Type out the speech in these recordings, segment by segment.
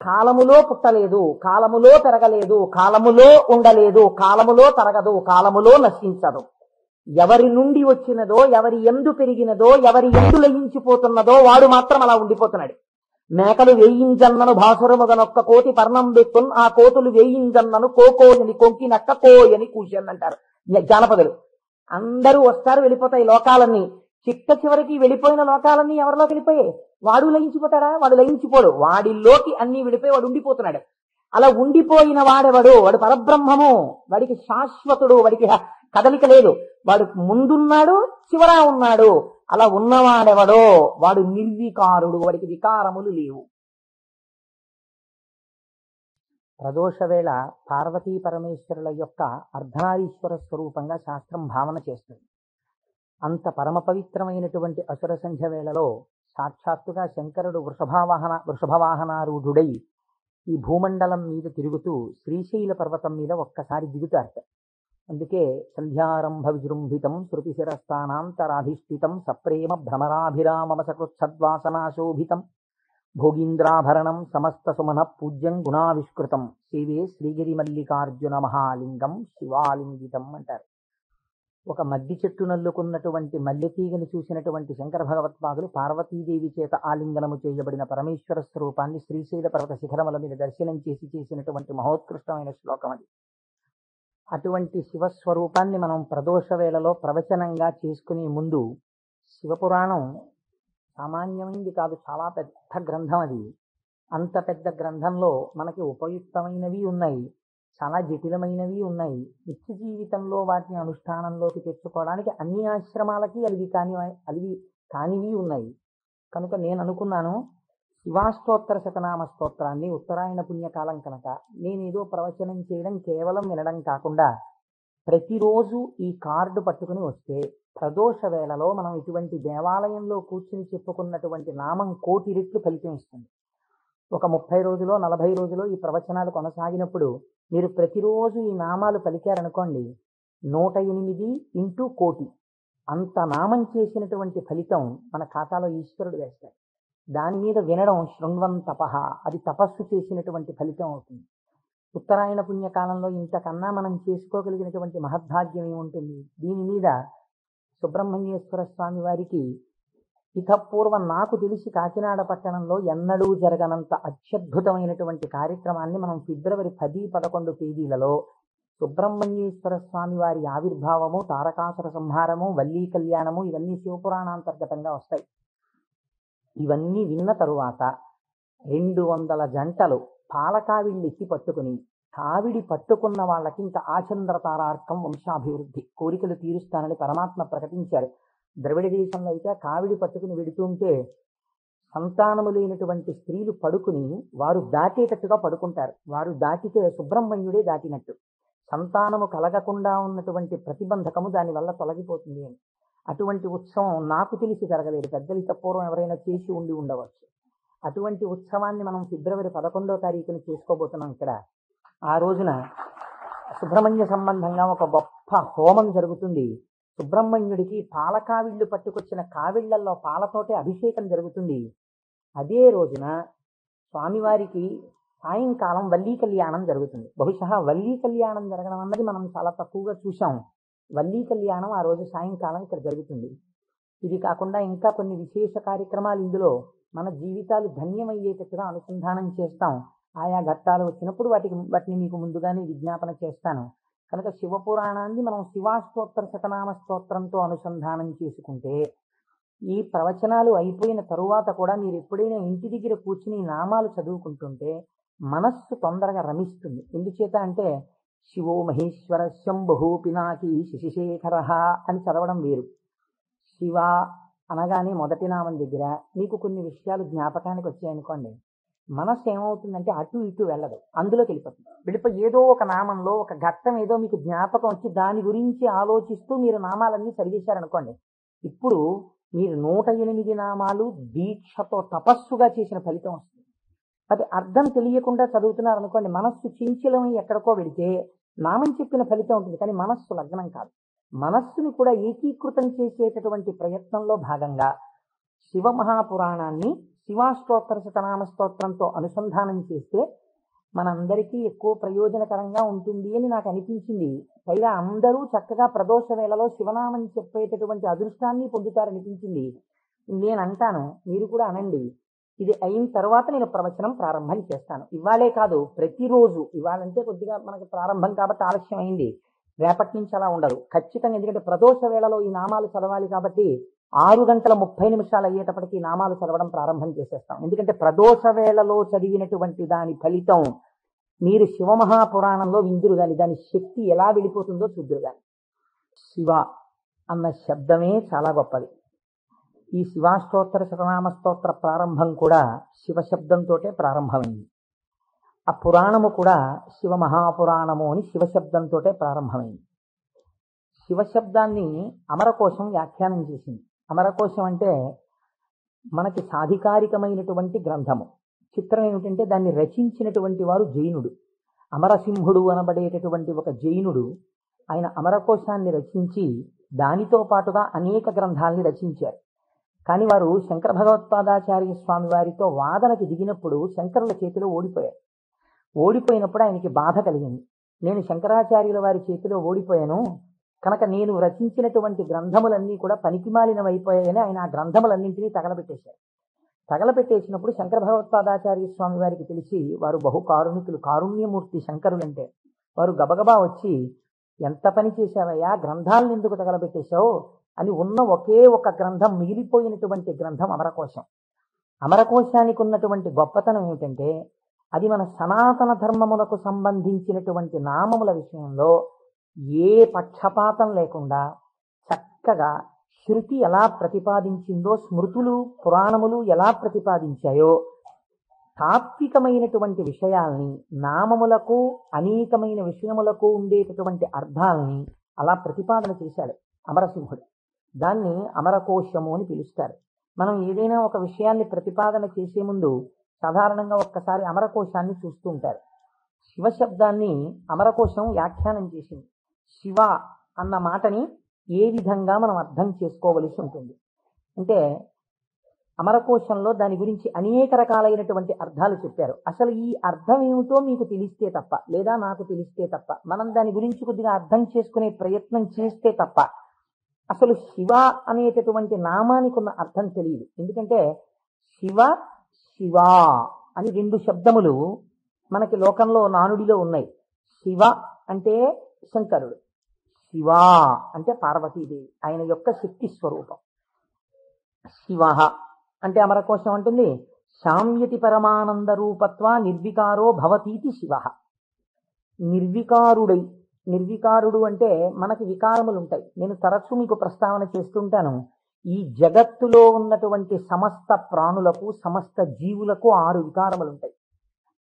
కాలములో పుట్టలేదు, కాలములో పెరగలేదు, కాలములో ఉండలేదు, కాలములో తరగదు, కాలములో నశించదు. ఎవరి నుండి వచ్చినదో, ఎవరి యందు పెరిగినదో, ఎవరి యందు లయించిపోతున్నదో వాడు మాత్రం అలా ఉండిపోతున్నాడు. మేకలు వేయింజన్నను భాసురముగనొక్క కోటి పర్ణం బెక్కున్, ఆ కోతులు వేయింజన్నను కోకోయని కొంకినక్క కోయని కూర్చొని అంటారు జానపదులు. అందరూ వస్తారు, వెళ్ళిపోతాయి లోకాలన్నీ. చిట్ట చివరికి వెళ్ళిపోయిన లోకాలన్నీ ఎవరిలోకి వెళ్ళిపోయాయి? వాడు లయించిపోతాడా? వాడు లయించిపోడు. వాడిలోకి అన్ని వెళ్ళిపోయి వాడు ఉండిపోతున్నాడు. అలా ఉండిపోయిన వాడెవడు? వాడు పరబ్రహ్మము. వాడికి శాశ్వతుడు, వాడికి కదలిక లేదు. వాడు ముందున్నాడు, చివరా ఉన్నాడు. అలా ఉన్నవాడెవడో వాడు నిర్వికారుడు, వాడికి వికారములు లేవు. ప్రదోష వేళ పార్వతీ పరమేశ్వరుల యొక్క అర్ధనారీశ్వర స్వరూపంగా శాస్త్రం భావన చేస్తుంది. అంత పరమ పవిత్రమైనటువంటి అసుర సంధ్య వేళలో సాక్షాత్తుగా శంకరుడు వృషభవాహనారూఢుడై ఈ భూమండలం మీద తిరుగుతూ శ్రీశైల పర్వతం మీద ఒక్కసారి దిగుతారట. అందుకే సంధ్యారంభ విజృంభితం శృతి శిరస్థానాంతరాధిష్ఠితం సప్రేమ భ్రమరాభిరామమ సకృత్సద్వాసనాశోభితం భోగీంద్రాభరణం సమస్త సుమన పూజ్యం గుణావిష్కృతం సేవే శ్రీగిరి మల్లికార్జున మహాలింగం శివాలింగితం అంటారు. ఒక మద్ది చెట్టు నల్లుకున్నటువంటి మల్లెతీగని చూసినటువంటి శంకర భగవత్పాదులు పార్వతీదేవి చేత ఆలింగనము చేయబడిన పరమేశ్వర స్వరూపాన్ని శ్రీశైల పర్వత శిఖరముల మీద దర్శనం చేసినటువంటి మహోత్కృష్టమైన శ్లోకం అది. అటువంటి శివస్వరూపాన్ని మనం ప్రదోష వేళలో ప్రవచనంగా చేసుకునే ముందు, శివపురాణం సామాన్యమైంది కాదు, చాలా పెద్ద గ్రంథం అది. అంత పెద్ద గ్రంథంలో మనకి ఉపయుక్తమైనవి ఉన్నాయి, చాలా జటిలమైనవి ఉన్నాయి. నిత్య జీవితంలో వాటిని అనుష్ఠానంలోకి తెచ్చుకోవడానికి అన్ని ఆశ్రమాలకి అవి కానివి ఉన్నాయి. కనుక నేను అనుకున్నాను, శివాష్టోత్తర శతనామ స్తోత్రాన్ని ఉత్తరాయణ పుణ్యకాలం కనుక నేనేదో ప్రవచనం చేయడం కేవలం వినడం కాకుండా ప్రతిరోజు ఈ కార్డు పట్టుకుని వస్తే ప్రదోష వేళలో మనం ఇటువంటి దేవాలయంలో కూర్చుని చెప్పుకున్నటువంటి నామం 1,000,000 రెట్లు ఫలితం ఇస్తుంది. ఒక 30 రోజులో 40 రోజులో ఈ ప్రవచనాలు కొనసాగినప్పుడు మీరు ప్రతిరోజు ఈ నామాలు పలికారనుకోండి, 108 ఇంటూ 1,000,000 అంత నామం చేసినటువంటి ఫలితం మన ఖాతాలో ఈశ్వరుడు వేస్తాడు. దాని మీద వినడం శృణ్వం తపః, అది తపస్సు చేసినటువంటి ఫలితం అవుతుంది. ఉత్తరాయణ పుణ్యకాలంలో ఇంతకన్నా మనం చేసుకోగలిగినటువంటి మహద్భాగ్యం ఏముంటుంది? దీని మీద సుబ్రహ్మణ్యేశ్వర స్వామి వారికి ఇతపూర్వం నాకు తెలిసి కాకినాడ పట్టణంలో ఎన్నడూ జరగనంత అత్యద్భుతమైనటువంటి కార్యక్రమాన్ని మనం ఫిబ్రవరి 10, 11 తేదీలలో సుబ్రహ్మణ్యేశ్వర స్వామి వారి ఆవిర్భావము, తారకాసుర సంహారము, వల్లీ కళ్యాణము ఇవన్నీ శివపురాణాంతర్గతంగా వస్తాయి. ఇవన్నీ విన్న తరువాత 200 జంటలు పాలకావిళ్ళు ఎత్తి పట్టుకుని, కావిడి పట్టుకున్న వాళ్ళకి ఇంకా ఆచంద్రతారార్కం వంశాభివృద్ధి కోరికలు తీరుస్తానని పరమాత్మ ప్రకటించారు. ద్రవిడ దేశంలో అయితే కావిడి పట్టుకుని వెడుతుంటే సంతానము లేనటువంటి స్త్రీలు పడుకుని వారు దాటేటట్టుగా పడుకుంటారు. వారు దాటితే సుబ్రహ్మణ్యుడే దాటినట్టు. సంతానము కలగకుండా ఉన్నటువంటి ప్రతిబంధకము దానివల్ల తొలగిపోతుంది అని. అటువంటి ఉత్సవం నాకు తెలిసి జరగలేదు. పెద్దలు పూర్వం ఎవరైనా చేసి ఉండవచ్చు. అటువంటి ఉత్సవాన్ని మనం ఫిబ్రవరి 11వ తారీఖున చేసుకోబోతున్నాం. ఇక్కడ ఆ రోజున సుబ్రహ్మణ్య సంబంధంగా ఒక గొప్ప హోమం జరుగుతుంది. సుబ్రహ్మణ్యుడికి పాలకావిళ్ళు పట్టుకొచ్చిన కావిళ్లల్లో పాలతోటే అభిషేకం జరుగుతుంది. అదే రోజున స్వామివారికి సాయంకాలం వల్లీ కళ్యాణం జరుగుతుంది. బహుశా వల్లీ కళ్యాణం జరగడం అన్నది మనం చాలా తక్కువగా చూసాం. వల్లీ కళ్యాణం ఆ రోజు సాయంకాలం ఇక్కడ జరుగుతుంది. ఇది కాకుండా ఇంకా కొన్ని విశేష కార్యక్రమాలు ఇందులో మన జీవితాలు ధన్యమయ్యేటట్టుగా అనుసంధానం చేస్తాం. ఆయా ఘట్టాలు వచ్చినప్పుడు వాటిని మీకు ముందుగానే విజ్ఞాపన చేస్తాను. కనుక శివపురాణాన్ని మనం శివాష్టోత్తర శతనామ స్తోత్రంతో అనుసంధానం చేసుకుంటే ఈ ప్రవచనాలు అయిపోయిన తరువాత కూడా మీరు ఎప్పుడైనా ఇంటి దగ్గర కూర్చుని నామాలు చదువుకుంటుంటే మనస్సు తొందరగా రమిస్తుంది. ఎందుచేత అంటే శివో మహేశ్వర శంభు పినాకి శశిశేఖర అని చదవడం వేరు. శివ అనగానే మొదటి నామం దగ్గర మీకు కొన్ని విషయాలు జ్ఞాపకానికి వచ్చాయనుకోండి, మనస్సు ఏమవుతుందంటే అటు ఇటు వెళ్ళదు, అందులోకి వెళ్ళిపోయి ఏదో ఒక నామంలో ఒక ఘట్టం ఏదో మీకు జ్ఞాపకం వచ్చి దాని గురించి ఆలోచిస్తూ మీరు నామాలన్నీ చదివేశారనుకోండి, ఇప్పుడు మీరు 108 నామాలు దీక్షతో తపస్సుగా చేసిన ఫలితం వస్తుంది. అది అర్థం తెలియకుండా చదువుతున్నారనుకోండి, మనస్సు చించలమై ఎక్కడికో వెళితే నామం చెప్పిన ఫలితం ఉంటుంది, కానీ మనస్సు లగ్నం కాదు. మనస్సుని కూడా ఏకీకృతం చేసేటటువంటి ప్రయత్నంలో భాగంగా శివ మహాపురాణాన్ని శివాష్టోత్తర శతనామ స్తోత్రంతో అనుసంధానం చేస్తే మనందరికీ ఎక్కువ ప్రయోజనకరంగా ఉంటుంది అని నాకు అనిపించింది. పైగా అందరూ చక్కగా ప్రదోష వేళలో శివనామం చెప్పేటటువంటి అదృష్టాన్ని పొందుతారనిపించింది. నేను అంటాను, మీరు కూడా అనండి. ఇది అయిన తర్వాత నేను ప్రవచనం ప్రారంభం చేస్తాను. ఇవాళే కాదు, ప్రతిరోజు. ఇవాళంటే కొద్దిగా మనకు ప్రారంభం కాబట్టి ఆలస్యం అయింది. రేపటి నుంచి అలా ఉండదు ఖచ్చితంగా. ఎందుకంటే ప్రదోష వేళలో ఈ నామాలు చదవాలి కాబట్టి 6:30 అయ్యేటప్పటికి నామాలు చదవడం ప్రారంభం చేసేస్తాం. ఎందుకంటే ప్రదోష వేళలో చదివినటువంటి దాని ఫలితం మీరు శివమహాపురాణంలో విందురు గాని, దాని శక్తి ఎలా వెళ్ళిపోతుందో చూద్దురు గాని. శివ అన్న శబ్దమే చాలా గొప్పది. ఈ శివాష్టోత్తర శతనామ స్తోత్ర ప్రారంభం కూడా శివశబ్దంతో ప్రారంభమైంది. ఆ పురాణము కూడా శివ మహాపురాణము అని శివశబ్దంతో ప్రారంభమైంది. శివశబ్దాన్ని అమరకోశం వ్యాఖ్యానం చేసింది. అమరకోశం అంటే మనకి సాధికారికమైనటువంటి గ్రంథము. చిత్రం ఏమిటంటే దాన్ని రచించినటువంటి వారు జైనుడు. అమరసింహుడు అనబడేటటువంటి ఒక జైనుడు ఆయన అమరకోశాన్ని రచించి దానితో పాటుగా అనేక గ్రంథాలని రచించారు. కానీ వారు శంకర భగవత్పాదాచార్య స్వామి వారితో వాదనకి దిగినప్పుడు శంకరుల చేతిలో ఓడిపోయారు. ఓడిపోయినప్పుడు ఆయనకి బాధ కలిగింది. నేను శంకరాచార్యుల వారి చేతిలో ఓడిపోయాను కనుక నేను రచించినటువంటి గ్రంథములన్నీ కూడా పనికిమాలినవైపోయాయని ఆయన ఆ గ్రంథములన్నింటినీ తగలబెట్టేశారు. తగలబెట్టేసినప్పుడు శంకర భగవత్పాదాచార్య స్వామి వారికి తెలిసి, వారు బహు కారుణికులు, కారుణ్యమూర్తి శంకరులంటే, వారు గబగబా వచ్చి, ఎంత పని చేశావయ్యా, గ్రంథాలను ఎందుకు తగలబెట్టేశావు అని ఉన్న ఒకే ఒక గ్రంథం, మిగిలిపోయినటువంటి గ్రంథం అమరకోశం. అమరకోశానికి ఉన్నటువంటి గొప్పతనం ఏమిటంటే అది మన సనాతన ధర్మములకు సంబంధించినటువంటి నామముల విషయంలో ఏ పక్షపాతం లేకుండా చక్కగా శృతి ఎలా ప్రతిపాదించిందో, స్మృతులు పురాణములు ఎలా ప్రతిపాదించాయో తాత్వికమైనటువంటి విషయాల్ని, నామములకు అనేకమైన విషయములకు ఉండేటటువంటి అర్థాలని అలా ప్రతిపాదన చేశాడు అమరసింహుడు. దాన్ని అమరకోశము అని పిలుస్తారు. మనం ఏదైనా ఒక విషయాన్ని ప్రతిపాదన చేసే ముందు సాధారణంగా ఒక్కసారి అమరకోశాన్ని చూస్తూ ఉంటారు. శివశబ్దాన్ని అమరకోశం వ్యాఖ్యానం చేసింది. శివ అన్న మాటని ఏ విధంగా మనం అర్థం చేసుకోవలసి ఉంటుంది అంటే, అమరకోశంలో దాని గురించి అనేక రకాలైనటువంటి అర్థాలు చెప్పారు. అసలు ఈ అర్థం ఏమిటో మీకు తెలిస్తే తప్ప, లేదా నాకు తెలిస్తే తప్ప, మనం దాని గురించి కొద్దిగా అర్థం చేసుకునే ప్రయత్నం చేస్తే తప్ప అసలు శివ అనేటటువంటి నామానికి ఉన్న అర్థం తెలియదు. ఎందుకంటే శివ శివ అని రెండు శబ్దములు మనకి లోకంలో నానుడిలో ఉన్నాయి. శివ అంటే శంకరుడు, శివ అంటే పార్వతీదేవి, ఆయన యొక్క శక్తి స్వరూపం. శివ అంటే అమరకోశం అంటుంది, శామ్యతి పరమానంద రూపత్వ నిర్వికారో భవతీతి శివ. నిర్వికారుడై, నిర్వికారుడు అంటే మనకి వికారములు ఉంటాయి. నేను తరచూ మీకు ప్రస్తావన చేస్తుంటాను, ఈ జగత్తులో ఉన్నటువంటి సమస్త ప్రాణులకు, సమస్త జీవులకు 6 వికారములు ఉంటాయి.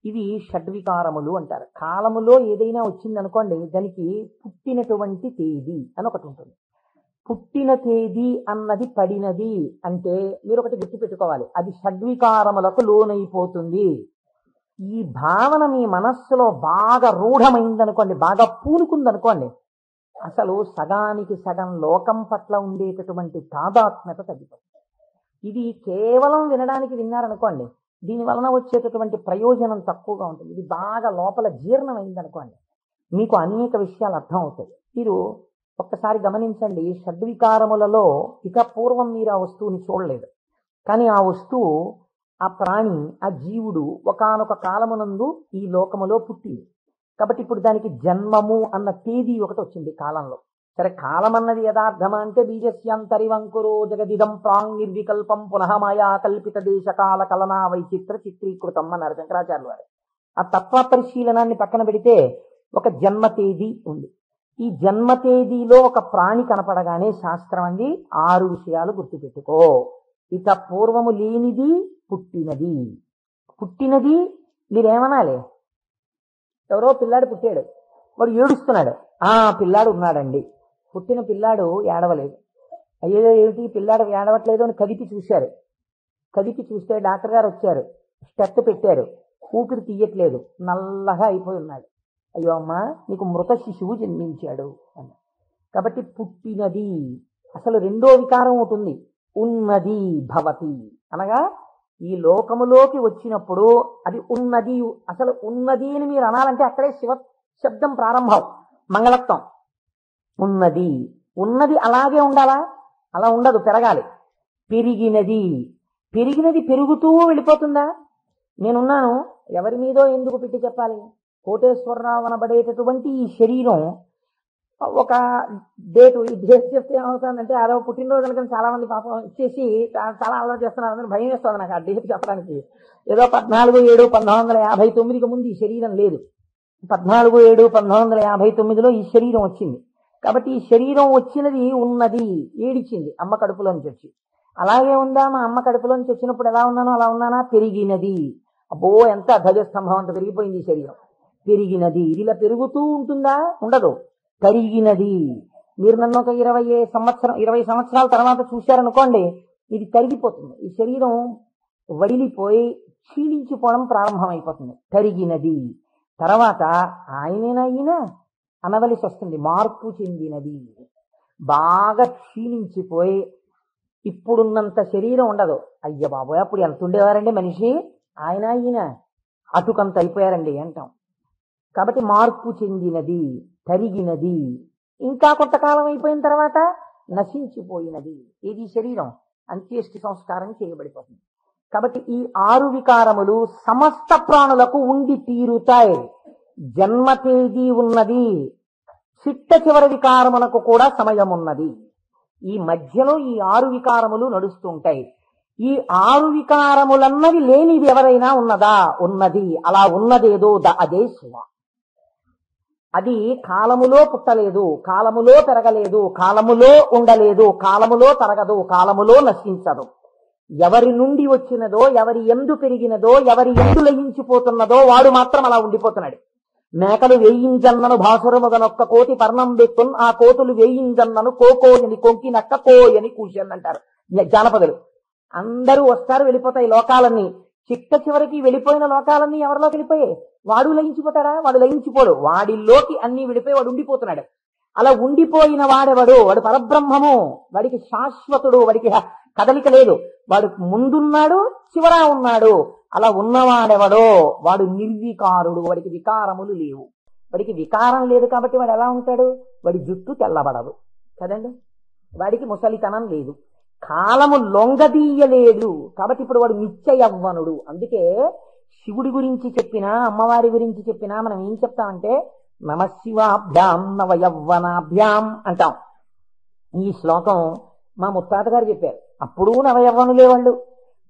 ఇవి షడ్వికారములు అంటారు. కాలములో ఏదైనా వచ్చిందనుకోండి, దానికి పుట్టినటువంటి తేదీ అని ఒకటి ఉంటుంది. పుట్టిన తేదీ అన్నది పడినది అంటే మీరు ఒకటి గుర్తుపెట్టుకోవాలి, అది షడ్వికారములకు లోనైపోతుంది. ఈ భావన మీ మనస్సులో బాగా రూఢమైందనుకోండి, బాగా పూనుకుందనుకోండి, అసలు సగానికి సగం లోకం పట్ల ఉండేటటువంటి తాదాత్మ్యత తగ్గిపోతుంది. ఇది కేవలం వినడానికి విన్నారనుకోండి, దీని వలన వచ్చేటటువంటి ప్రయోజనం తక్కువగా ఉంటుంది. ఇది బాగా లోపల జీర్ణమైందనుకోండి, మీకు అనేక విషయాలు అర్థం అవుతాయి. మీరు ఒక్కసారి గమనించండి, షడ్వికారములలో ఇక పూర్వం మీరు ఆ వస్తువుని చూడలేదు, కానీ ఆ వస్తువు, ఆ ప్రాణి, ఆ జీవుడు ఒకానొక కాలమునందు ఈ లోకములో పుట్టింది. కాబట్టి ఇప్పుడు దానికి జన్మము అన్న తేదీ ఒకటి వచ్చింది కాలంలో. సరే, కాలం అన్నది యథార్థమా అంటే బీజస్యాంతరివంకురో జగదిదం ప్రాంగ్ నిర్వికల్పం పునః మాయా కల్పిత దేశకాల కలనా వైచిత్ర చిత్రీకృతం అన్నారు శంకరాచార్యుల వారు. ఆ తత్వ పరిశీలనాన్ని పక్కన పెడితే ఒక జన్మ తేదీ ఉంది. ఈ జన్మ తేదీలో ఒక ప్రాణి కనపడగానే శాస్త్రం అంది 6 విషయాలు గుర్తుపెట్టుకో. ఇక పూర్వము లేనిది పుట్టినది. పుట్టినది మీరేమనాలి? ఎవరో పిల్లాడు పుట్టాడు, వాడు ఏడుస్తున్నాడు, పిల్లాడు ఉన్నాడండి. పుట్టిన పిల్లాడు ఏడవలేదు. అయ్యో ఏమిటి పిల్లాడు ఏడవట్లేదు అని కదిపి చూశారు. కదిపి చూస్తే డాక్టర్ గారు వచ్చారు, స్టెప్ పెట్టారు, ఊపిరి తీయట్లేదు, నల్లగా అయిపోయి ఉన్నాడు. అయ్యో అమ్మా, నీకు మృత శిశువు జన్మించాడు అని. కాబట్టి పుట్టినది. అసలు రెండో వికారం ఉంటుంది, ఉన్నది భవతి అనగా ఈ లోకములోకి వచ్చినప్పుడు అది ఉన్నది. అసలు ఉన్నది అని మీరు అనాలంటే అక్కడే శివ శబ్దం ప్రారంభం, మంగళత్వం. ఉన్నది, ఉన్నది అలాగే ఉండాలా? అలా ఉండదు, పెరగాలి. పెరిగినది, పెరిగినది పెరుగుతూ వెళ్ళిపోతుందా? నేనున్నాను, ఎవరి మీదో ఎందుకు పెట్టి చెప్పాలి? కోటేశ్వరరావు అనబడేటటువంటి ఈ శరీరం ఒక డేటు, ఈ డేట్ చెప్తే ఏమవుతుందంటే అదో పుట్టినరోజు అనుకుని చాలా మంది పాపం ఇచ్చేసి చాలా ఆలోచన చేస్తున్నారు. భయం వేస్తుంది నాకు ఆ డేట్ చెప్పడానికి. ఏదో 14/7/1959కి ముందు ఈ శరీరం లేదు. 14/7/1959లో ఈ శరీరం వచ్చింది. కాబట్టి ఈ శరీరం వచ్చినది ఉన్నది, ఏడిచింది అమ్మ కడుపులోంచి వచ్చి. అలాగే ఉందా? మా అమ్మ కడుపులోంచి వచ్చినప్పుడు ఎలా ఉన్నానో అలా ఉన్నానా? పెరిగినది. అబ్బో, ఎంత ధ్వజస్తంభం అంత పెరిగిపోయింది ఈ శరీరం. పెరిగినది. ఇది ఇలా పెరుగుతూ ఉంటుందా? ఉండదు, కరిగినది. మీరు నన్ను ఒక 20 సంవత్సరాల తర్వాత చూశారనుకోండి, ఇది కరిగిపోతుంది. ఈ శరీరం వడిలిపోయి క్షీణించిపోవడం ప్రారంభమైపోతుంది. కరిగినది. తర్వాత ఆయనేనా ఈయన అనవలసి వస్తుంది. మార్పు చెందినది. బాగా క్షీణించిపోయి ఇప్పుడున్నంత శరీరం ఉండదు. అయ్య బాబోయ్, అప్పుడు ఎంత ఉండేవారండి మనిషి, ఆయన ఈయన అటుకంత అయిపోయారండి అంటాం. కాబట్టి మార్పు చెందినది, కరిగినది. ఇంకా కొంతకాలం అయిపోయిన తర్వాత నశించిపోయినది. ఇది శరీరం అంత్యేష్టి సంస్కారం చేయబడిపోతుంది. కాబట్టి ఈ 6 వికారములు సమస్త ప్రాణులకు ఉండి తీరుతాయి. జన్మ తేదీ ఉన్నది, చిట్ట చివరి వికారమునకు కూడా సమయం ఉన్నది. ఈ మధ్యలో ఈ 6 వికారములు నడుస్తుంటాయి. ఈ 6 వికారములన్నవి లేనిది ఎవరైనా ఉన్నదా? ఉన్నది. అలా ఉన్నదేదో అదే శివ. అది కాలములో పుట్టలేదు, కాలములో పెరగలేదు, కాలములో ఉండలేదు, కాలములో తరగదు, కాలములో నశించదు. ఎవరి నుండి వచ్చినదో, ఎవరి ఎందు పెరిగినదో, ఎవరి ఎందు లయించిపోతున్నదో వాడు మాత్రం అలా ఉండిపోతున్నాడు. మేకలు వేయింజన్నను భాసురముగనొక్క కోటి పర్ణం బెక్కున్, ఆ కోతులు వేయింజన్నను కోకోయని కొంకినక్క కోయని కూర్చొని అంటారు జానపదులు. అందరూ వస్తారు, వెళ్ళిపోతాయి లోకాలన్నీ. చిట్ట చివరికి వెళ్ళిపోయిన లోకాలన్నీ ఎవరిలోకి వెళ్ళిపోయాయి? వాడు లయించిపోతాడా? వాడు లయించిపోడు. వాడిలోకి అన్ని వెళ్ళిపోయి వాడు ఉండిపోతున్నాడు. అలా ఉండిపోయిన వాడెవడు? వాడు పరబ్రహ్మము. వాడికి శాశ్వతుడు, వాడికి కదలిక లేదు. వాడు ముందున్నాడు, చివరా ఉన్నాడు. అలా ఉన్నవాడెవడో వాడు నిర్వికారుడు. వాడికి వికారములు లేవు. వాడికి వికారం లేదు కాబట్టి వాడు ఎలా ఉంటాడు? వాడి జుట్టు తెల్లబడదు కదండి, వాడికి ముసలితనం లేదు, కాలము లొంగదీయలేడు. కాబట్టి ఇప్పుడు వాడు నిత్య యవ్వనుడు. అందుకే శివుడి గురించి చెప్పినా, అమ్మవారి గురించి చెప్పినా మనం ఏం చెప్తామంటే నమశివాభ్యాం నవయవ్వనాభ్యాం అంటాం. ఈ శ్లోకం మా ముత్తాత గారు చెప్పారు, అప్పుడు నవయవ్వనులే వాళ్ళు.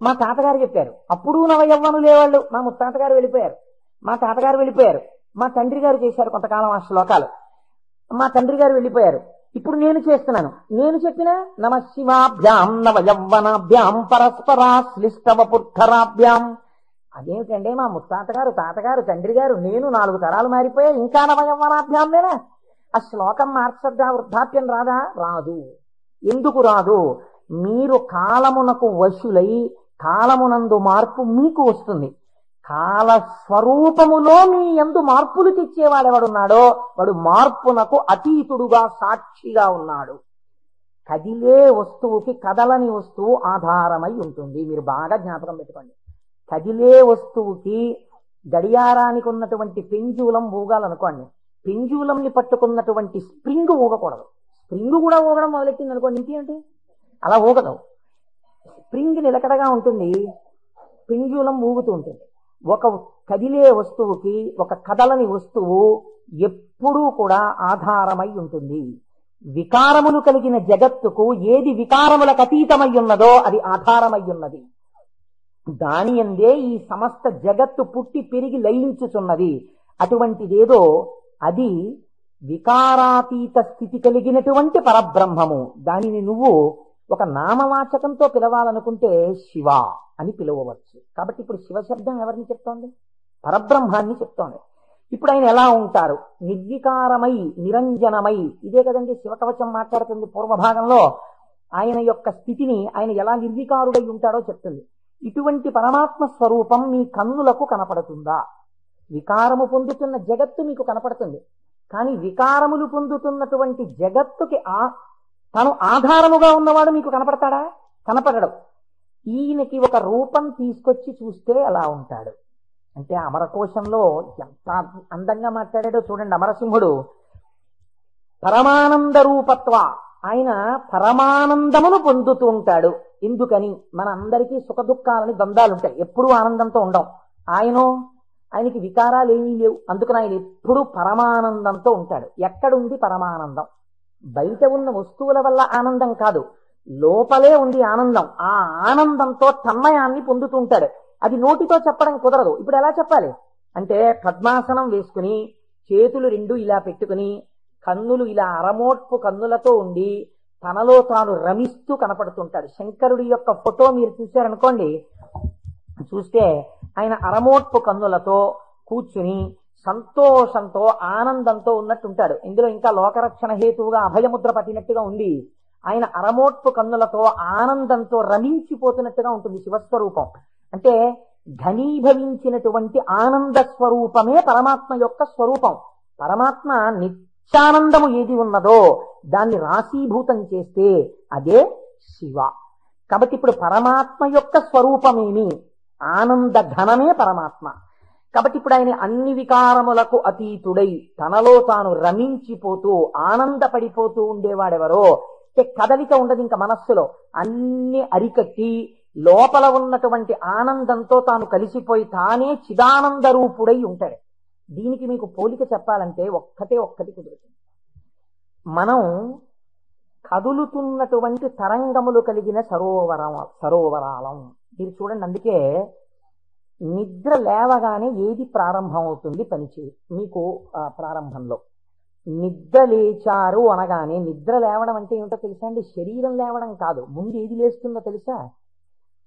మా తాతగారు చెప్పారు, అప్పుడు నవయవ్వనులే వాళ్ళు. మా ముత్తాత గారు వెళ్ళిపోయారు, మా తాతగారు వెళ్ళిపోయారు, మా తండ్రి గారు చేశారు కొంతకాలం ఆ శ్లోకాలు. మా తండ్రి గారు వెళ్ళిపోయారు, ఇప్పుడు నేను చేస్తున్నాను. నేను చెప్పిన నమశివాభ్యాం నవయవ్వనాభ్యాం పరస్పరాశ్లిష్టవపుర్ధరాభ్యాం. అదేమిటంటే మా ముత్తాతగారు, తాతగారు, తండ్రి గారు, నేను 4 తరాలు మారిపోయా, ఇంకా నవయవ్వనాభ్యామేనా? ఆ శ్లోకం మార్చద్దా? వృద్ధాప్యం రాదా? రాదు. ఎందుకు రాదు? మీరు కాలమునకు వశులై కాలమునందు మార్పు మీకు వస్తుంది. కాల స్వరూపములో మీ యందు మార్పులు తెచ్చేవాడెవడున్నాడో వాడు మార్పునకు అతీతుడుగా సాక్షిగా ఉన్నాడు. కదిలే వస్తువుకి కదలని వస్తువు ఆధారమై ఉంటుంది. మీరు బాగా జ్ఞాపకం పెట్టుకోండి. కదిలే వస్తువుకి గడియారానికి ఉన్నటువంటి పెంజూలం ఊగాలనుకోండి, పెంజూలంని పట్టుకున్నటువంటి స్ప్రింగ్ ఊగకూడదు. స్ప్రింగ్ కూడా ఊగడం మొదలెట్టింది అనుకోండి, ఇంకేంటి అలా ఊగదు. స్ప్రింగ్ నిలకడగా ఉంటుంది, పెంజూలం ఊగుతూ ఉంటుంది. ఒక కదిలే వస్తువుకి ఒక కదలని వస్తువు ఎప్పుడూ కూడా ఆధారమై ఉంటుంది. వికారములు కలిగిన జగత్తుకు ఏది వికారములకు అతీతమై ఉన్నదో అది ఆధారమై ఉన్నది. దాని యందే ఈ సమస్త జగత్తు పుట్టి పెరిగి లయించుచున్నది. అటువంటిదేదో అది వికారాతీత స్థితి కలిగినటువంటి పరబ్రహ్మము. దానిని నువ్వు ఒక నామవాచకంతో పిలవాలనుకుంటే శివ అని పిలవవచ్చు. కాబట్టి ఇప్పుడు శివశబ్దం ఎవరిని చెప్తోంది? పరబ్రహ్మాన్ని చెప్తోంది. ఇప్పుడు ఆయన ఎలా ఉంటారు? నిర్వికారమై నిరంజనమై. ఇదే కదండి శివకవచం మాట్లాడుతుంది. పూర్వభాగంలో ఆయన యొక్క స్థితిని ఆయన ఎలా నిర్వికారుడై ఉంటాడో చెప్తుంది. ఇటువంటి పరమాత్మ స్వరూపం మీ కన్నులకు కనపడుతుందా? వికారము పొందుతున్న జగత్తు మీకు కనపడుతుంది, కానీ వికారములు పొందుతున్నటువంటి జగత్తుకి తను ఆధారముగా ఉన్నవాడు మీకు కనపడతాడా? కనపడడు. ఈయనకి ఒక రూపం తీసుకొచ్చి చూస్తే ఎలా ఉంటాడు అంటే అమరకోశంలో ఎంత అందంగా మాట్లాడాడో చూడండి. అమరసింహుడు పరమానంద రూపత్వ, ఆయన పరమానందమును పొందుతూ ఉంటాడు. ఎందుకని? మన అందరికీ సుఖ దుఃఖాలని ద్వంద్వాలుంటాయి, ఎప్పుడూ ఆనందంతో ఉండం. ఆయనకి వికారాలు ఏమీ లేవు, అందుకని ఆయన ఎప్పుడూ పరమానందంతో ఉంటాడు. ఎక్కడుంది పరమానందం? బయట ఉన్న వస్తువుల వల్ల ఆనందం కాదు, లోపలే ఉంది ఆనందం. ఆ ఆనందంతో తన్మయాన్ని పొందుతూ ఉంటాడు. అది నోటితో చెప్పడం కుదరదు. ఇప్పుడు ఎలా చెప్పాలి అంటే, పద్మాసనం వేసుకుని చేతులు రెండు ఇలా పెట్టుకుని కన్నులు ఇలా అరమోట్పు కన్నులతో ఉండి తనలో తాను రమిస్తూ కనపడుతుంటాడు. శంకరుడి యొక్క ఫోటో మీరు చూశారనుకోండి, చూస్తే ఆయన అరమోట్పు కన్నులతో కూర్చుని సంతోషంతో ఆనందంతో ఉన్నట్టుంటాడు. ఇందులో ఇంకా లోకరక్షణ హేతువుగా అభయముద్ర పట్టినట్టుగా ఉంది. ఆయన అరమోట్పు కన్నులతో ఆనందంతో రమించిపోతున్నట్టుగా ఉంటుంది శివస్వరూపం. అంటే ఘనీభవించినటువంటి ఆనంద స్వరూపమే పరమాత్మ యొక్క స్వరూపం. పరమాత్మ నిత్యానందము ఏది ఉన్నదో దాన్ని రాశీభూతం చేస్తే అదే శివ. కాబట్టి ఇప్పుడు పరమాత్మ యొక్క స్వరూపమేమి? ఆనంద ఘనమే పరమాత్మ. కాబట్టి ఇప్పుడు ఆయన అన్ని వికారములకు అతీతుడై తనలో తాను రమించిపోతూ ఆనందపడిపోతూ ఉండేవాడెవరో, కదలిక ఉండదు ఇంకా మనస్సులో, అన్ని అరికట్టి లోపల ఉన్నటువంటి ఆనందంతో తాను కలిసిపోయి తానే చిదానంద రూపుడై ఉంటాడు. దీనికి మీకు పోలిక చెప్పాలంటే ఒక్కటి కుదురుతుంది. మనం కదులుతున్నటువంటి తరంగములు కలిగిన సరోవరాలం. మీరు చూడండి, అందుకే నిద్ర లేవగానే ఏది ప్రారంభం అవుతుంది పనిచేయదు మీకు. ప్రారంభంలో నిద్ర లేచారు అనగానే, నిద్ర లేవడం అంటే ఏమిటో తెలుసా అండి? శరీరం లేవడం కాదు. ముందు ఏది లేస్తుందో తెలుసా?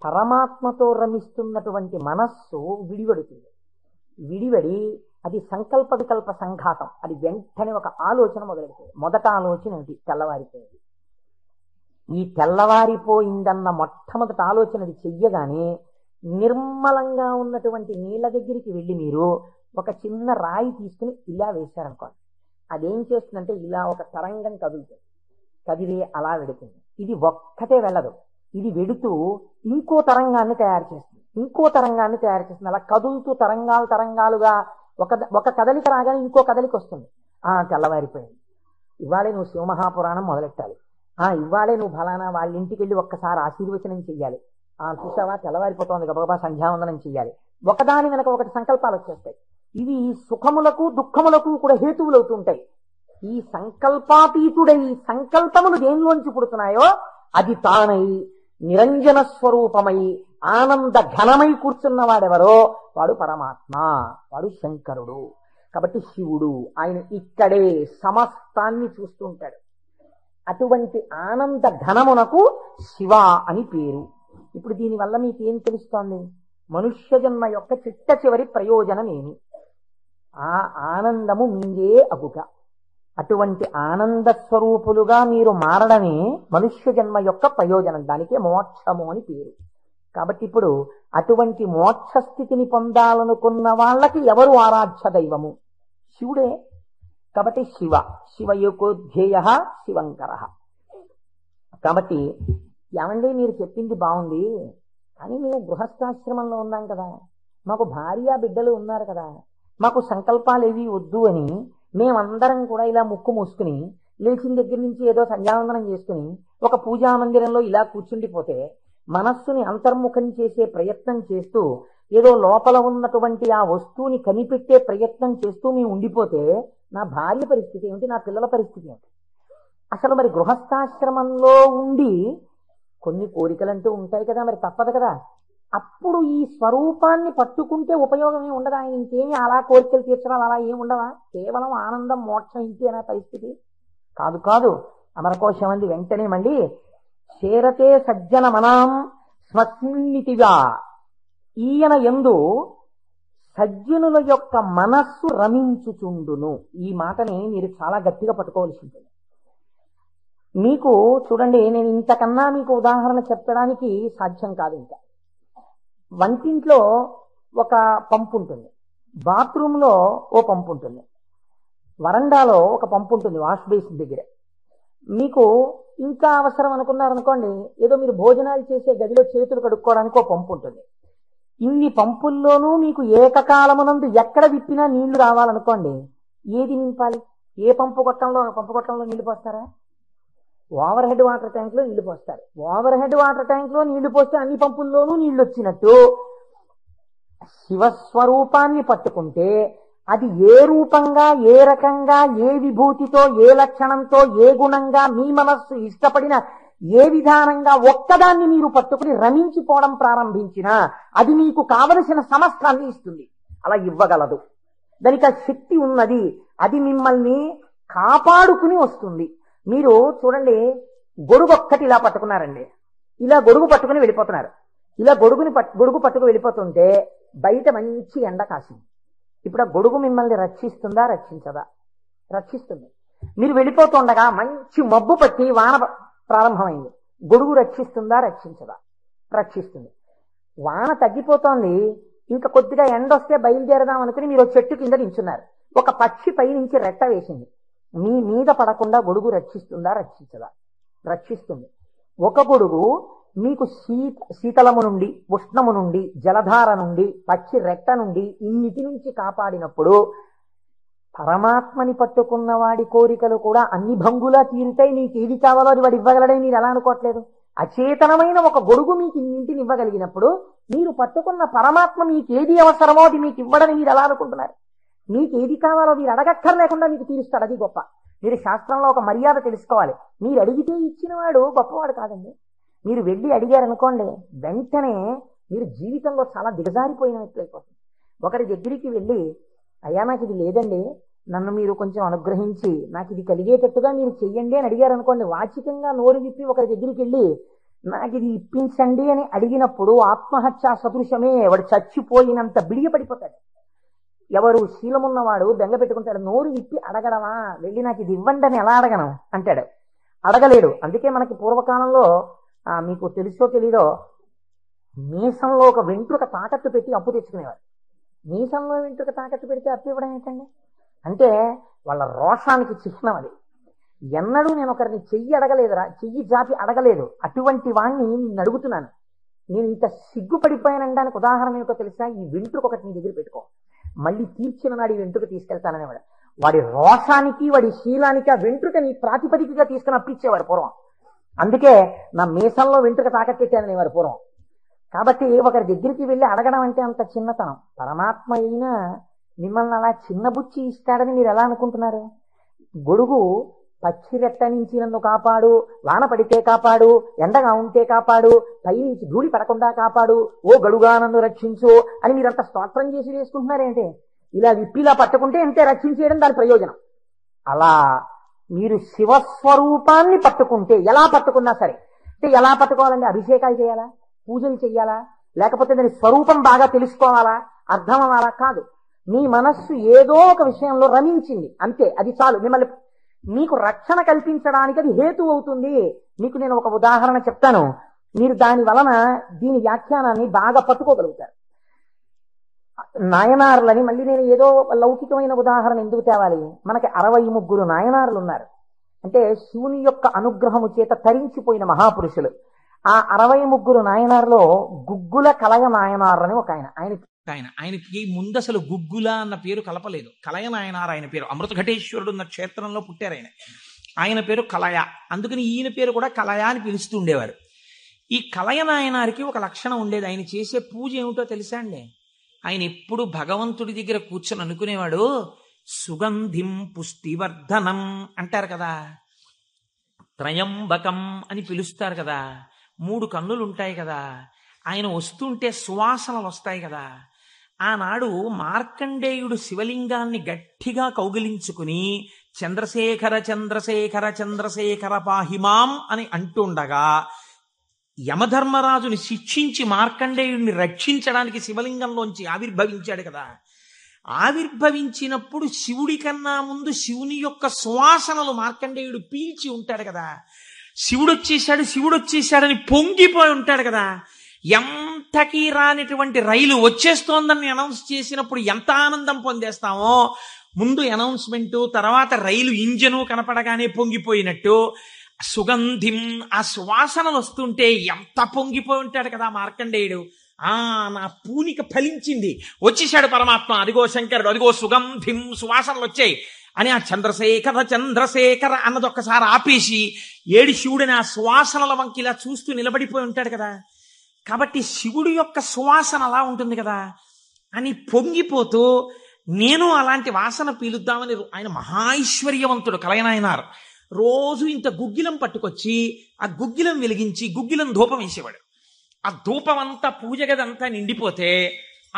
పరమాత్మతో రమిస్తున్నటువంటి మనస్సు విడివడుతుంది. విడివడి అది సంకల్ప వికల్ప సంఘాతం, అది వెంటనే ఒక ఆలోచన మొదలెడుతుంది. మొదట ఆలోచన ఏంటి? తెల్లవారిపోయింది. ఈ తెల్లవారిపోయిందన్న మొట్టమొదటి ఆలోచన అది చెయ్యగానే నిర్మలంగా ఉన్నటువంటి నీళ్ల దగ్గరికి వెళ్ళి మీరు ఒక చిన్న రాయి తీసుకుని ఇలా వేశారనుకోండి, అదేం చేస్తుందంటే ఇలా ఒక తరంగం కదులుతుంది. కదిలి అలా వెడుతుంది. ఇది ఒక్కటే వెళ్ళదు, ఇది వెడుతూ ఇంకో తరంగాన్ని తయారు చేస్తుంది, ఇంకో తరంగాన్ని తయారు చేస్తుంది. అలా కదులుతూ తరంగాలుగా ఒక కదలిక రాగానే ఇంకో కదలిక వస్తుంది. తెల్లవారిపోయింది, ఇవాళే నువ్వు శివమహాపురాణం మొదలెట్టాలి, ఇవాళే నువ్వు ఫలానా వాళ్ళ ఇంటికి వెళ్ళి ఒక్కసారి ఆశీర్వచనం చెయ్యాలి, చూసావా తెల్లవారిపోతుంది గబగబా సంధ్యావందనం చెయ్యాలి. ఒకదాని వెనక ఒకటి సంకల్పాలు వచ్చేస్తాయి. ఇవి సుఖములకు దుఃఖములకు కూడా హేతువులు అవుతుంటాయి. ఈ సంకల్పాతీతుడై సంకల్పములు దేనిలోంచి పుడుతున్నాయో అది తానై నిరంజన స్వరూపమై ఆనంద ఘనమై కూర్చున్నవాడెవరో వాడు పరమాత్మ, వాడు శంకరుడు. కాబట్టి శివుడు ఆయన ఇక్కడే సమస్తాన్ని చూస్తూ ఉంటాడు. అటువంటి ఆనంద ఘనమునకు శివ అని పేరు. ఇప్పుడు దీనివల్ల మీకేం తెలుస్తోంది? మనుష్య జన్మ యొక్క చిట్ట చివరి ప్రయోజనమేమి? ఆ ఆనందము మీరే అగుట. అటువంటి ఆనంద స్వరూపులుగా మీరు మారడమే మనుష్య జన్మ యొక్క ప్రయోజనం. దానికే మోక్షము అని పేరు. కాబట్టి ఇప్పుడు అటువంటి మోక్ష స్థితిని పొందాలనుకున్న వాళ్ళకి ఎవరు ఆరాధ్య దైవము? శివుడే. కాబట్టి శివయోకోధ్యేయ శివంకర. కాబట్టి ఏమండి మీరు చెప్పింది బాగుంది, కానీ మేము గృహస్థాశ్రమంలో ఉన్నాం కదా, మాకు భార్య బిడ్డలు ఉన్నారు కదా, మాకు సంకల్పాలు ఏవి వద్దు అని మేమందరం కూడా ఇలా ముక్కు మూసుకుని లేచిన దగ్గర నుంచి ఏదో సంధ్యావందనం చేసుకుని ఒక పూజా మందిరంలో ఇలా కూర్చుండిపోతే, మనస్సుని అంతర్ముఖం చేసే ప్రయత్నం చేస్తూ ఏదో లోపల ఉన్నటువంటి ఆ వస్తువుని కనిపెట్టే ప్రయత్నం చేస్తూ మేము ఉండిపోతే నా భార్య పరిస్థితి ఏమిటి, నా పిల్లల పరిస్థితి ఏమిటి? అసలు మరి గృహస్థాశ్రమంలో ఉండి కొన్ని కోరికలంటూ ఉంటాయి కదా, మరి తప్పదు కదా. అప్పుడు ఈ స్వరూపాన్ని పట్టుకుంటే ఉపయోగమే ఉండదా? ఇంకేమీ అలా కోరికలు తీర్చడాలు అలా ఏమి ఉండవా? కేవలం ఆనందం మోక్షం ఇంతేనా పరిస్థితి? కాదు. అమరకోశం అంది వెంటనే మళ్ళీ చేరతే సజ్జన మనాం స్మస్మిన్నితిగా. ఈయన యందు సజ్జనుల యొక్క మనస్సు రమించుచుండును. ఈ మాటని మీరు చాలా గట్టిగా పట్టుకోవాల్సి ఉంటుంది. మీకు చూడండి, నేను ఇంతకన్నా మీకు ఉదాహరణ చెప్పడానికి సాధ్యం కాదు. ఇంకా వంటింట్లో ఒక పంపు ఉంటుంది, బాత్రూంలో ఓ పంపు ఉంటుంది, వరండాలో ఒక పంపు ఉంటుంది వాష్ బేసిన్ దగ్గర. మీకు ఇంకా అవసరం అనుకున్నారనుకోండి, ఏదో మీరు భోజనాలు చేసే గదిలో చేతులు కడుక్కోవడానికి ఒక పంపు ఉంటుంది. ఇన్ని పంపుల్లోనూ మీకు ఏకకాలమునందు ఎక్కడ విప్పినా నీళ్లు రావాలనుకోండి, ఏది నింపాలి? ఏ పంపు కొట్టంలో నీళ్లు పోస్తారా? ఓవర్ హెడ్ వాటర్ ట్యాంక్ లో నీళ్లు పోస్తారు. ఓవర్ హెడ్ వాటర్ ట్యాంక్ లో నీళ్లు పోస్తే అన్ని పంపుల్లోనూ నీళ్లు వచ్చినట్టు శివస్వరూపాన్ని పట్టుకుంటే అది ఏ రూపంగా, ఏ రకంగా, ఏ విభూతితో, ఏ లక్షణంతో, ఏ గుణంగా మీ మనస్సు ఇష్టపడిన ఏ విధానంగా ఒక్కదాన్ని మీరు పట్టుకుని రమించిపోవడం ప్రారంభించినా అది మీకు కావలసిన సమస్తాన్ని ఇస్తుంది. అలా ఇవ్వగలదు. దానికి ఆ శక్తి ఉన్నది. అది మిమ్మల్ని కాపాడుకుని వస్తుంది. మీరు చూడండి, గొడుగు ఒక్కటి ఇలా పట్టుకున్నారండి, ఇలా గొడుగు పట్టుకుని వెళ్ళిపోతున్నారు. ఇలా గొడుగు పట్టుకు వెళ్ళిపోతుంటే బయట మంచి ఎండ కాసింది. ఇప్పుడు ఆ గొడుగు మిమ్మల్ని రక్షిస్తుందా, రక్షించదా? రక్షిస్తుంది. మీరు వెళ్ళిపోతుండగా మంచి మబ్బు పట్టి వాన ప్రారంభమైంది. గొడుగు రక్షిస్తుందా, రక్షించదా? రక్షిస్తుంది. వాన తగ్గిపోతోంది, ఇంకా కొద్దిగా ఎండ వస్తే బయలుదేరదాం అనుకుని మీరు చెట్టు కింద నించున్నారు. ఒక పక్షి పైనుంచి రెట్ట వేసింది. మీ మీద పడకుండా గొడుగు రక్షిస్తుందా, రక్షించదా? రక్షిస్తుంది. ఒక గొడుగు మీకు శీతలము నుండి, ఉష్ణము నుండి, జలధార నుండి, పక్షి రెట్ట నుండి ఇన్నిటి నుంచి కాపాడినప్పుడు పరమాత్మని పట్టుకున్న వాడి కోరికలు కూడా అన్ని భంగులా తీరుతాయి. నీకు ఏది కావాలో అది వాడు ఇవ్వగలడని మీరు ఎలా అనుకోవట్లేదు? అచేతనమైన ఒక గొడుగు మీకు ఇన్నింటిని ఇవ్వగలిగినప్పుడు మీరు పట్టుకున్న పరమాత్మ మీకు ఏది అవసరమో అది మీకు ఇవ్వడని మీరు ఎలా అనుకుంటున్నారు? మీకు ఏది కావాలో మీరు అడగక్కర్లేకుండా మీకు తీరుస్తాడు. అది గొప్ప. మీరు శాస్త్రంలో ఒక మర్యాద తెలుసుకోవాలి. మీరు అడిగితే ఇచ్చిన వాడు గొప్పవాడు కాదండి. మీరు వెళ్ళి అడిగారనుకోండి, వెంటనే మీరు జీవితంలో చాలా దిగజారిపోయినట్లయిపోతుంది. ఒకరి దగ్గరికి వెళ్ళి, అయ్యా నాకు ఇది లేదండి, నన్ను మీరు కొంచెం అనుగ్రహించి నాకు ఇది కలిగేటట్టుగా మీరు చెయ్యండి అని అడిగారు అనుకోండి, వాచికంగా నోరు విప్పి ఒకరి దగ్గరికి వెళ్ళి నాకు ఇది ఇప్పించండి అని అడిగినప్పుడు ఆత్మహత్యా సదృశమే. వాడు చచ్చిపోయినంత బిడియపడిపోతాడు. ఎవరు శీలమున్నవాడు బెంగ పెట్టుకుంటాడు. నోరు విప్పి అడగడమా, వెళ్ళి నాకు ఇది ఇవ్వండి అని ఎలా అడగను అంటాడు. అడగలేడు. అందుకే మనకి పూర్వకాలంలో మీకు తెలుసో తెలీదో, మీసంలో ఒక వెంట్రుక తాకట్టు పెట్టి అప్పు తెచ్చుకునేవారు. మీసంలో వెంట్రుక తాకట్టు పెడితే అప్పు ఇవ్వడం ఏంటండి? అంటే వాళ్ళ రోషానికి చిహ్నం అది. ఎన్నడూ నేను ఒకరిని చెయ్యి అడగలేదురా, చెయ్యి జాపి అడగలేదు. అటువంటి వాణ్ణి నేను అడుగుతున్నాను. నేను ఇంత సిగ్గుపడిపోయానడానికి ఉదాహరణ ఏమిటో తెలుసా? ఈ వెంట్రుక ఒకటి నీ దగ్గర పెట్టుకో, మళ్ళీ తీర్చిన నాడు ఈ వెంట్రుక తీసుకెళ్తాననేవాడు. వాడి రోషానికి, వాడి శీలానికి ఆ వెంట్రుకని ప్రాతిపదికగా తీసుకుని అప్పిచ్చేవారు పూర్వం. అందుకే నా మీసంలో వెంట్రుక తాకట్టెట్టాననేవారు పూర్వం. కాబట్టి ఒకరి దగ్గరికి వెళ్ళి అడగడం అంటే అంత చిన్నతనం. పరమాత్మ అయినా మిమ్మల్ని అలా చిన్నబుచ్చి ఇస్తాడని మీరు ఎలా అనుకుంటున్నారు? గొడుగు పక్షి రెట్ట నుంచి నన్ను కాపాడు, వాన పడితే కాపాడు, ఎండగా ఉంటే కాపాడు, పైనుంచి ధూళి పడకుండా కాపాడు, ఓ గడుగా నన్ను రక్షించు అని మీరంతా స్తోత్రం చేసి వేసుకుంటున్నారేంటి? ఇలా విప్పిలా పట్టుకుంటే ఎంతే రక్షించేయడం దాని ప్రయోజనం. అలా మీరు శివస్వరూపాన్ని పట్టుకుంటే, ఎలా పట్టుకున్నా సరే, అంటే ఎలా పట్టుకోవాలంటే అభిషేకాలు చేయాలా, పూజలు చేయాలా, లేకపోతే దాని స్వరూపం బాగా తెలుసుకోవాలా, అర్థం అవ్వాలా? కాదు. మీ మనస్సు ఏదో ఒక విషయంలో రమించింది అంతే, అది చాలు. మిమ్మల్ని మీకు రక్షణ కల్పించడానికి అది హేతు అవుతుంది. మీకు నేను ఒక ఉదాహరణ చెప్తాను, మీరు దాని వలన దీని వ్యాఖ్యానాన్ని బాగా పట్టుకోగలుగుతారు. నాయనార్లని మళ్ళీ నేను ఏదో లౌకికమైన ఉదాహరణ ఎందుకు తేవాలి? మనకి 63 నాయనార్లు ఉన్నారు. అంటే శివుని యొక్క అనుగ్రహము చేత తరించిపోయిన మహాపురుషులు. ఆ 63 నాయనార్లో గుగ్గుల కలయ నాయనార్లని ఒక ఆయనకి ముందు అసలు గుగ్గుల అన్న పేరు కలపలేదు. కలయ నాయనార్ ఆయన పేరు. అమృతఘటేశ్వరుడు ఉన్న క్షేత్రంలో పుట్టారు ఆయన పేరు కలయ. అందుకని ఈయన పేరు కూడా కలయ అని పిలుస్తూ ఉండేవారు. ఈ కలయ నాయనారికి ఒక లక్షణం ఉండేది. ఆయన చేసే పూజ ఏమిటో తెలుసా అండి? ఆయన ఎప్పుడు భగవంతుడి దగ్గర కూర్చొని అనుకునేవాడు, సుగంధిం పుష్టివర్ధనం అంటారు కదా, త్రయంబకం అని పిలుస్తారు కదా, 3 కన్నులు ఉంటాయి కదా, ఆయన వస్తుంటే సువాసనలు వస్తాయి కదా. ఆనాడు మార్కండేయుడు శివలింగాన్ని గట్టిగా కౌగిలించుకుని చంద్రశేఖర చంద్రశేఖర చంద్రశేఖర పాహిమాం అని అంటుండగా యమధర్మరాజుని శిక్షించి మార్కండేయుడిని రక్షించడానికి శివలింగంలోంచి ఆవిర్భవించాడు కదా. ఆవిర్భవించినప్పుడు శివుడి కన్నా ముందు శివుని యొక్క సువాసనలు మార్కండేయుడు పీల్చి ఉంటాడు కదా. శివుడు వచ్చేసాడని పొంగిపోయి ఉంటాడు కదా. ఎంతకీ రానిటువంటి రైలు వచ్చేస్తోందని అనౌన్స్ చేసినప్పుడు ఎంత ఆనందం పొందేస్తామో, ముందు అనౌన్స్మెంటు, తర్వాత రైలు ఇంజను కనపడగానే పొంగిపోయినట్టు సుగంధిం, ఆ సువాసనలు వస్తుంటే ఎంత పొంగిపోయి ఉంటాడు కదా మార్కండేయుడు. నా పూనిక ఫలించింది, వచ్చేసాడు పరమాత్మ, అదిగో శంకరుడు, అదిగో సుగంధిం, సువాసనలు వచ్చాయి అని ఆ చంద్రశేఖర చంద్రశేఖర అన్నది ఒక్కసారి ఆపేసి ఏడి శివుడిని ఆ సువాసనల వంకి ఇలా చూస్తూ నిలబడిపోయి ఉంటాడు కదా. కాబట్టి శివుడు యొక్క సువాసన అలా ఉంటుంది కదా అని పొంగిపోతూ నేను అలాంటి వాసన పీలుద్దామని, ఆయన మహాైశ్వర్యవంతుడు కలయనాయనారు. రోజు ఇంత గుగ్గిలం పట్టుకొచ్చి ఆ గుగ్గిలం వెలిగించి గుగ్గిలం ధూపం వేసేవాడు. ఆ ధూపం అంతా పూజ గదంతా నిండిపోతే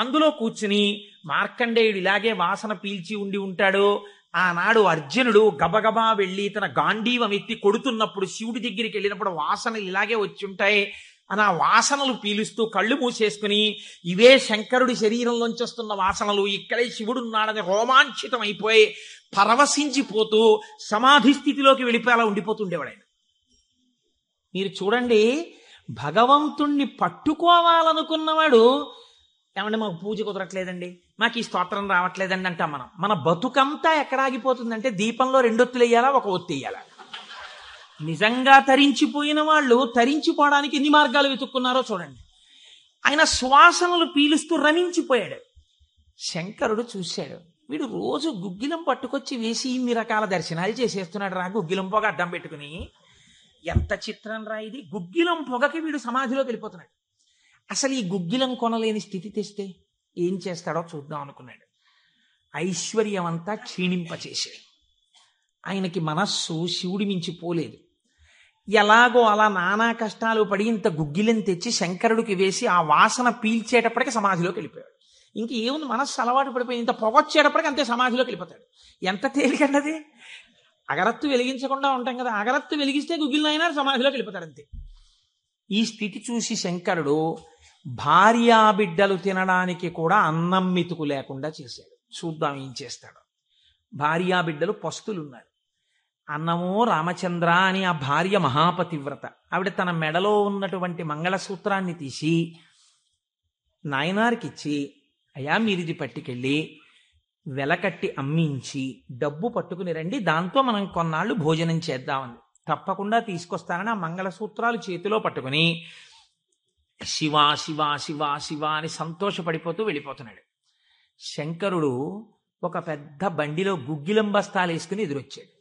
అందులో కూర్చుని మార్కండేయుడు ఇలాగే వాసన పీల్చి ఉండి ఉంటాడు. ఆనాడు అర్జునుడు గబగబా వెళ్ళి తన గాంధీవం ఎత్తి కొడుతున్నప్పుడు శివుడి దగ్గరికి వెళ్ళినప్పుడు వాసనలు ఇలాగే వచ్చి ఉంటాయి అని ఆ వాసనలు పీలుస్తూ కళ్ళు మూసేసుకుని ఇవే శంకరుడి శరీరంలోంచి వస్తున్న వాసనలు, ఇక్కడే శివుడున్నాడని రోమాంచితం అయిపోయి పరవశించిపోతూ సమాధి స్థితిలోకి వెళ్ళిపోయి అలా ఉండిపోతుండేవాడు ఆయన. మీరు చూడండి, భగవంతుణ్ణి పట్టుకోవాలనుకున్నవాడు ఏమంటే మాకు పూజ కుదరట్లేదండి, మాకు ఈ స్తోత్రం రావట్లేదండి అంటాం మనం. మన బతుకంతా ఎక్కడ ఆగిపోతుందంటే దీపంలో 2 ఒత్తులు వేయాలా, 1 ఒత్తి వేయాలా. నిజంగా తరించిపోయిన వాళ్ళు తరించిపోవడానికి ఎన్ని మార్గాలు వెతుక్కున్నారో చూడండి. ఆయన సువాసనలు పీలుస్తూ రమించిపోయాడు. శంకరుడు చూశాడు, వీడు రోజు గుగ్గిలం పట్టుకొచ్చి వేసి ఇన్ని రకాల దర్శనాలు చేసేస్తున్నాడు రా, గుగ్గిలం పొగ అడ్డం పెట్టుకుని. ఎంత చిత్రం రా ఇది, గుగ్గిలం పొగకి వీడు సమాధిలోకి వెళ్ళిపోతున్నాడు. అసలు ఈ గుగ్గిలం కొనలేని స్థితి తెస్తే ఏం చేస్తాడో చూద్దాం అనుకున్నాడు. ఐశ్వర్యం అంతా క్షీణింపచేశాడు. ఆయనకి మనస్సు శివుడి మించి పోలేదు. ఎలాగో అలా నానా కష్టాలు పడి ఇంత గుగ్గిలం తెచ్చి శంకరుడికి వేసి ఆ వాసన పీల్చేటప్పటికి సమాధిలోకి వెళ్ళిపోయాడు. ఇంక ఏముంది, మనస్సు అలవాటు పడిపోయి ఇంత పొగొచ్చేటప్పటికి అంతే సమాధిలోకి వెళ్ళిపోతాడు. ఎంత తేలికండది. అగరత్తు వెలిగించకుండా ఉంటాం కదా, అగరత్తు వెలిగిస్తే గుగ్గిలం అయినా సమాధిలోకి వెళ్ళిపోతాడు అంతే. ఈ స్థితి చూసి శంకరుడు భార్యాబిడ్డలు తినడానికి కూడా అన్నం మెతుకు లేకుండా చేశాడు. చూద్దాం ఏం చేస్తాడు. భార్యాబిడ్డలు పస్తులున్నారు. అన్నమో రామచంద్ర అని ఆ భార్య మహాపతివ్రత. ఆవిడ తన మెడలో ఉన్నటువంటి మంగళసూత్రాన్ని తీసి నాయనారికిచ్చి, అయ్యా మీరిది పట్టుకెళ్ళి వెలకట్టి అమ్మించి డబ్బు పట్టుకుని రండి, దాంతో మనం కొన్నాళ్ళు భోజనం చేద్దామని. తప్పకుండా తీసుకొస్తానని ఆ మంగళసూత్రాలు చేతిలో పట్టుకుని శివ శివ శివ శివ అని సంతోషపడిపోతూ వెళ్ళిపోతున్నాడు. శంకరుడు ఒక పెద్ద బండిలో గుగ్గిలం బస్తాలు వేసుకుని ఎదురొచ్చాడు.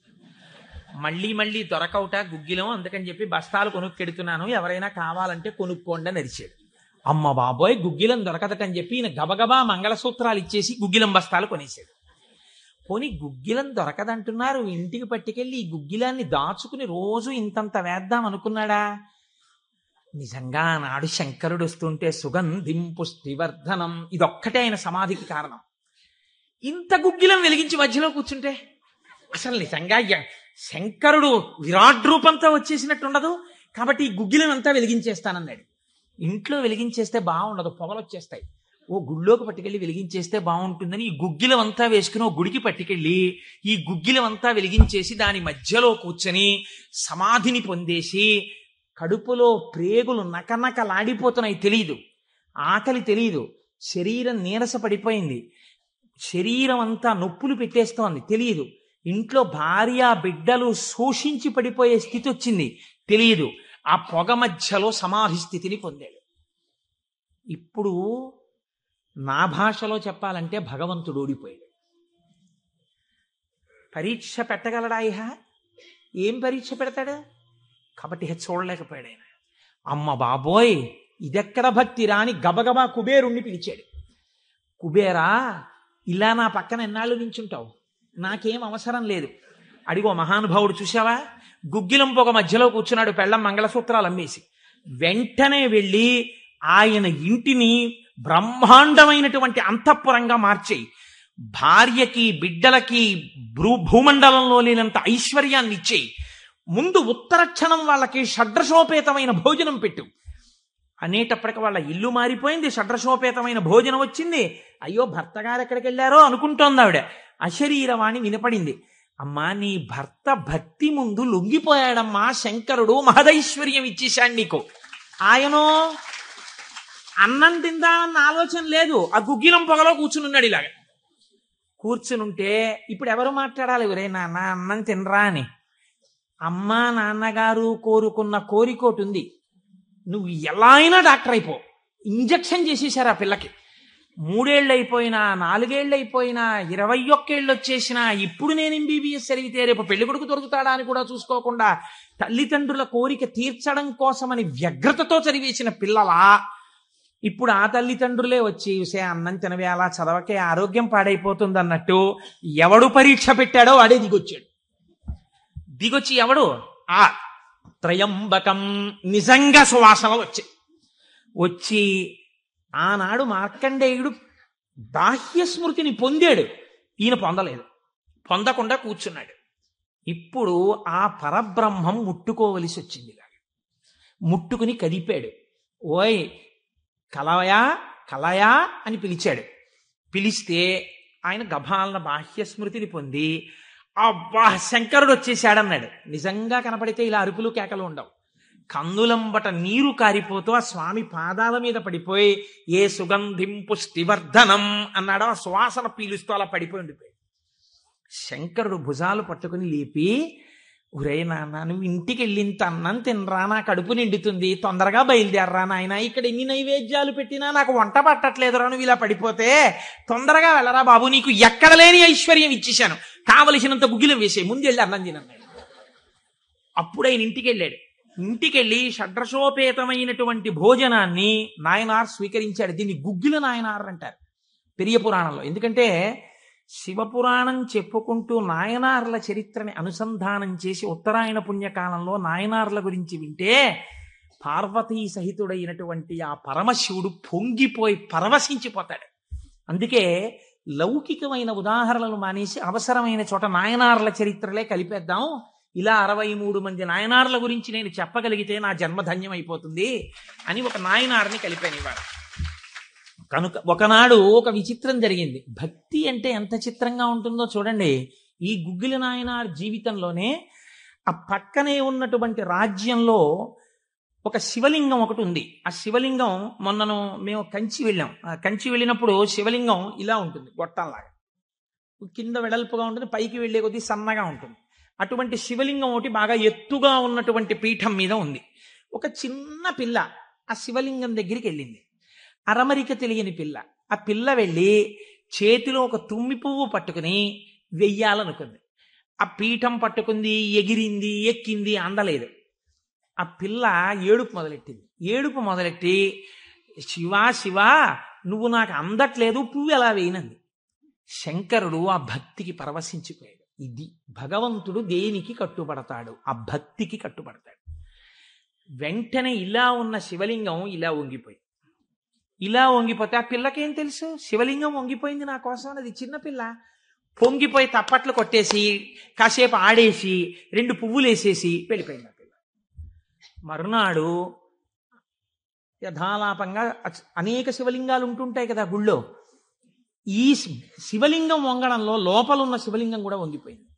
మళ్ళీ మళ్ళీ దొరకవుట గుగ్గిలం, అందుకని చెప్పి బస్తాలు కొనుక్కెడుతున్నాను, ఎవరైనా కావాలంటే కొనుక్కోండి అని అరిచాడు. అమ్మ బాబోయ్, గుగ్గిలం దొరకదటని చెప్పి ఈయన గబగబా మంగళసూత్రాలు ఇచ్చేసి గుగ్గిలం బస్తాలు కొనేశాడు. పోనీ గుగ్గిలం దొరకదంటున్నారు, ఇంటికి పట్టుకెళ్ళి ఈ గుగ్గిలాన్ని దాచుకుని రోజు ఇంతంత వేద్దాం అనుకున్నాడా? నిజంగా నాడు శంకరుడు వస్తుంటే సుగంధిం పుష్టివర్ధనం, ఇదొక్కటే ఆయన సమాధికి కారణం. ఇంత గుగ్గిలం వెలిగించి మధ్యలో కూర్చుంటే అసలు నిజంగా శంకరుడు విరాట్ రూపంతో వచ్చేసినట్టు ఉండదు. కాబట్టి ఈ గుగ్గిలం అంతా వెలిగించేస్తానన్నాడు. ఇంట్లో వెలిగించేస్తే బాగుండదు, పొగలు వచ్చేస్తాయి. ఓ గుళ్ళోకి పట్టుకెళ్ళి వెలిగించేస్తే బాగుంటుందని ఈ గుగ్గిలం అంతా వేసుకుని ఓ గుడికి పట్టుకెళ్ళి ఈ గుగ్గిలం అంతా వెలిగించేసి దాని మధ్యలో కూర్చొని సమాధిని పొందేసి కడుపులో ప్రేగులు నకనకలాడిపోతున్నాయి, తెలియదు, ఆకలి తెలియదు, శరీరం నీరస పడిపోయింది, శరీరం అంతా నొప్పులు పెట్టేస్తోంది, తెలియదు, ఇంట్లో భార్య బిడ్డలు శోషించి పడిపోయే స్థితి వచ్చింది, తెలియదు. ఆ పొగ మధ్యలో సమాధి స్థితిని పొందాడు. ఇప్పుడు నా భాషలో చెప్పాలంటే భగవంతుడు ఓడిపోయాడు. పరీక్ష పెట్టగలడా? ఏం పరీక్ష పెడతాడు? కాబట్టి చూడలేకపోయాడు ఆయన. అమ్మ బాబోయ్, ఇదెక్కడ భక్తి రాని గబగబా కుబేరుణ్ణి పిలిచాడు. కుబేరా, ఇలా నా పక్కన ఎన్నాళ్ళు నించుంటావు, నాకేం అవసరం లేదు. అడిగో మహానుభావుడు చూసావా, గుగ్గిలం పొగ మధ్యలో కూర్చున్నాడు, పెళ్ళం మంగళసూత్రాలు అమ్మేసి. వెంటనే వెళ్ళి ఆయన ఇంటిని బ్రహ్మాండమైనటువంటి అంతఃపురంగా మార్చేయి, భార్యకి బిడ్డలకి భూమండలంలో లేనంత ఐశ్వర్యాన్ని ఇచ్చేయి, ముందు ఉత్తరక్షణం వాళ్ళకి షడ్రశోపేతమైన భోజనం పెట్టు అనేటప్పటికి వాళ్ళ ఇల్లు మారిపోయింది, షడ్రశోపేతమైన భోజనం వచ్చింది. అయ్యో భర్త గారు ఎక్కడికి వెళ్ళారో అనుకుంటోంది ఆవిడ. అశరీరవాణి వినపడింది. అమ్మా, నీ భర్త భక్తి ముందు లొంగిపోయాడమ్మా, శంకరుడు మహదైశ్వర్యం ఇచ్చేశాడు నీకు. ఆయనో అన్నం తిందామన్న ఆలోచన లేదు, ఆ గుగ్గిలం పొగలో కూర్చునున్నాడు. ఇలాగ కూర్చునుంటే ఇప్పుడు ఎవరు మాట్లాడాలి? ఒరే నాన్న అన్నం తినరా అని. అమ్మా నాన్నగారు కోరుకున్న కోరికోటి ఉంది, నువ్వు ఎలా అయినా డాక్టర్ అయిపో. ఇంజక్షన్ చేసేసారు ఆ పిల్లకి. 3 ఏళ్ళు అయిపోయినా, 4 ఏళ్ళు అయిపోయినా, 21 ఏళ్ళు వచ్చేసినా, ఇప్పుడు నేను MBBS చదివితే రేపు పెళ్లి కొడుకు దొరుకుతాడా అని కూడా చూసుకోకుండా తల్లిదండ్రుల కోరిక తీర్చడం కోసమని వ్యగ్రతతో చదివేసిన పిల్లలా ఇప్పుడు ఆ తల్లిదండ్రులే వచ్చి చూసే అన్నం తినవే, అలా చదవకే, ఆరోగ్యం పాడైపోతుంది అన్నట్టు ఎవడు పరీక్ష పెట్టాడో వాడే దిగొచ్చాడు. దిగొచ్చి ఎవడు ఆ త్రయంబకం నిజంగా సువాసనలు వచ్చి ఆనాడు మార్కండేయుడు బాహ్య స్మృతిని పొందాడు, ఈయన పొందలేదు. పొందకుండా కూర్చున్నాడు. ఇప్పుడు ఆ పరబ్రహ్మం ముట్టుకోవలసి వచ్చింది. ముట్టుకుని కదిపాడు. ఓయ్ కలయా కలయా అని పిలిచాడు. పిలిస్తే ఆయన గభాలన బాహ్య స్మృతిని పొంది అబ్బా శంకరుడు వచ్చేసాడన్నాడు. నిజంగా కనపడితే ఇలా అరుపులు కేకలు ఉండవు. కందులంబట నీరు కారిపోతూ ఆ స్వామి పాదాల మీద పడిపోయి ఏ సుగంధిం పుష్టివర్ధనం అన్నాడో ఆ సువాసన పీలుస్తూ అలా పడిపోయి ఉండిపోయాడు. శంకరుడు భుజాలు పట్టుకుని లేపి, ఒరే నాన్న నువ్వు ఇంటికి వెళ్ళింత అన్నం తినరా, నా కడుపు నిండుతుంది, తొందరగా బయలుదేరరా నాయన, ఇక్కడ ఎన్ని నైవేద్యాలు పెట్టినా నాకు వంట పట్టట్లేదురా, నువ్వు ఇలా పడిపోతే తొందరగా వెళ్ళరా బాబు, నీకు ఎక్కడ లేని ఐశ్వర్యం ఇచ్చేశాను, కావలసినంత గుగ్గిలం వేసే, ముందు వెళ్ళి అన్నం తినన్నాడు. అప్పుడు ఆయన ఇంటికి వెళ్ళాడు. ఇంటికెళ్ళి షడ్రసోపేతమైనటువంటి భోజనాన్ని నాయనార్ స్వీకరించాడు. దీన్ని గుగ్గిల నాయనార్ అంటారు పెరియ పురాణంలో. ఎందుకంటే శివపురాణం చెప్పుకుంటూ నాయనార్ల చరిత్రని అనుసంధానం చేసి ఉత్తరాయణ పుణ్యకాలంలో నాయనార్ల గురించి వింటే పార్వతీ సహితుడైనటువంటి ఆ పరమశివుడు పొంగిపోయి పరవశించిపోతాడు. అందుకే లౌకికమైన ఉదాహరణలు మానేసి అవసరమైన చోట నాయనార్ల చరిత్రలే కలిపేద్దాం. ఇలా 63 మంది నాయనార్ల గురించి నేను చెప్పగలిగితే నా జన్మధన్యం అయిపోతుంది అని ఒక నాయనార్ని కలిపాను ఇవాళ. కనుక ఒకనాడు ఒక విచిత్రం జరిగింది. భక్తి అంటే ఎంత చిత్రంగా ఉంటుందో చూడండి. ఈ గుగ్గిల నాయనార్ జీవితంలోనే ఆ పక్కనే ఉన్నటువంటి రాజ్యంలో ఒక శివలింగం ఒకటి ఉంది. ఆ శివలింగం మొన్నను మేము కంచి వెళ్ళాం. ఆ కంచి వెళ్ళినప్పుడు శివలింగం ఇలా ఉంటుంది, గొట్టంలాగా కింద వెడల్పుగా ఉంటుంది, పైకి వెళ్లే కొద్దీ సన్నగా ఉంటుంది. అటువంటి శివలింగం ఒకటి బాగా ఎత్తుగా ఉన్నటువంటి పీఠం మీద ఉంది. ఒక చిన్న పిల్ల ఆ శివలింగం దగ్గరికి వెళ్ళింది. అరమరిక తెలియని పిల్ల. ఆ పిల్ల వెళ్ళి చేతిలో ఒక తుమ్మి పువ్వు పట్టుకుని వెయ్యాలనుకుంది. ఆ పీఠం పట్టుకుంది, ఎగిరింది, ఎక్కింది, అందలేదు. ఆ పిల్ల ఏడుపు మొదలెట్టింది. ఏడుపు మొదలెట్టి శివా శివా నువ్వు నాకు అందట్లేదు, పువ్వు ఎలా వేయనంది. శంకరుడు ఆ భక్తికి పరవశించిపోయాడు. ఇది భగవంతుడు దేనికి కట్టుబడతాడు? ఆ భక్తికి కట్టుబడతాడు. వెంటనే ఇలా ఉన్న శివలింగం ఇలా వంగిపోయి, ఇలా వంగిపోతే ఆ పిల్లకేం తెలుసు శివలింగం వంగిపోయింది నా కోసం అన్నది. చిన్నపిల్ల పొంగిపోయి తప్పట్లు కొట్టేసి కాసేపు ఆడేసి 2 పువ్వులు వేసేసి వెళ్ళిపోయింది ఆ పిల్ల. మరునాడు యథాలాపంగా అనేక శివలింగాలు ఉంటుంటాయి కదా గుళ్ళో. ఈ శివలింగం వంగడంలో లోపలున్న శివలింగం కూడా వంగిపోయింది.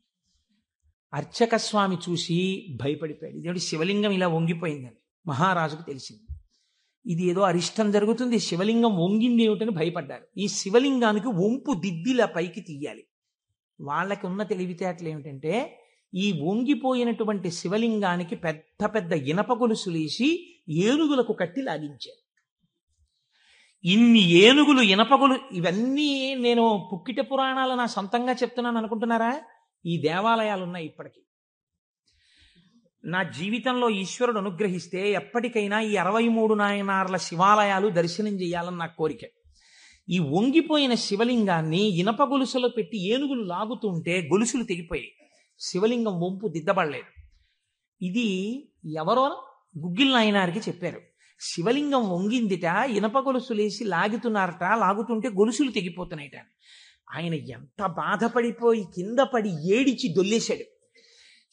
అర్చక స్వామి చూసి భయపడిపోయాడు. ఇదేంటి శివలింగం ఇలా వంగిపోయిందని మహారాజుకు తెలిసింది. ఇది ఏదో అరిష్టం జరుగుతుంది, శివలింగం వంగింది ఏమిటని భయపడ్డారు. ఈ శివలింగానికి వంపు దిద్దిలా పైకి తీయాలి. వాళ్ళకి ఉన్న తెలివితేటలు ఏమిటంటే ఈ వంగిపోయినటువంటి శివలింగానికి పెద్ద పెద్ద ఇనప గొలుసులేసి ఏనుగులకు కట్టి లాగించారు. ఇన్ని ఏనుగులు, ఇనపగులు, ఇవన్నీ నేను పుక్కిట పురాణాలు నా సొంతంగా చెప్తున్నాను అనుకుంటున్నారా? ఈ దేవాలయాలు ఉన్నాయి ఇప్పటికీ. నా జీవితంలో ఈశ్వరుడు అనుగ్రహిస్తే ఎప్పటికైనా ఈ 63 నాయనార్ల శివాలయాలు దర్శనం చేయాలని నా కోరిక. ఈ వంగిపోయిన శివలింగాన్ని ఇనప గొలుసులో పెట్టి ఏనుగులు లాగుతుంటే గొలుసులు తెగిపోయాయి. శివలింగం వంపు దిద్దబడలేదు. ఇది ఎవరో గుగ్గిల నాయనారికి చెప్పారు. శివలింగం వంగిందిట, ఇనప గొలుసులేసి లాగుతున్నారట, లాగుతుంటే గొలుసులు తెగిపోతున్నాయిట. ఆయన ఎంత బాధపడిపోయి కింద పడి ఏడిచి దొల్లేశాడు.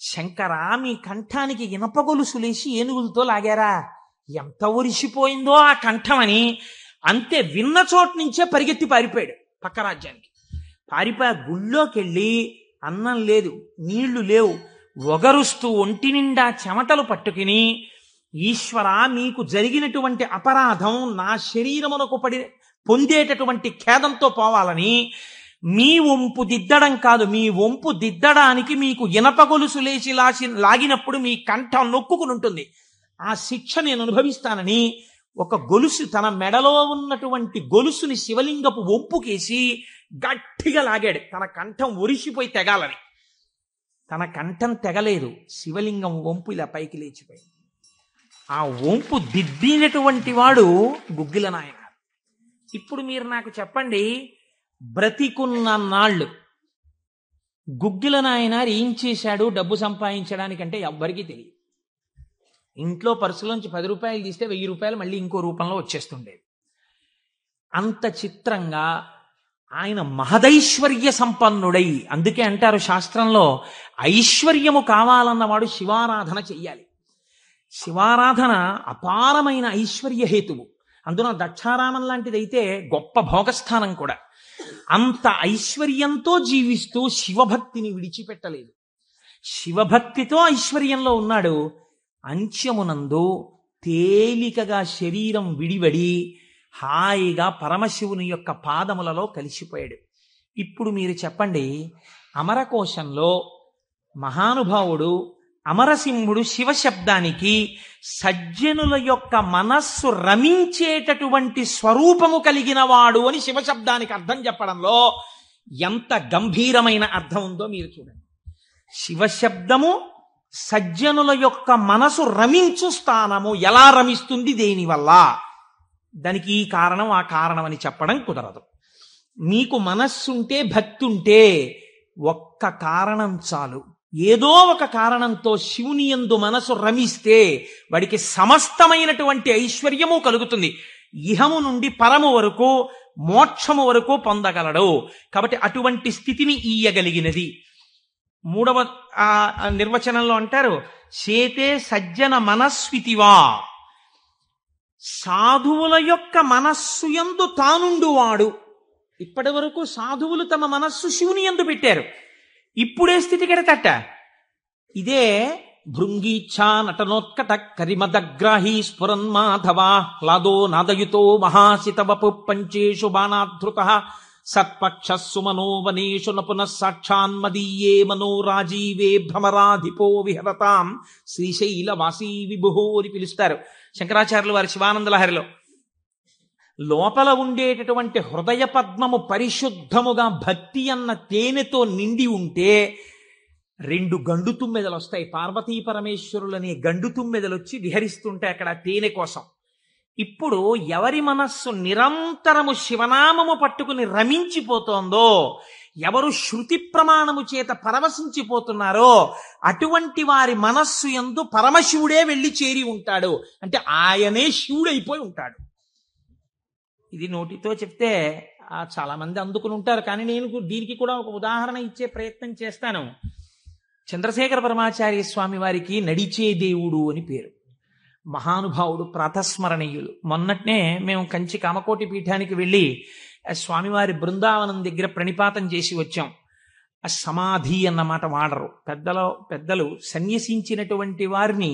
శంకరా మీ కంఠానికి ఇనప గొలుసులేసి ఏనుగులతో లాగారా, ఎంత ఒరిసిపోయిందో ఆ కంఠమని. అంతే, విన్న చోటు నుంచే పరిగెత్తి పారిపోయాడు పక్క రాజ్యానికి. పారిపోయి గుళ్ళోకి వెళ్ళి అన్నం లేదు, నీళ్లు లేవు, ఒగరుస్తూ ఒంటి నిండా చెమటలు పట్టుకుని, ఈశ్వర మీకు జరిగినటువంటి అపరాధం నా శరీరమునకు పొందేటటువంటి ఖేదంతో పోవాలని మీ వంపు దిద్దడం కాదు, మీ వంపు దిద్దడానికి మీకు ఇనప గొలుసు లేచి లాగినప్పుడు మీ కంఠం నొక్కుకుని ఉంటుంది. ఆ శిక్ష నేను అనుభవిస్తానని ఒక గొలుసు, తన మెడలో ఉన్నటువంటి గొలుసుని శివలింగపు వంపుకేసి గట్టిగా లాగాడు, తన కంఠం ఒరిసిపోయి తెగాలని. తన కంఠం తెగలేదు, శివలింగం వంపు ఇలా పైకి లేచిపోయింది. ఆ వంపు దిద్దినటువంటి వాడు గుగ్గిల నాయనార్. ఇప్పుడు మీరు నాకు చెప్పండి, బ్రతికున్న నాళ్ళు గుగ్గిల నాయనార్ ఏం చేశాడు డబ్బు సంపాదించడానికంటే ఎవ్వరికీ తెలియదు. ఇంట్లో పర్సులోంచి 10 రూపాయలు తీస్తే 1000 రూపాయలు మళ్ళీ ఇంకో రూపంలో వచ్చేస్తుండేది. అంత చిత్రంగా ఆయన మహదైశ్వర్య సంపన్నుడై, అందుకే అంటారు శాస్త్రంలో, ఐశ్వర్యము కావాలన్నవాడు శివారాధన చెయ్యాలి. శివారాధన అపారమైన ఐశ్వర్య హేతువు. అందున దక్షారామం లాంటిదైతే గొప్ప భోగస్థానం కూడా. అంత ఐశ్వర్యంతో జీవిస్తూ శివభక్తిని విడిచిపెట్టలేదు. శివభక్తితో ఐశ్వర్యంలో ఉన్నాడు. అంత్యమునందు తేలికగా శరీరం విడివడి హాయిగా పరమశివుని యొక్క పాదములలో కలిసిపోయాడు. ఇప్పుడు మీరు చెప్పండి, అమరకోశంలో మహానుభావుడు అమరసింహుడు శివశబ్దానికి సజ్జనుల యొక్క మనస్సు రమించేటటువంటి స్వరూపము కలిగిన వాడు అని శివశబ్దానికి అర్థం చెప్పడంలో ఎంత గంభీరమైన అర్థం ఉందో మీరు చూడండి. శివశబ్దము సజ్జనుల యొక్క మనసు రమించు స్థానము. ఎలా రమిస్తుంది, దేనివల్ల? దానికి ఈ కారణం ఆ కారణం అని చెప్పడం కుదరదు. మీకు మనస్సుంటే, భక్తి ఉంటే ఒక్క కారణం చాలు. ఏదో ఒక కారణంతో శివుని యందు మనసు రమిస్తే వాడికి సమస్తమైనటువంటి ఐశ్వర్యము కలుగుతుంది. ఇహము నుండి పరము వరకు, మోక్షము వరకు పొందగలడు. కాబట్టి అటువంటి స్థితిని ఇయ్యగలిగినది. 3వ నిర్వచనంలో అంటారు, చేతే సజ్జన మనస్వితివా. సాధువుల యొక్క మనస్సు యందు తానుండువాడు. ఇప్పటి వరకు సాధువులు తమ మనస్సు శివుని యందు పెట్టారు. ఇప్పుడే స్థితి కెడతట. ఇదే భృంగీచ్ఛా నటనోత్కట కరిమదగ్రాహీ స్ఫురన్మాధవా హ్లాదో నాదయుతో మహాసితవపు పంచేషు బాణాధృత సత్పక్ష సుమనో వనేషు నపునః సాక్షాన్మదీయే మనో రాజీవే భ్రమరాధిపో విహరతాం శ్రీశైలవాసీ విభుహో అని పిలుస్తారు శంకరాచార్యులు వారి శివానందలహరిలో. లోపల ఉండేటటువంటి హృదయ పద్మము పరిశుద్ధముగా భక్తి అన్న తేనెతో నిండి ఉంటే 2 గండు తుమ్మెదలు వస్తాయి. పార్వతీ పరమేశ్వరులనే గండు తుమ్మెదలు వచ్చి విహరిస్తుంటే అక్కడ తేనె కోసం. ఇప్పుడు ఎవరి మనస్సు నిరంతరము శివనామము పట్టుకుని రమించిపోతోందో, ఎవరు శృతి ప్రమాణము చేత పరవశించిపోతున్నారో అటువంటి వారి మనస్సు యందు పరమశివుడే వెళ్ళి చేరి ఉంటాడు. అంటే ఆయనే శివుడైపోయి ఉంటాడు. ఇది నోటితో చెప్తే చాలా మంది అందుకుని ఉంటారు. కానీ నేను దీనికి కూడా ఒక ఉదాహరణ ఇచ్చే ప్రయత్నం చేస్తాను. చంద్రశేఖర పరమాచార్య స్వామి వారికి నడిచే దేవుడు అని పేరు. మహానుభావుడు, ప్రాతస్మరణీయులు. మొన్నట్నే మేము కంచి కామకోటి పీఠానికి వెళ్ళి స్వామివారి బృందావనం దగ్గర ప్రణిపాతం చేసి వచ్చాం. ఆ సమాధి అన్నమాట వాడరు పెద్దలు సన్యసించినటువంటి వారిని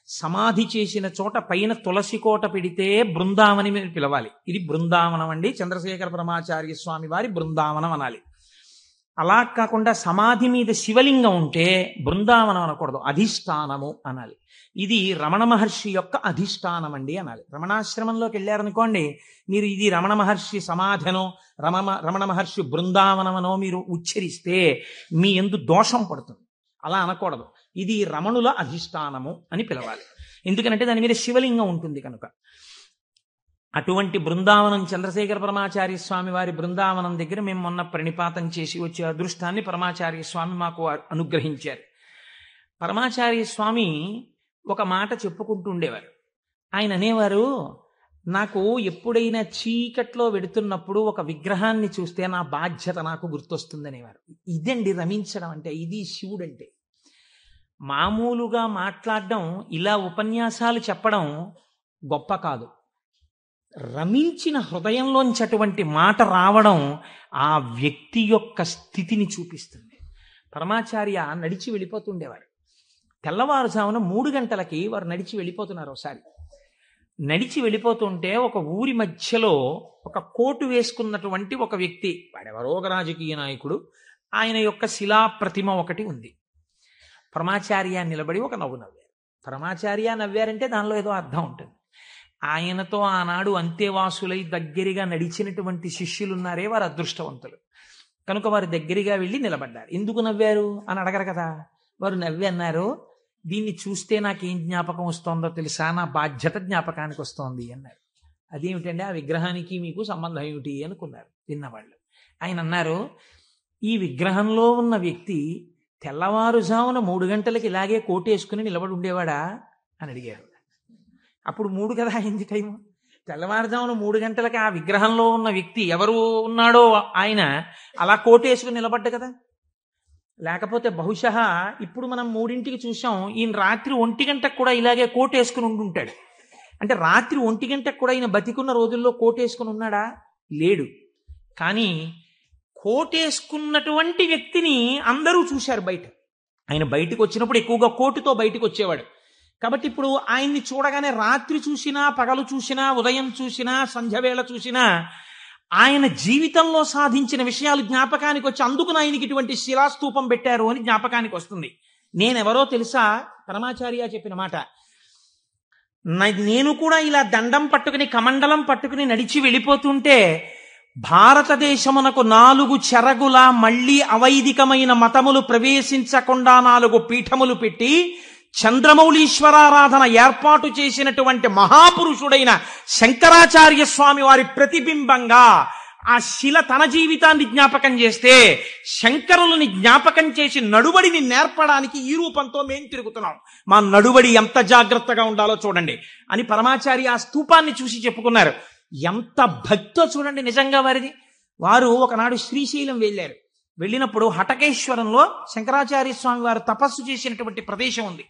సమాధి చేసిన చోట పైన తులసి కోట పెడితే బృందావని మీరు పిలవాలి. ఇది బృందావనం అండి, చంద్రశేఖర పరమాచార్య స్వామి వారి బృందావనం అనాలి. అలా కాకుండా సమాధి మీద శివలింగం ఉంటే బృందావనం అనకూడదు, అధిష్టానము అనాలి. ఇది రమణ మహర్షి యొక్క అధిష్టానం అండి అనాలి. రమణాశ్రమంలోకి వెళ్ళారనుకోండి, మీరు ఇది రమణ మహర్షి సమాధనో రమణ మహర్షి బృందావనమనో మీరు ఉచ్చరిస్తే మీ యందు దోషం పడుతుంది. అలా అనకూడదు. ఇది రమణుల అధిష్టానము అని పిలవాలి. ఎందుకంటే దాని మీద శివలింగం ఉంటుంది కనుక. అటువంటి బృందావనం చంద్రశేఖర పరమాచార్య స్వామి వారి బృందావనం దగ్గర మేము మొన్న ప్రణిపాతం చేసి వచ్చే అదృష్టాన్ని పరమాచార్య స్వామి మాకు అనుగ్రహించారు. పరమాచార్య స్వామి ఒక మాట చెప్పుకుంటూ ఉండేవారు. ఆయన అనేవారు, నాకు ఎప్పుడైనా చీకట్లో వెడుతున్నప్పుడు ఒక విగ్రహాన్ని చూస్తే నా బాధ్యత నాకు గుర్తొస్తుందనేవారు. ఇదండి రమించడం అంటే, ఇది శివుడు అంటే. మామూలుగా మాట్లాడడం, ఇలా ఉపన్యాసాలు చెప్పడం గొప్ప కాదు. రమించిన హృదయంలోంచి అటువంటి మాట రావడం ఆ వ్యక్తి యొక్క స్థితిని చూపిస్తుంది. పరమాచార్య నడిచి వెళ్ళిపోతుండేవారు. తెల్లవారుజామున 3 గంటలకి వారు నడిచి వెళ్ళిపోతున్నారు. ఒకసారి నడిచి వెళ్ళిపోతుంటే ఒక ఊరి మధ్యలో ఒక కోటు వేసుకున్నటువంటి ఒక వ్యక్తి, వాడెవరో ఒక రాజకీయ నాయకుడు, ఆయన యొక్క శిలా ప్రతిమ ఒకటి ఉంది. పరమాచార్య నిలబడి ఒక నవ్వు నవ్వారు. పరమాచార్య నవ్వారంటే దానిలో ఏదో అర్థం ఉంటుంది. ఆయనతో ఆనాడు అంతేవాసులై దగ్గరగా నడిచినటువంటి శిష్యులున్నారే, వారు అదృష్టవంతులు కనుక వారు దగ్గరగా వెళ్ళి నిలబడ్డారు. ఎందుకు నవ్వారు అని అడగరు కదా. వారు నవ్వి అన్నారు, దీన్ని చూస్తే నాకేం జ్ఞాపకం వస్తోందో తెలుసా, నా బాధ్యత జ్ఞాపకానికి వస్తోంది అన్నారు. అదేమిటండి, ఆ విగ్రహానికి మీకు సంబంధం ఏమిటి అనుకున్నారు విన్నవాళ్ళు. ఆయన అన్నారు, ఈ విగ్రహంలో ఉన్న వ్యక్తి తెల్లవారుజామున 3 గంటలకి ఇలాగే కోటేసుకుని నిలబడి ఉండేవాడా అని అడిగారు. అప్పుడు 3 కదా అయింది టైము. తెల్లవారుజామున 3 గంటలకి ఆ విగ్రహంలో ఉన్న వ్యక్తి ఎవరు ఉన్నాడో ఆయన అలా కోటేసుకుని నిలబడ్డ కదా. లేకపోతే బహుశः ఇప్పుడు మనం 3ంటికి చూసాం, ఈయన రాత్రి 1 గంటకు కూడా ఇలాగే కోటేసుకుని ఉండుంటాడు. అంటే రాత్రి 1 గంటకు కూడా ఈయన బతికున్న రోజుల్లో కోటేసుకుని ఉన్నాడా? లేడు. కానీ కోటేసుకున్నటువంటి వ్యక్తిని అందరూ చూశారు బయట. ఆయన బయటకు వచ్చినప్పుడు ఎక్కువగా కోటుతో బయటకు వచ్చేవాడు. కాబట్టి ఇప్పుడు ఆయన్ని చూడగానే రాత్రి చూసినా, పగలు చూసినా, ఉదయం చూసినా, సంధ్యవేళ చూసినా ఆయన జీవితంలో సాధించిన విషయాలు జ్ఞాపకానికి వచ్చి అందుకు ఆయనకి ఇటువంటి శిలాస్తూపం పెట్టారు అని జ్ఞాపకానికి వస్తుంది. నేనెవరో తెలుసా? పరమాచార్య చెప్పిన మాట. నేను కూడా ఇలా దండం పట్టుకుని కమండలం పట్టుకుని నడిచి వెళ్ళిపోతుంటే భారతదేశమునకు 4 చెరగుల మళ్లీ అవైదికమైన మతములు ప్రవేశించకుండా 4 పీఠములు పెట్టి చంద్రమౌళీశ్వరారాధన ఏర్పాటు చేసినటువంటి మహాపురుషుడైన శంకరాచార్య స్వామి వారి ప్రతిబింబంగా ఆ శిల తన జీవితాన్ని జ్ఞాపకం చేస్తే శంకరులని జ్ఞాపకం చేసి నడువడిని నేర్పడానికి ఈ రూపంతో మేం తిరుగుతున్నాం. మా నడువడి ఎంత జాగ్రత్తగా ఉండాలో చూడండి అని పరమాచార్య ఆ స్తూపాన్ని చూసి చెప్పుకున్నారు. ఎంత భక్తో చూడండి నిజంగా వారిది. వారు ఒకనాడు శ్రీశైలం వెళ్ళారు. వెళ్ళినప్పుడు హటకేశ్వరంలో శంకరాచార్య స్వామి వారు తపస్సు చేసినటువంటి ప్రదేశం ఉంది.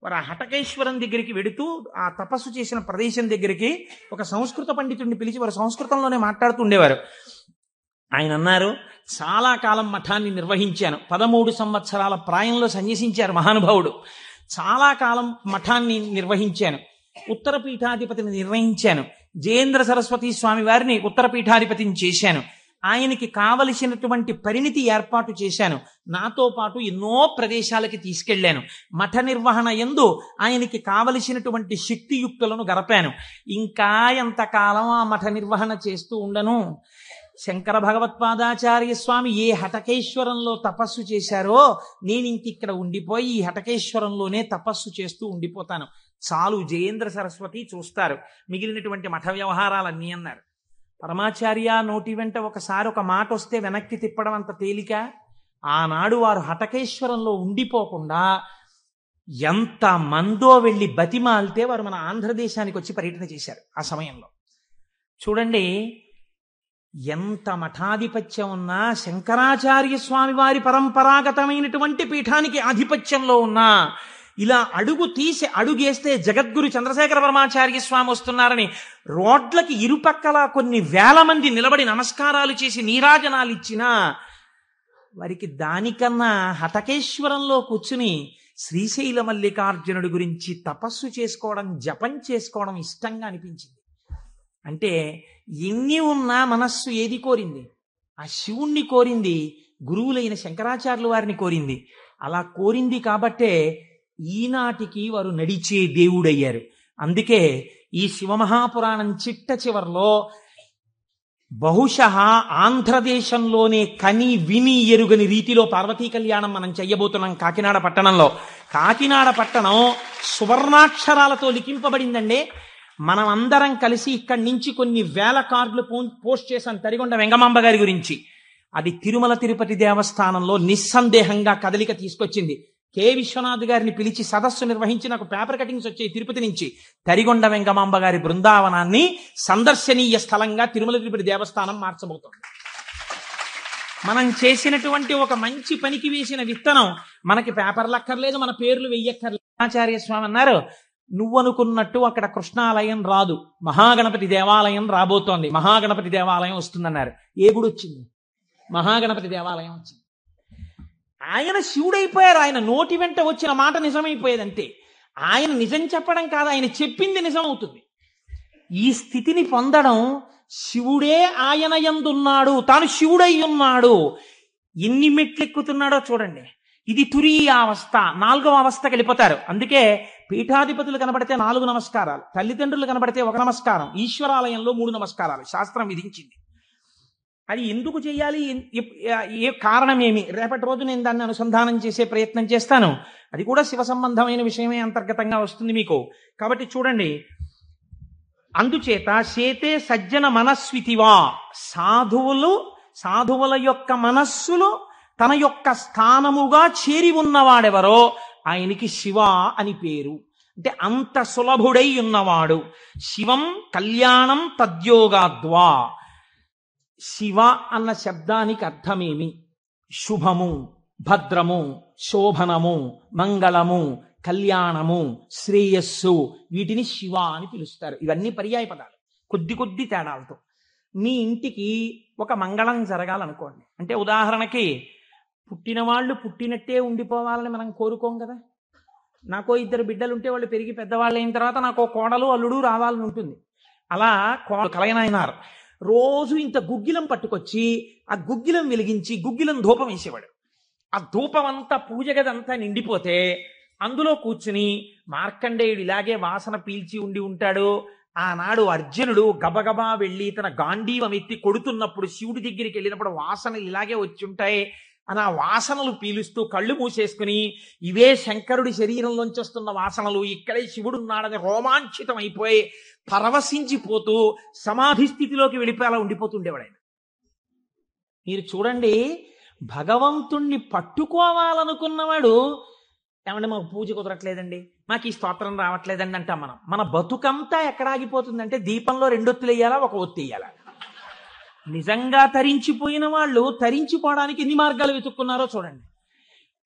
వారు ఆ హటకేశ్వరం దగ్గరికి వెడుతూ ఆ తపస్సు చేసిన ప్రదేశం దగ్గరికి ఒక సంస్కృత పండితుడిని పిలిచి వారు సంస్కృతంలోనే మాట్లాడుతూ ఉండేవారు. ఆయన అన్నారు, చాలా కాలం మఠాన్ని నిర్వహించాను. 13 సంవత్సరాల ప్రాయంలో సన్యసించారు మహానుభావుడు. చాలా కాలం మఠాన్ని నిర్వహించాను. ఉత్తర పీఠాధిపతిని నిర్వహించాను. జయేంద్ర సరస్వతి స్వామి వారిని ఉత్తర పీఠాధిపతిని చేశాను. ఆయనకి కావలసినటువంటి పరిణితి ఏర్పాటు చేశాను. నాతో పాటు ఎన్నో ప్రదేశాలకి తీసుకెళ్లాను. మఠ నిర్వహణ యందు ఆయనకి కావలసినటువంటి శక్తియుక్తులను గరపాను. ఇంకా ఎంతకాలం ఆ మఠ నిర్వహణ చేస్తూ ఉండను? శంకర భగవత్పాదాచార్య స్వామి ఏ హటకేశ్వరంలో తపస్సు చేశారో నేను ఇంకిక్కడ ఉండిపోయి ఈ హటకేశ్వరంలోనే తపస్సు చేస్తూ ఉండిపోతాను. చాలు, జయేంద్ర సరస్వతి చూస్తారు మిగిలినటువంటి మఠ వ్యవహారాలన్నీ అన్నారు. పరమాచార్య నోటి వెంట ఒకసారి ఒక మాట వస్తే వెనక్కి తిప్పడం అంత తేలిక. ఆనాడు వారు హటకేశ్వరంలో ఉండిపోకుండా ఎంత మందో వెళ్ళి బతిమాలితే వారు మన ఆంధ్రదేశానికి వచ్చి పర్యటన చేశారు. ఆ సమయంలో చూడండి, ఎంత మఠాధిపత్యం ఉన్నా, శంకరాచార్య స్వామి వారి పరంపరాగతమైనటువంటి పీఠానికి ఆధిపత్యంలో ఉన్నా ఇలా అడుగేస్తే జగద్గురు చంద్రశేఖర పరమాచార్య స్వామి వస్తున్నారని రోడ్లకి ఇరుపక్కల కొన్ని వేల మంది నిలబడి నమస్కారాలు చేసి నీరాజనాలు ఇచ్చినా వారికి దానికన్నా హటకేశ్వరంలో కూర్చుని శ్రీశైల మల్లికార్జునుడి గురించి తపస్సు చేసుకోవడం, జపం చేసుకోవడం ఇష్టంగా అనిపించింది. అంటే ఎన్ని ఉన్నా మనస్సు ఏది కోరింది? ఆ శివుణ్ణి కోరింది, గురువులైన శంకరాచార్యుల వారిని కోరింది. అలా కోరింది కాబట్టే ఈనాటికి వారు నడిచే దేవుడయ్యారు. అందుకే ఈ శివమహాపురాణం చిట్ట చివర్లో బహుశः ఆంధ్రదేశంలోనే కని విని ఎరుగని రీతిలో పార్వతీ కళ్యాణం మనం చెయ్యబోతున్నాం కాకినాడ పట్టణంలో. కాకినాడ పట్టణం సువర్ణాక్షరాలతో లిఖింపబడిందండి. మనం అందరం కలిసి ఇక్కడి నుంచి కొన్ని వేల కార్డులు పోస్ట్ చేశాం తరిగొండ వెంగమాంబ గారి గురించి. అది తిరుమల తిరుపతి దేవస్థానంలో నిస్సందేహంగా కదలిక తీసుకొచ్చింది. కె విశ్వనాథ్ గారిని పిలిచి సదస్సు నిర్వహించి నాకు పేపర్ కటింగ్స్ వచ్చాయి తిరుపతి నుంచి. తరిగొండ వెంగమాంబ గారి బృందావనాన్ని సందర్శనీయ స్థలంగా తిరుమల తిరుపతి దేవస్థానం మార్చబోతోంది. మనం చేసినటువంటి ఒక మంచి పనికి వేసిన విత్తనం మనకి పేపర్లు అక్కర్లేదు, మన పేర్లు వెయ్యక్కర్లేదు. ఆచార్య స్వామి అన్నారు, నువ్వనుకున్నట్టు అక్కడ కృష్ణాలయం రాదు, మహాగణపతి దేవాలయం రాబోతోంది, మహాగణపతి దేవాలయం వస్తుందన్నారు. ఏ గుడి వచ్చింది? మహాగణపతి దేవాలయం వచ్చింది. ఆయన శివుడైపోయారు. ఆయన నోటి వెంట వచ్చిన మాట నిజమైపోయేదంటే ఆయన నిజం చెప్పడం కాదు, ఆయన చెప్పింది నిజం అవుతుంది. ఈ స్థితిని పొందడం శివుడే ఆయన యందున్నాడు, తాను శివుడై ఉన్నాడు. ఎన్ని మెట్లు ఎక్కుతున్నాడో చూడండి. ఇది తురీయ అవస్థ, 4వ అవస్థకి వెళ్ళిపోతారు. అందుకే పీఠాధిపతులు కనబడితే 4 నమస్కారాలు, తల్లిదండ్రులు కనబడితే 1 నమస్కారం, ఈశ్వరాలయంలో 3 నమస్కారాలు శాస్త్రం విధించింది. అది ఎందుకు చేయాలి, ఏ కారణం ఏమి, రేపటి రోజు నేను దాన్ని అనుసంధానం చేసే ప్రయత్నం చేస్తాను. అది కూడా శివ సంబంధమైన విషయమే అంతర్గతంగా వస్తుంది మీకు. కాబట్టి చూడండి, అందుచేత చేతే సజ్జన మనస్వితివా, సాధువుల యొక్క మనస్సులో తన యొక్క స్థానముగా చేరి ఉన్నవాడెవరో ఆయనకి శివ అని పేరు. అంటే అంత సులభుడై ఉన్నవాడు. శివం కళ్యాణం తద్యోగాద్వా. శివ అన్న శబ్దానికి అర్థమేమి? శుభము, భద్రము, శోభనము, మంగళము, కళ్యాణము, శ్రేయస్సు, వీటిని శివ అని పిలుస్తారు. ఇవన్నీ పర్యాయ పదాలు, కొద్ది తేడాలతో. మీ ఇంటికి ఒక మంగళం జరగాలనుకోండి, అంటే ఉదాహరణకి పుట్టిన వాళ్ళు పుట్టినట్టే ఉండిపోవాలని మనం కోరుకోం కదా. నాకో 2 బిడ్డలు ఉంటే వాళ్ళు పెరిగి పెద్దవాళ్ళు అయిన తర్వాత నాకో కోడలు అల్లుడు రావాలని ఉంటుంది. అలా కలయనాయనారు రోజు ఇంత గుగ్గిలం పట్టుకొచ్చి ఆ గుగ్గిలం వెలిగించి గుగ్గిలం ధూపం వేసేవాడు. ఆ ధూపం అంతా పూజ గదంతా నిండిపోతే అందులో కూర్చుని మార్కండేయుడు ఇలాగే వాసన పీల్చి ఉండి ఉంటాడు. ఆనాడు అర్జునుడు గబగబా వెళ్ళి తన గాంధీవం ఎత్తి కొడుతున్నప్పుడు శివుడి దగ్గరికి వెళ్ళినప్పుడు వాసనలు ఇలాగే వచ్చి ఉంటాయి అని ఆ వాసనలు పీలుస్తూ కళ్ళు మూసేసుకుని, ఇవే శంకరుడి శరీరంలోంచి వస్తున్న వాసనలు, ఇక్కడే శివుడున్నాడని రోమాంచితం అయిపోయి పరవశించిపోతూ సమాధి స్థితిలోకి వెళ్ళిపోయి అలా ఉండిపోతుండేవాడు ఆయన. మీరు చూడండి, భగవంతుణ్ణి పట్టుకోవాలనుకున్నవాడు, ఏమంటే మాకు పూజ కుదరట్లేదండి, మాకు ఈ స్తోత్రం రావట్లేదండి అంటాం మనం. మన బతుకంతా ఎక్కడ ఆగిపోతుందంటే దీపంలో 2 ఒత్తులు వేయాలా, 1 ఒత్తి వేయాలా. నిజంగా తరించిపోయిన వాళ్ళు తరించిపోవడానికి ఎన్ని మార్గాలు వెతుక్కున్నారో చూడండి.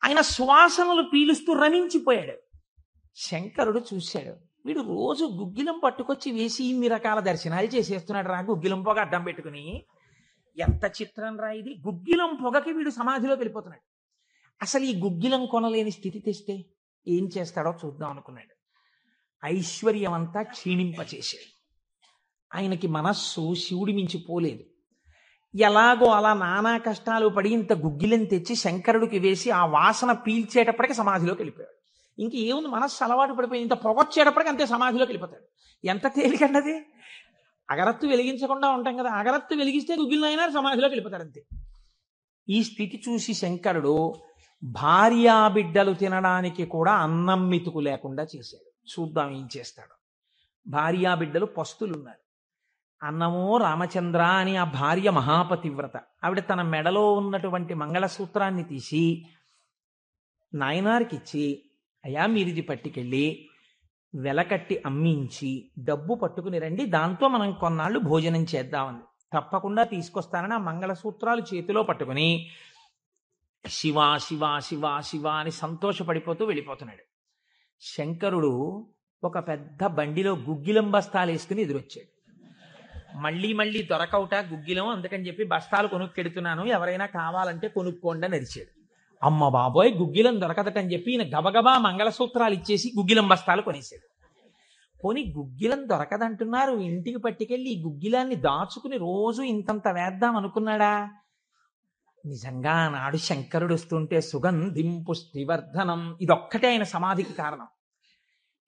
ఆయన శ్వాసనలు పీలుస్తూ రమించిపోయాడు. శంకరుడు చూశాడు, వీడు రోజు గుగ్గిలం పట్టుకొచ్చి వేసి ఇన్ని రకాల దర్శనాలు చేసేస్తున్నాడు రా, గుగ్గిలం పొగ అడ్డం పెట్టుకుని. ఎంత చిత్రం రా ఇది. గుగ్గిలం పొగకి వీడు సమాధిలోకి వెళ్ళిపోతున్నాడు. అసలు ఈ గుగ్గిలం కొనలేని స్థితి తెస్తే ఏం చేస్తాడో చూద్దాం అనుకున్నాడు. ఐశ్వర్యం అంతా క్షీణింపచేశాడు. ఆయనకి మనస్సు శివుడి మించి పోలేదు. ఎలాగో అలా నానా కష్టాలు పడి ఇంత గుగ్గిలం తెచ్చి శంకరుడికి వేసి ఆ వాసన పీల్చేటప్పటికి సమాధిలోకి వెళ్ళిపోయాడు. ఇంక ఏముంది, మనస్సు అలవాటు పడిపోయింది. ఇంత పొగొచ్చేటప్పటికి అంతే సమాధిలోకి వెళ్ళిపోతాడు. ఎంత తేలికండది. అగరత్తు వెలిగించకుండా ఉంటాం కదా, అగరత్తు వెలిగిస్తే గుగ్గిలం అయినా సమాధిలోకి వెళ్ళిపోతాడు అంతే. ఈ స్థితి చూసి శంకరుడు భార్యా బిడ్డలు తినడానికి కూడా అన్నం మెతుకు లేకుండా చేశాడు. చూద్దాం ఏం చేస్తాడు. భార్యా బిడ్డలు పస్తులున్నారు. అన్నమో రామచంద్ర అని ఆ భార్య మహాపతివ్రత. ఆవిడ తన మెడలో ఉన్నటువంటి మంగళసూత్రాన్ని తీసి నాయనారికి ఇచ్చి, అయ్యా మీరిది పట్టుకెళ్ళి వెలకట్టి అమ్మించి డబ్బు పట్టుకుని రండి, దాంతో మనం కొన్నాళ్ళు భోజనం చేద్దామని. తప్పకుండా తీసుకొస్తానని ఆ మంగళసూత్రాలు చేతిలో పట్టుకుని శివ శివ శివ శివ అని సంతోషపడిపోతూ వెళ్ళిపోతున్నాడు. శంకరుడు ఒక పెద్ద బండిలో గుగ్గిలం బస్తాలు వేసుకుని ఎదురొచ్చాడు. మళ్ళీ దొరకవుట గుగ్గిలం, అందుకని చెప్పి బస్తాలు కొనుక్కెడుతున్నాను, ఎవరైనా కావాలంటే కొనుక్కోండి అని అరిచాడు. అమ్మ బాబోయ్, గుగ్గిలం దొరకదటని చెప్పి ఈయన గబగబా మంగళసూత్రాలు ఇచ్చేసి గుగ్గిలం బస్తాలు కొనేశాడు. పోనీ గుగ్గిలం దొరకదంటున్నారు, ఇంటికి పట్టుకెళ్ళి ఈ గుగ్గిలాన్ని దాచుకుని రోజు ఇంతంత వేద్దాం అనుకున్నాడా? నిజంగా నాడు శంకరుడు వస్తుంటే సుగంధిం పుష్టివర్ధనం, ఇదొక్కటే ఆయన సమాధికి కారణం.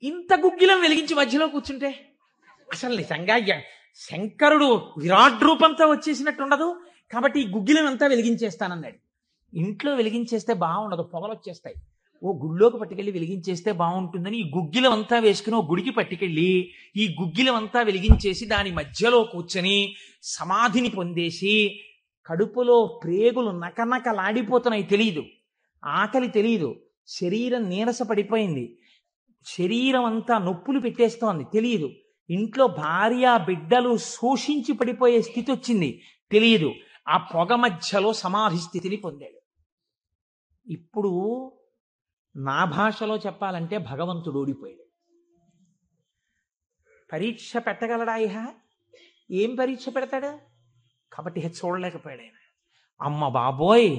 ఇంత గుగ్గిలం వెలిగించి మధ్యలో కూర్చుంటే అసలు నిజంగా శంకరుడు విరాట్ రూపంతో వచ్చేసినట్టు ఉండదు. కాబట్టి ఈ గుగ్గిలం అంతా వెలిగించేస్తానన్నాడు. ఇంట్లో వెలిగించేస్తే బాగుండదు, పొగలు వచ్చేస్తాయి. ఓ గుళ్ళోకి పట్టుకెళ్ళి వెలిగించేస్తే బాగుంటుందని ఈ గుగ్గిలం అంతా వేసుకుని ఓ గుడికి పట్టుకెళ్ళి ఈ గుగ్గిలం అంతా వెలిగించేసి దాని మధ్యలో కూర్చొని సమాధిని పొందేసి, కడుపులో ప్రేగులు నకనకలాడిపోతున్నాయి, తెలియదు, ఆకలి తెలియదు, శరీరం నీరస పడిపోయింది, శరీరం అంతా నొప్పులు పెట్టేస్తోంది, తెలియదు, ఇంట్లో భార్య బిడ్డలు శోషించి పడిపోయే స్థితి వచ్చింది, తెలియదు. ఆ పొగ మధ్యలో సమాధి స్థితిని పొందాడు. ఇప్పుడు నా భాషలో చెప్పాలంటే భగవంతుడు ఓడిపోయాడు. పరీక్ష పెట్టగలడా? ఇహ ఏం పరీక్ష పెడతాడు? కాబట్టి చూడలేకపోయాడు ఆయన. అమ్మ బాబోయ్,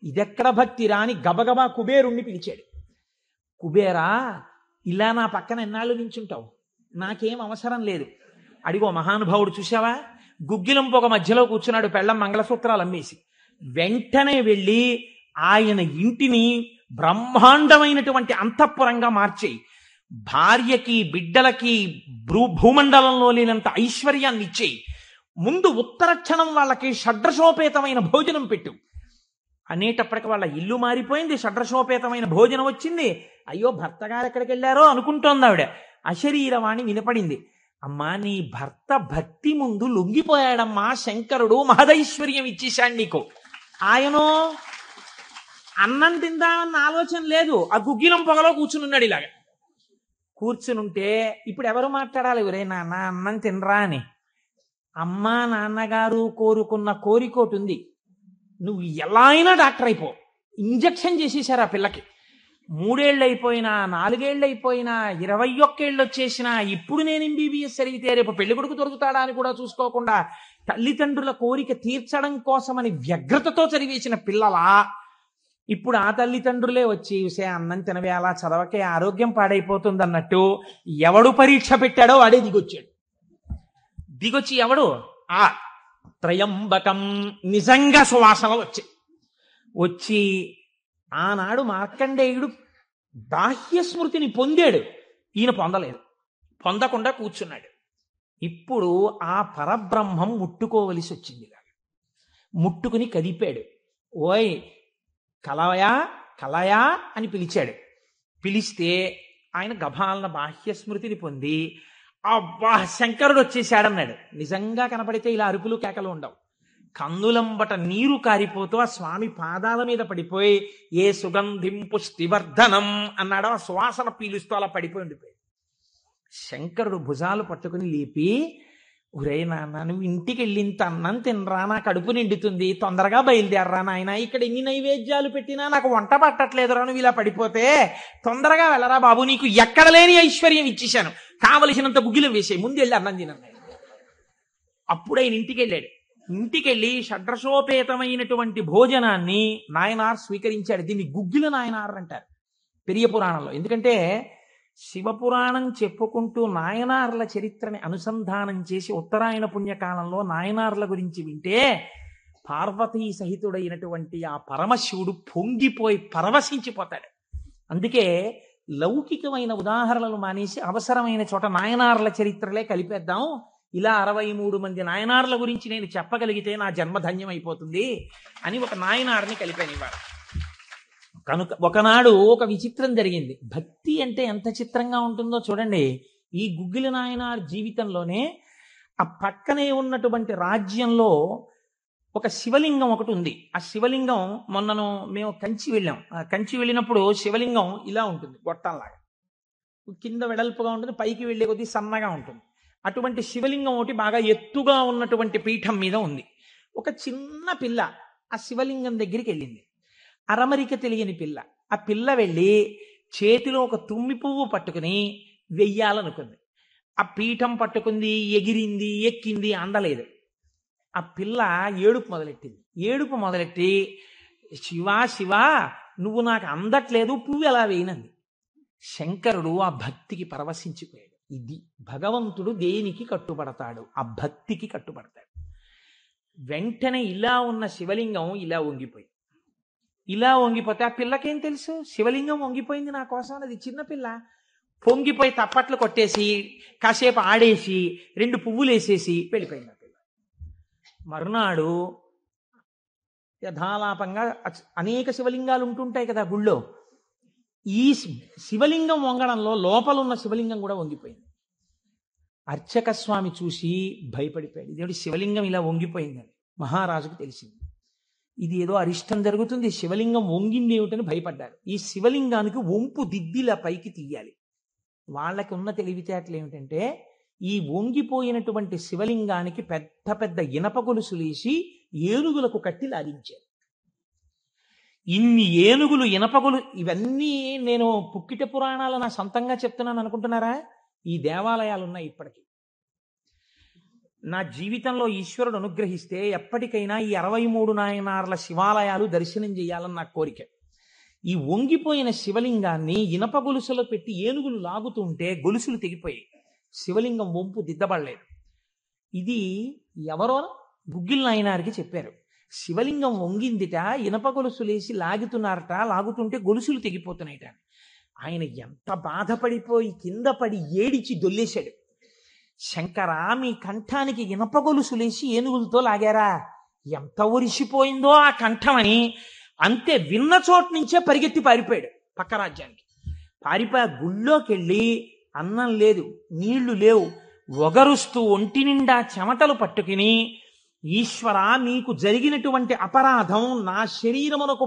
ఇదెక్కడ భక్తి రాని గబగబా కుబేరుణ్ణి పిలిచాడు. కుబేరా, ఇలా నా పక్కన ఎన్నాళ్ళు నించుంటావు, నాకేం అవసరం లేదు, అడిగో మహానుభావుడు చూసావా, గుగ్గిలం పొగ మధ్యలో కూర్చున్నాడు పెళ్ళం మంగళసూత్రాలు అమ్మేసి. వెంటనే వెళ్ళి ఆయన ఇంటిని బ్రహ్మాండమైనటువంటి అంతఃపురంగా మార్చేయి, భార్యకి బిడ్డలకి భూమండలంలో లేనంత ఐశ్వర్యాన్ని ఇచ్చేయి, ముందు ఉత్తరక్షణం వాళ్ళకి షడ్రశోపేతమైన భోజనం పెట్టు అనేటప్పటికి వాళ్ళ ఇల్లు మారిపోయింది, షడ్రశోపేతమైన భోజనం వచ్చింది. అయ్యో భర్త గారు ఎక్కడికి వెళ్ళారో అనుకుంటోంది ఆవిడ. అశరీరవాణి వినపడింది. అమ్మా, నీ భర్త భక్తి ముందు లొంగిపోయాడమ్మా, శంకరుడు మహదైశ్వర్యం ఇచ్చేశాడు నీకు. ఆయనో అన్నం తిందామన్న ఆలోచన లేదు, ఆ గుగ్గిలం పొగలో కూర్చునున్నాడు. ఇలాగా కూర్చునుంటే ఇప్పుడు ఎవరు మాట్లాడాలి, ఒరే నాన్న అన్నం తినరా అని. అమ్మా నాన్నగారు కోరుకున్న కోరికోటి ఉంది, నువ్వు ఎలా అయినా డాక్టర్ అయిపో. ఇంజక్షన్ చేసేశారు ఆ పిల్లకి. 3 ఏళ్ళు అయిపోయినా, 4 ఏళ్ళు అయిపోయినా, 21 ఏళ్ళు వచ్చేసినా, ఇప్పుడు నేను ఎంబీబీఎస్ చదివితే రేపు పెళ్లి కొడుకు దొరుకుతాడా అని కూడా చూసుకోకుండా తల్లిదండ్రుల కోరిక తీర్చడం కోసమని వ్యగ్రతతో చదివేసిన పిల్లలా ఇప్పుడు ఆ తల్లిదండ్రులే వచ్చి ఉసే అన్నం తినవే, అలా చదవకే ఆరోగ్యం పాడైపోతుంది అన్నట్టు ఎవడు పరీక్ష పెట్టాడో వాడే దిగొచ్చాడు. దిగొచ్చి ఎవడు ఆ త్రయంబకం నిజంగా సువాసనలు వచ్చి ఆనాడు మార్కండేయుడు బాహ్య స్మృతిని పొందాడు, ఈయన పొందలేదు, పొందకుండా కూర్చున్నాడు. ఇప్పుడు ఆ పరబ్రహ్మం ముట్టుకోవలసి వచ్చింది. ముట్టుకుని కదిపాడు. ఓయ్ కలయా కలయా అని పిలిచాడు. పిలిస్తే ఆయన గభాలన బాహ్య స్మృతిని పొంది అబ్బా శంకరుడు వచ్చేసాడన్నాడు. నిజంగా కనపడితే ఇలా అరుపులు కేకలు ఉండవు. కన్నులంబట నీరు కారిపోతూ ఆ స్వామి పాదాల మీద పడిపోయి ఏ సుగంధిం పుష్టివర్ధనం అన్నాడో ఆ సువాసన పీలుస్తూ అలా పడిపోయి ఉండిపోయి శంకరుడు భుజాలు పట్టుకుని లేపి, ఒరే నాన్న నువ్వు ఇంటికి వెళ్ళింత అన్నం తినరా, నా కడుపు నిండుతుంది, తొందరగా బయలుదేరరా నాయన, ఇక్కడ ఎన్ని నైవేద్యాలు పెట్టినా నాకు వంట పట్టట్లేదురా, నువ్వు ఇలా పడిపోతే తొందరగా వెళ్ళరా బాబు, నీకు ఎక్కడ లేని ఐశ్వర్యం ఇచ్చేశాను, కావలసినంత గుగ్గిలం వేసే, ముందు వెళ్ళి అన్నం తినన్నాడు. అప్పుడు ఆయన ఇంటికి వెళ్ళాడు. ఇంటికెళ్ళి షడ్రశోపేతమైనటువంటి భోజనాన్ని నాయనార్ స్వీకరించాడు. దీన్ని గుగ్గిల నాయనార్ అంటారు పెరియ పురాణంలో. ఎందుకంటే శివపురాణం చెప్పుకుంటూ నాయనార్ల చరిత్రని అనుసంధానం చేసి ఉత్తరాయణ పుణ్యకాలంలో నాయనార్ల గురించి వింటే పార్వతీ సహితుడైనటువంటి ఆ పరమశివుడు పొంగిపోయి పరవశించిపోతాడు. అందుకే లౌకికమైన ఉదాహరణలు మానేసి అవసరమైన చోట నాయనార్ల చరిత్రలే కలిపేద్దాం. ఇలా 63 మంది నాయనార్ల గురించి నేను చెప్పగలిగితే నా జన్మధన్యం అయిపోతుంది అని ఒక నాయనార్ని కలిపానివారు. కనుక ఒకనాడు ఒక విచిత్రం జరిగింది. భక్తి అంటే ఎంత చిత్రంగా ఉంటుందో చూడండి. ఈ గుగ్గిల నాయనార్ జీవితంలోనే ఆ పక్కనే ఉన్నటువంటి రాజ్యంలో ఒక శివలింగం ఒకటి ఉంది. ఆ శివలింగం మొన్నను మేము కంచి వెళ్ళాం. ఆ కంచి వెళ్ళినప్పుడు శివలింగం ఇలా ఉంటుంది, గొట్టంలాగా కింద వెడల్పుగా ఉంటుంది, పైకి వెళ్ళే కొద్దీ సన్నగా ఉంటుంది. అటువంటి శివలింగం ఒకటి బాగా ఎత్తుగా ఉన్నటువంటి పీఠం మీద ఉంది. ఒక చిన్న పిల్ల ఆ శివలింగం దగ్గరికి వెళ్ళింది. అరమరిక తెలియని పిల్ల. ఆ పిల్ల వెళ్ళి చేతిలో ఒక తుమ్మి పువ్వు పట్టుకుని వెయ్యాలనుకుంది. ఆ పీఠం పట్టుకుంది, ఎగిరింది, ఎక్కింది, అందలేదు. ఆ పిల్ల ఏడుపు మొదలెట్టింది. ఏడుపు మొదలెట్టి శివా శివా నువ్వు నాకు అందట్లేదు, పువ్వు ఎలా వేయనంది. శంకరుడు ఆ భక్తికి పరవశించిపోయాడు. ఇది భగవంతుడు దేనికి కట్టుబడతాడు, ఆ భక్తికి కట్టుబడతాడు. వెంటనే ఇలా ఉన్న శివలింగం ఇలా వంగిపోతే ఆ పిల్లకేం తెలుసు, శివలింగం వంగిపోయింది నా కోసం, అది చిన్నపిల్ల. పొంగిపోయి తప్పట్లు కొట్టేసి కాసేపు ఆడేసి 2 పువ్వులు వేసేసి వెళ్ళిపోయింది ఆ పిల్ల. మరునాడు యథాలాపంగా అనేక శివలింగాలు ఉంటుంటాయి కదా గుళ్ళో. ఈ శివలింగం వంగడంలో లోపల ఉన్న శివలింగం కూడా వంగిపోయింది. అర్చక స్వామి చూసి భయపడిపోయాడు. ఇదేమిటి శివలింగం ఇలా వంగిపోయిందని మహారాజుకు తెలిసింది. ఇది ఏదో అరిష్టం జరుగుతుంది, శివలింగం వంగింది ఏమిటని భయపడ్డారు. ఈ శివలింగానికి వంపు దిద్దిలా పైకి తీయాలి. వాళ్ళకి ఉన్న తెలివితేటలు ఏమిటంటే ఈ వంగిపోయినటువంటి శివలింగానికి పెద్ద పెద్ద ఇనప గొలుసులేసి ఏనుగులకు కట్టి లాగించారు. ఇన్ని ఏనుగులు, ఇనపగులు, ఇవన్నీ నేను పుక్కిట పురాణాలు నా సొంతంగా చెప్తున్నాను అనుకుంటున్నారా? ఈ దేవాలయాలు ఉన్నాయి ఇప్పటికీ. నా జీవితంలో ఈశ్వరుడు అనుగ్రహిస్తే ఎప్పటికైనా ఈ 63 నాయనార్ల శివాలయాలు దర్శనం చేయాలని నా కోరిక. ఈ వంగిపోయిన శివలింగాన్ని ఇనప గొలుసులో పెట్టి ఏనుగులు లాగుతుంటే గొలుసులు తెగిపోయాయి. శివలింగం వంపు దిద్దబడలేదు. ఇది ఎవరో గుగ్గిల్ నాయనారికి చెప్పారు. శివలింగం వంగిందిట, ఇనప గొలుసులేసి లాగుతున్నారట, లాగుతుంటే గొలుసులు తెగిపోతున్నాయిట. ఆయన ఎంత బాధపడిపోయి కింద పడి ఏడిచి దొల్లేశాడు. శంకరా, మీ కంఠానికి ఇనప గొలుసులేసి ఏనుగులతో లాగారా, ఎంత ఒరిసిపోయిందో ఆ కంఠం అని. అంతే, విన్న చోటు నుంచే పరిగెత్తి పారిపోయాడు పక్క రాజ్యానికి. పారిపోయి గుళ్ళోకి వెళ్ళి అన్నం లేదు, నీళ్లు లేవు, ఒగరుస్తూ ఒంటి నిండా చెమటలు పట్టుకుని, ఈశ్వర, మీకు జరిగినటువంటి అపరాధం నా శరీరమునకు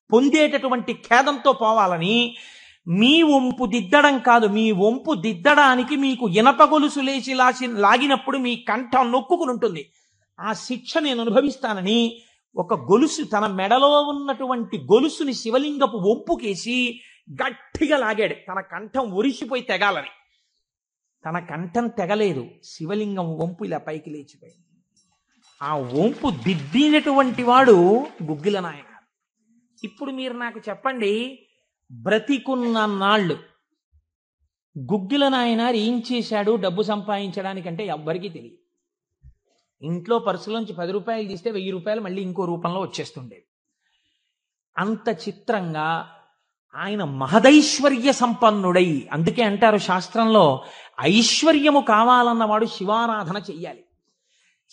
పొందేటటువంటి ఖేదంతో పోవాలని మీ వంపు దిద్దడం కాదు, మీ వంపు దిద్దడానికి మీకు ఇనప గొలుసు లేచి లాగినప్పుడు మీ కంఠం నొక్కుకుని ఉంటుంది, ఆ శిక్ష నేను అనుభవిస్తానని ఒక గొలుసు, తన మెడలో ఉన్నటువంటి గొలుసుని శివలింగపు వంపుకేసి గట్టిగా లాగాడు, తన కంఠం ఒరిసిపోయి తెగాలని. తన కంఠం తెగలేదు, శివలింగం వంపు ఇలా పైకి లేచిపోయింది. ఆ వంపు దిద్దినటువంటి వాడు గుగ్గిల నాయన. ఇప్పుడు మీరు నాకు చెప్పండి, బ్రతికున్న నాళ్ళు గుగ్గిల నాయనారు ఏం చేశాడు డబ్బు సంపాదించడానికంటే ఎవ్వరికీ తెలియదు. ఇంట్లో పర్సులోంచి 10 రూపాయలు తీస్తే 1000 రూపాయలు మళ్ళీ ఇంకో రూపంలో వచ్చేస్తుండేవి. అంత చిత్రంగా ఆయన మహదైశ్వర్య సంపన్నుడై, అందుకే అంటారు శాస్త్రంలో, ఐశ్వర్యము కావాలన్నవాడు శివారాధన చెయ్యాలి.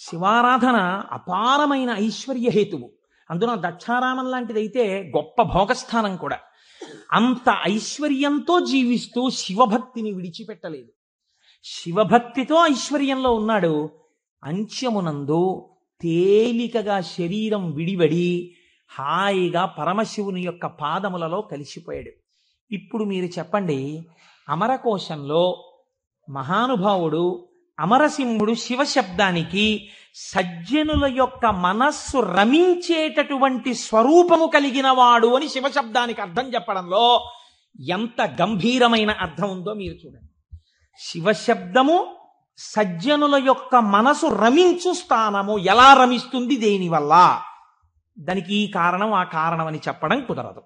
శివారాధన అపారమైన ఐశ్వర్య హేతువు. అందున దక్షారామం లాంటిదైతే గొప్ప భోగస్థానం కూడా. అంత ఐశ్వర్యంతో జీవిస్తూ శివభక్తిని విడిచిపెట్టలేదు. శివభక్తితో ఐశ్వర్యంలో ఉన్నాడు. అంత్యమునందు తేలికగా శరీరం విడివడి హాయిగా పరమశివుని యొక్క పాదములలో కలిసిపోయాడు. ఇప్పుడు మీరు చెప్పండి, అమరకోశంలో మహానుభావుడు అమరసింహుడు శివశబ్దానికి సజ్జనుల యొక్క మనస్సు రమించేటటువంటి స్వరూపము కలిగిన వాడు అని శివశబ్దానికి అర్థం చెప్పడంలో ఎంత గంభీరమైన అర్థం ఉందో మీరు చూడండి. శివశబ్దము సజ్జనుల యొక్క మనసు రమించు స్థానము. ఎలా రమిస్తుంది, దేనివల్ల? దానికి ఈ కారణం ఆ కారణం అని చెప్పడం కుదరదు.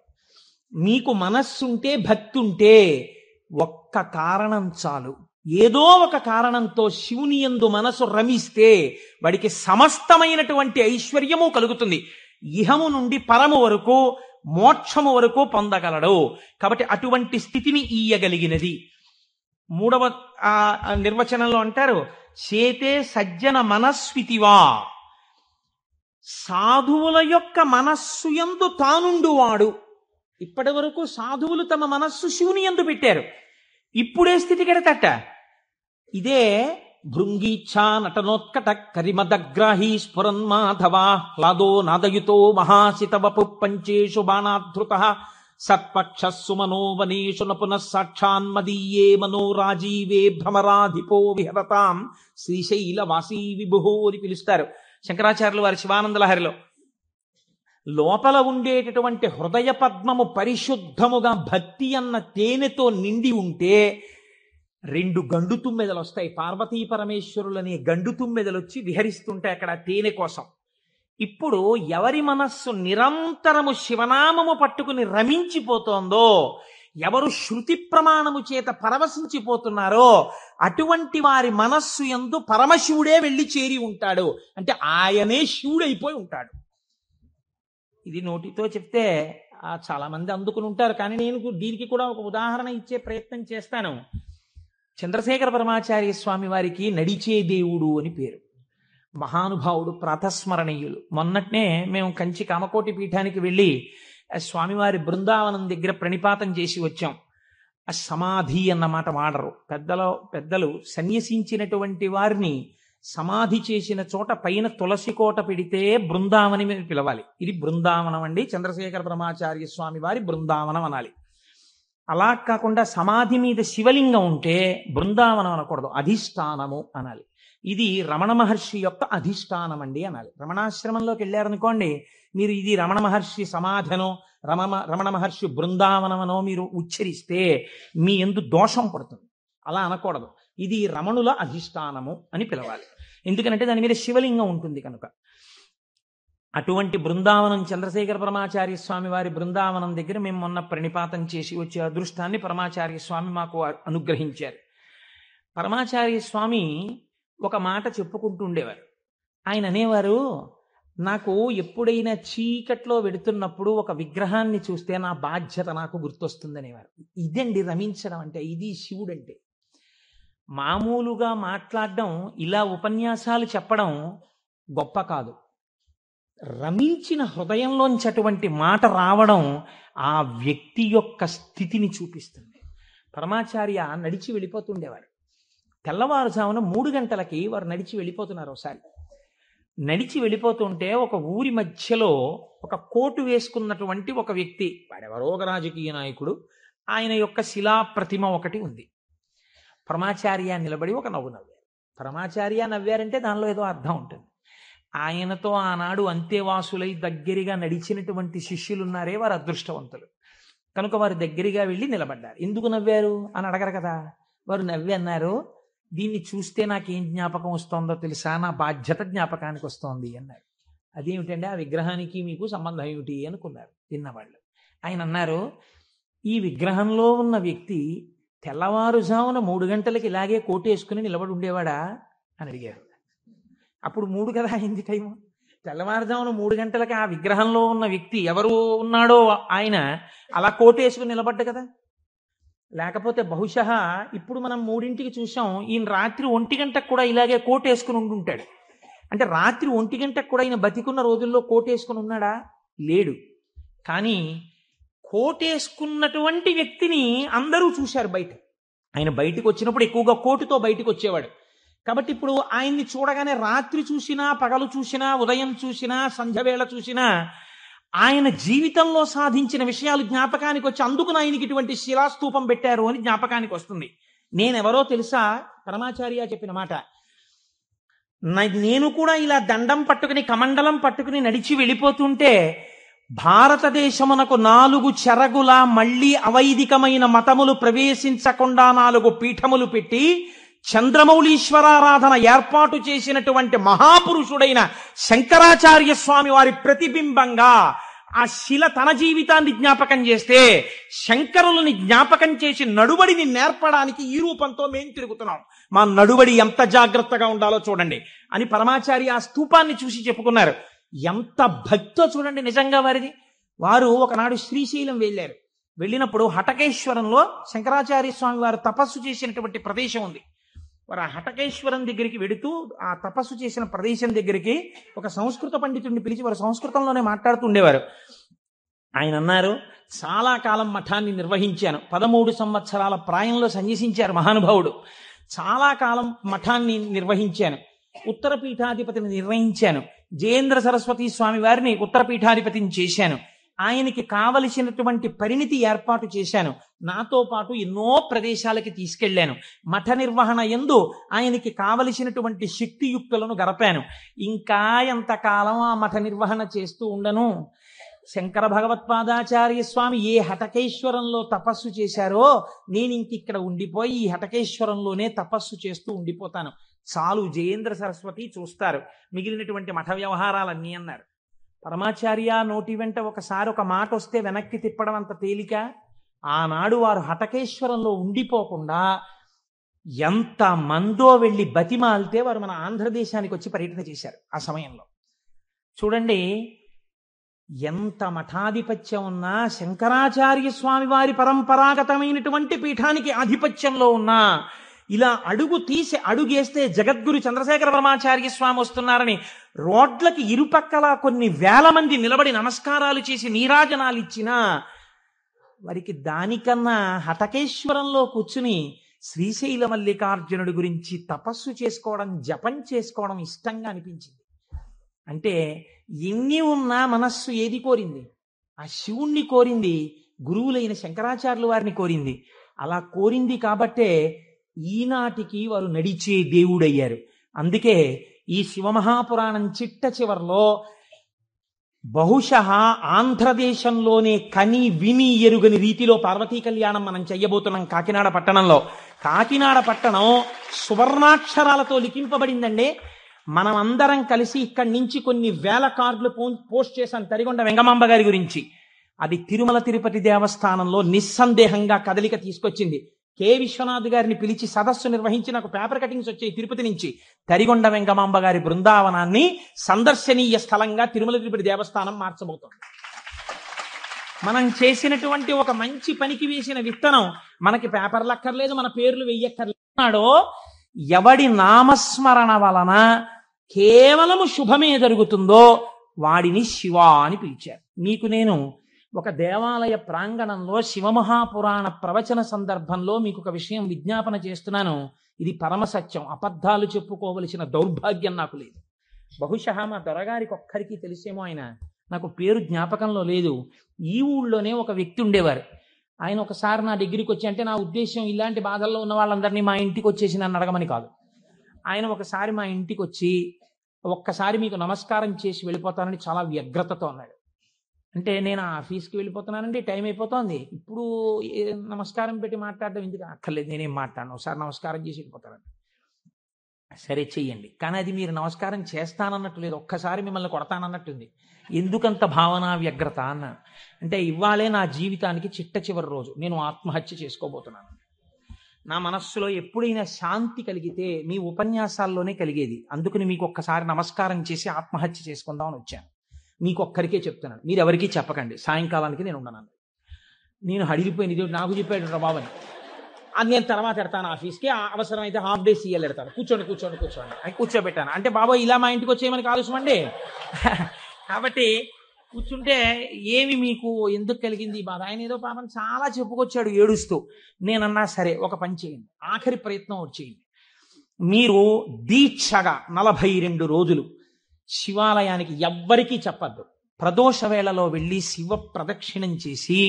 మీకు మనస్సుంటే, భక్తి ఉంటే ఒక్క కారణం చాలు. ఏదో ఒక కారణంతో శివుని యందు మనసు రమిస్తే వాడికి సమస్తమైనటువంటి ఐశ్వర్యము కలుగుతుంది. ఇహము నుండి పరము వరకు, మోక్షము వరకు పొందగలడు. కాబట్టి అటువంటి స్థితిని ఇయ్యగలిగినది. 3వ నిర్వచనంలో అంటారు, చేతే సజ్జన మనస్వితివా, సాధువుల యొక్క మనస్సు యందు తానుండువాడు. ఇప్పటి వరకు సాధువులు తమ మనస్సు శివుని యందు పెట్టారు. ఇప్పుడే స్థితి కెడతట. ఇదే భృంగీచ్ఛా నటనోత్కట కరిమదగ్రాహీ స్ఫురన్మాధవా హ్లాదో నాదయుతో మహాసితవపు పంచేషు బాణాధృత సత్పక్ష సుమనోవనేషు నపునః సాక్షాన్మదీయే మనోరాజీవే భ్రమరాధిపో విహరతాం శ్రీశైలవాసీ విభుహో అని పిలుస్తారు శంకరాచార్యులు వారి శివానందలహరిలో. లోపల ఉండేటటువంటి హృదయ పద్మము పరిశుద్ధముగా భక్తి అన్న తేనెతో నిండి ఉంటే 2 గండు తుమ్మెదలు వస్తాయి. పార్వతీ పరమేశ్వరులనే గండు తుమ్మెదలు వచ్చి విహరిస్తుంటాయి అక్కడ తేనె కోసం. ఇప్పుడు ఎవరి మనస్సు నిరంతరము శివనామము పట్టుకుని రమించిపోతోందో, ఎవరు శృతి ప్రమాణము చేత పరవశించిపోతున్నారో అటువంటి వారి మనస్సు యందు పరమశివుడే వెళ్ళి చేరి ఉంటాడు. అంటే ఆయనే శివుడైపోయి ఉంటాడు. ఇది నోటితో చెప్తే చాలా మంది అందుకుని ఉంటారు, కానీ నేను దీనికి కూడా ఒక ఉదాహరణ ఇచ్చే ప్రయత్నం చేస్తాను. చంద్రశేఖర పరమాచార్య స్వామి వారికి నడిచే దేవుడు అని పేరు. మహానుభావుడు, ప్రాతస్మరణీయులు. మొన్నట్నే మేము కంచి కామకోటి పీఠానికి వెళ్ళి స్వామివారి బృందావనం దగ్గర ప్రణిపాతం చేసి వచ్చాం. ఆ సమాధి అన్నమాట వాడరు పెద్దలు సన్యసించినటువంటి వారిని సమాధి చేసిన చోట పైన తులసి కోట పెడితే బృందావనం అని పిలవాలి. ఇది బృందావనం అండి, చంద్రశేఖర పరమాచార్య స్వామి వారి బృందావనం అనాలి. అలా కాకుండా సమాధి మీద శివలింగం ఉంటే బృందావనం అనకూడదు, అధిష్టానము అనాలి. ఇది రమణ మహర్షి యొక్క అధిష్టానం అండి అనాలి. రమణాశ్రమంలోకి వెళ్ళారనుకోండి, మీరు ఇది రమణ మహర్షి సమాధనో రమణ మహర్షి బృందావనమనో మీరు ఉచ్చరిస్తే మీ యందు దోషం పడుతుంది. అలా అనకూడదు. ఇది రమణుల అధిష్టానము అని పిలవాలి. ఎందుకంటే దాని మీద శివలింగం ఉంటుంది కనుక. అటువంటి బృందావనం చంద్రశేఖర పరమాచార్య స్వామి వారి బృందావనం దగ్గర మేము మొన్న ప్రణిపాతం చేసి వచ్చే అదృష్టాన్ని పరమాచార్య స్వామి మాకు అనుగ్రహించారు. పరమాచార్య స్వామి ఒక మాట చెప్పుకుంటూ ఉండేవారు. ఆయన అనేవారు, నాకు ఎప్పుడైనా చీకట్లో వెడుతున్నప్పుడు ఒక విగ్రహాన్ని చూస్తే నా బాధ్యత నాకు గుర్తొస్తుందనేవారు. ఇదండి రమించడం అంటే, ఇది శివుడు అంటే. మామూలుగా మాట్లాడడం, ఇలా ఉపన్యాసాలు చెప్పడం గొప్ప కాదు. రమించిన హృదయంలోంచి అటువంటి మాట రావడం ఆ వ్యక్తి యొక్క స్థితిని చూపిస్తుంది. పరమాచార్య నడిచి వెళ్ళిపోతుండేవారు. తెల్లవారుజామున 3 గంటలకి వారు నడిచి వెళ్ళిపోతున్నారు. ఒకసారి నడిచి వెళ్ళిపోతుంటే ఒక ఊరి మధ్యలో ఒక కోటు వేసుకున్నటువంటి ఒక వ్యక్తి, వాడెవరో ఒక రాజకీయ నాయకుడు, ఆయన యొక్క శిలా ప్రతిమ ఒకటి ఉంది. పరమాచార్య నిలబడి ఒక నవ్వు నవ్వారు. పరమాచార్య నవ్వారంటే దానిలో ఏదో అర్థం ఉంటుంది. ఆయనతో ఆనాడు అంతేవాసులై దగ్గరగా నడిచినటువంటి శిష్యులున్నారే, వారు అదృష్టవంతులు కనుక వారు దగ్గరగా వెళ్ళి నిలబడ్డారు. ఎందుకు నవ్వారు అని అడగరు కదా. వారు నవ్వి అన్నారు, దీన్ని చూస్తే నాకేం జ్ఞాపకం వస్తుందో తెలుసా, నా బాధ్యత జ్ఞాపకానికి వస్తోంది అన్నారు. అదేమిటండి, ఆ విగ్రహానికి మీకు సంబంధం ఏమిటి అనుకున్నారు తిన్నవాళ్ళు. ఆయన అన్నారు, ఈ విగ్రహంలో ఉన్న వ్యక్తి తెల్లవారుజామున 3 గంటలకి ఇలాగే కోటేసుకుని నిలబడి ఉండేవాడా అని అడిగారు. అప్పుడు 3 కదా అయింది టైము. తెల్లవారుజామున 3 గంటలకి ఆ విగ్రహంలో ఉన్న వ్యక్తి ఎవరు ఉన్నాడో ఆయన అలా కోటేసుకుని నిలబడ్డ కదా. లేకపోతే బహుశా ఇప్పుడు మనం 3ంటికి చూసాం, ఈయన రాత్రి 1 గంటకు కూడా ఇలాగే కోటేసుకుని ఉండుంటాడు. అంటే రాత్రి 1 గంటకు కూడా ఈయన బతికున్న రోజుల్లో కోటేసుకుని ఉన్నాడా? లేడు. కానీ కోటేసుకున్నటువంటి వ్యక్తిని అందరూ చూశారు బయట. ఆయన బయటకు వచ్చినప్పుడు ఎక్కువగా కోటుతో బయటకు వచ్చేవాడు. కాబట్టి ఇప్పుడు ఆయన్ని చూడగానే రాత్రి చూసినా, పగలు చూసినా, ఉదయం చూసినా, సంధ్యవేళ చూసినా ఆయన జీవితంలో సాధించిన విషయాలు జ్ఞాపకానికి వచ్చి, అందుకు ఆయనకి ఇటువంటి శిలాస్తూపం పెట్టారు అని జ్ఞాపకానికి వస్తుంది. నేనెవరో తెలుసా? పరమాచార్య చెప్పిన మాట. నేను కూడా ఇలా దండం పట్టుకుని కమండలం పట్టుకుని నడిచి వెళ్ళిపోతుంటే భారతదేశమునకు 4 చెరగుల మళ్లీ అవైదికమైన మతములు ప్రవేశించకుండా 4 పీఠములు పెట్టి చంద్రమౌళీశ్వరారాధన ఏర్పాటు చేసినటువంటి మహాపురుషుడైన శంకరాచార్య స్వామి వారి ప్రతిబింబంగా ఆ శిల తన జీవితాన్ని జ్ఞాపకం చేస్తే, శంకరులని జ్ఞాపకం చేసి నడువడిని నేర్పడానికి ఈ రూపంతో మేం తిరుగుతున్నాం. మా నడువడి ఎంత జాగ్రత్తగా ఉండాలో చూడండి అని పరమాచార్య ఆ స్తూపాన్ని చూసి చెప్పుకున్నారు. ఎంత భక్తో చూడండి నిజంగా వారిది. వారు ఒకనాడు శ్రీశైలం వెళ్ళారు. వెళ్ళినప్పుడు హటకేశ్వరంలో శంకరాచార్య స్వామి వారు తపస్సు చేసినటువంటి ప్రదేశం ఉంది. వారు ఆ హటకేశ్వరం దగ్గరికి వెడుతూ ఆ తపస్సు చేసిన ప్రదేశం దగ్గరికి ఒక సంస్కృత పండితుడిని పిలిచి వారు సంస్కృతంలోనే మాట్లాడుతూ ఉండేవారు. ఆయన అన్నారు, చాలా కాలం మఠాన్ని నిర్వహించాను. 13 సంవత్సరాల ప్రాయంలో సన్యసించారు మహానుభావుడు. చాలా కాలం మఠాన్ని నిర్వహించాను. ఉత్తర పీఠాధిపతిని నిర్ణయించాను. జయేంద్ర సరస్వతి స్వామి వారిని ఉత్తర పీఠాధిపతిని చేశాను. ఆయనకి కావలసినటువంటి పరిణితి ఏర్పాటు చేశాను. నాతో పాటు ఎన్నో ప్రదేశాలకి తీసుకెళ్లాను. మఠ నిర్వహణ యందు ఆయనకి కావలసినటువంటి శక్తియుక్తులను గరపాను. ఇంకా ఎంతకాలం ఆ మఠ నిర్వహణ చేస్తూ ఉండను? శంకర భగవత్పాదాచార్య స్వామి ఏ హటకేశ్వరంలో తపస్సు చేశారో నేను ఇంకిక్కడ ఉండిపోయి ఈ హటకేశ్వరంలోనే తపస్సు చేస్తూ ఉండిపోతాను. చాలు, జయేంద్ర సరస్వతి చూస్తారు మిగిలినటువంటి మఠ వ్యవహారాలన్నీ అన్నారు. పరమాచార్య నోటి వెంట ఒకసారి ఒక మాట వస్తే వెనక్కి తిప్పడం అంత తేలిక? ఆనాడు వారు హటకేశ్వరంలో ఉండిపోకుండా ఎంత మందో వెళ్ళి బతిమాలితే వారు మన ఆంధ్రదేశానికి వచ్చి పర్యటన చేశారు. ఆ సమయంలో చూడండి, ఎంత మఠాధిపత్యం ఉన్నా, శంకరాచార్య స్వామి వారి పరంపరాగతమైనటువంటి పీఠానికి ఆధిపత్యంలో ఉన్నా, ఇలా అడుగేస్తే జగద్గురు చంద్రశేఖర పరమాచార్య స్వామి వస్తున్నారని రోడ్లకి ఇరుపక్కల కొన్ని వేల మంది నిలబడి నమస్కారాలు చేసి నీరాజనాలు ఇచ్చినా వారికి దానికన్నా హటకేశ్వరంలో కూర్చుని శ్రీశైల మల్లికార్జునుడి గురించి తపస్సు చేసుకోవడం, జపం చేసుకోవడం ఇష్టంగా అనిపించింది. అంటే ఎన్ని ఉన్నా మనస్సు ఏది కోరింది? ఆ శివుణ్ణి కోరింది, గురువులైన శంకరాచార్యుల వారిని కోరింది. అలా కోరింది కాబట్టే ఈనాటికి వారు నడిచే దేవుడయ్యారు. అందుకే ఈ శివమహాపురాణం చిట్ట చివర్లో బహుశः ఆంధ్రదేశంలోనే కని విని ఎరుగని రీతిలో పార్వతీ కళ్యాణం మనం చెయ్యబోతున్నాం కాకినాడ పట్టణంలో. కాకినాడ పట్టణం సువర్ణాక్షరాలతో లిఖింపబడిందండి. మనం అందరం కలిసి ఇక్కడి నుంచి కొన్ని వేల కార్డులు పోస్ట్ చేశాం తరిగొండ వెంగమాంబ గారి గురించి. అది తిరుమల తిరుపతి దేవస్థానంలో నిస్సందేహంగా కదలిక తీసుకొచ్చింది. విశ్వనాథ్ గారిని పిలిచి సదస్సు నిర్వహించి నాకు పేపర్ కటింగ్స్ వచ్చాయి తిరుపతి నుంచి. తరిగొండ వెంకమాంబ గారి బృందావనాన్ని సందర్శనీయ స్థలంగా తిరుమల తిరుపతి దేవస్థానం మార్చబోతోంది. మనం చేసినటువంటి ఒక మంచి పనికి వేసిన విత్తనం మనకి పేపర్లు అక్కర్లేదు, మన పేర్లు వెయ్యక్కర్లేదో, ఎవడి నామస్మరణ వలన కేవలము శుభమే జరుగుతుందో వాడిని శివ అని పిలిచారు. మీకు నేను ఒక దేవాలయ ప్రాంగణంలో శివమహాపురాణ ప్రవచన సందర్భంలో మీకు ఒక విషయం విజ్ఞాపన చేస్తున్నాను. ఇది పరమసత్యం, అబద్ధాలు చెప్పుకోవలసిన దౌర్భాగ్యం నాకు లేదు. బహుశా మా దొరగారికి ఒక్కరికి తెలిసేమో, ఆయన నాకు పేరు జ్ఞాపకంలో లేదు. ఈ ఊళ్ళోనే ఒక వ్యక్తి ఉండేవారు. ఆయన ఒకసారి నా దగ్గరికి వచ్చి, అంటే నా ఉద్దేశం ఇలాంటి బాధల్లో ఉన్న వాళ్ళందరినీ మా ఇంటికి వచ్చేసి నన్ను అడగమని కాదు. ఆయన ఒకసారి మా ఇంటికి వచ్చి, ఒక్కసారి మీకు నమస్కారం చేసి వెళ్ళిపోతానని చాలా వ్యగ్రతతో అన్నాడు. అంటే నేను ఆఫీస్కి వెళ్ళిపోతున్నానండి, టైం అయిపోతుంది, ఇప్పుడు నమస్కారం పెట్టి మాట్లాడడం ఎందుకు? అక్కర్లేదు, నేనేం మాట్లాడను, ఒకసారి నమస్కారం చేసి వెళ్ళిపోతానండి. సరే చెయ్యండి, కానీ అది మీరు నమస్కారం చేస్తానన్నట్టు లేదు, ఒక్కసారి మిమ్మల్ని కొడతానన్నట్టుంది. ఎందుకంత భావన వ్యగ్రత అన్నాను. అంటే ఇవాళే నా జీవితానికి చిట్ట చివరి రోజు, నేను ఆత్మహత్య చేసుకోబోతున్నాను. నా మనస్సులో ఎప్పుడైనా శాంతి కలిగితే మీ ఉపన్యాసాల్లోనే కలిగేది. అందుకని మీకు ఒక్కసారి నమస్కారం చేసి ఆత్మహత్య చేసుకుందామని వచ్చాను. మీకు ఒక్కరికే చెప్తున్నాను, మీరు ఎవరికీ చెప్పకండి, సాయంకాలానికి నేను ఉండను. నేను హడిలిపోయింది, ఇది నాకు చెప్పాడు రా బాబని. అది నేను తర్వాత ఎడతాను ఆఫీస్కి, అవసరమైతే హాఫ్ డే సీఎల్ ఎడతాను, కూర్చోండి అని కూర్చోబెట్టాను. అంటే బాబోయ్ ఇలా మా ఇంటికి వచ్చేయమని కాలుసమండి. కాబట్టి కూర్చుంటే ఏమి మీకు ఎందుకు కలిగింది ఈ బాధ? ఆయన ఏదో పాపం చాలా చెప్పుకొచ్చాడు ఏడుస్తూ. నేనన్నా సరే ఒక పని చేయండి, ఆఖరి ప్రయత్నం వచ్చేయండి, మీరు దీక్షగా 42 రోజులు శివాలయానికి ఎవ్వరికీ చెప్పద్దు. ప్రదోష వేళలో వెళ్ళి శివ ప్రదక్షిణం చేసి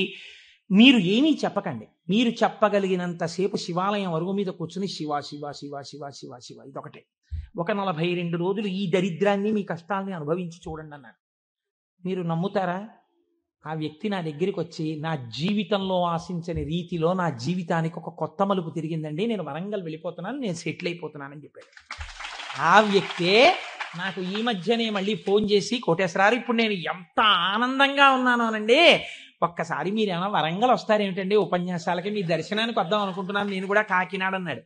మీరు ఏమీ చెప్పకండి. మీరు చెప్పగలిగినంతసేపు శివాలయం అరుగు మీద కూర్చుని శివ శివ శివ శివ శివ శివ ఇదొకటే. ఒక 42 రోజులు ఈ దరిద్రాన్ని, మీ కష్టాలని అనుభవించి చూడండి అన్నాడు. మీరు నమ్ముతారా? ఆ వ్యక్తి నా దగ్గరికి వచ్చి, నా జీవితంలో ఆశించని రీతిలో నా జీవితానికి ఒక కొత్త మలుపు తిరిగిందండి, నేను వరంగల్ వెళ్ళిపోతున్నాను, నేను సెటిల్ అయిపోతున్నానని చెప్పాడు. ఆ వ్యక్తే నాకు ఈ మధ్యనే మళ్ళీ ఫోన్ చేసి, కోటేశ్వరారు ఇప్పుడు నేను ఎంత ఆనందంగా ఉన్నాను అనండి, ఒక్కసారి మీరు ఏమైనా వరంగల్ వస్తారేమిటండి ఉపన్యాసాలకి, మీ దర్శనానికి వద్దాం అనుకుంటున్నాను, నేను కూడా కాకినాడ అన్నాడు.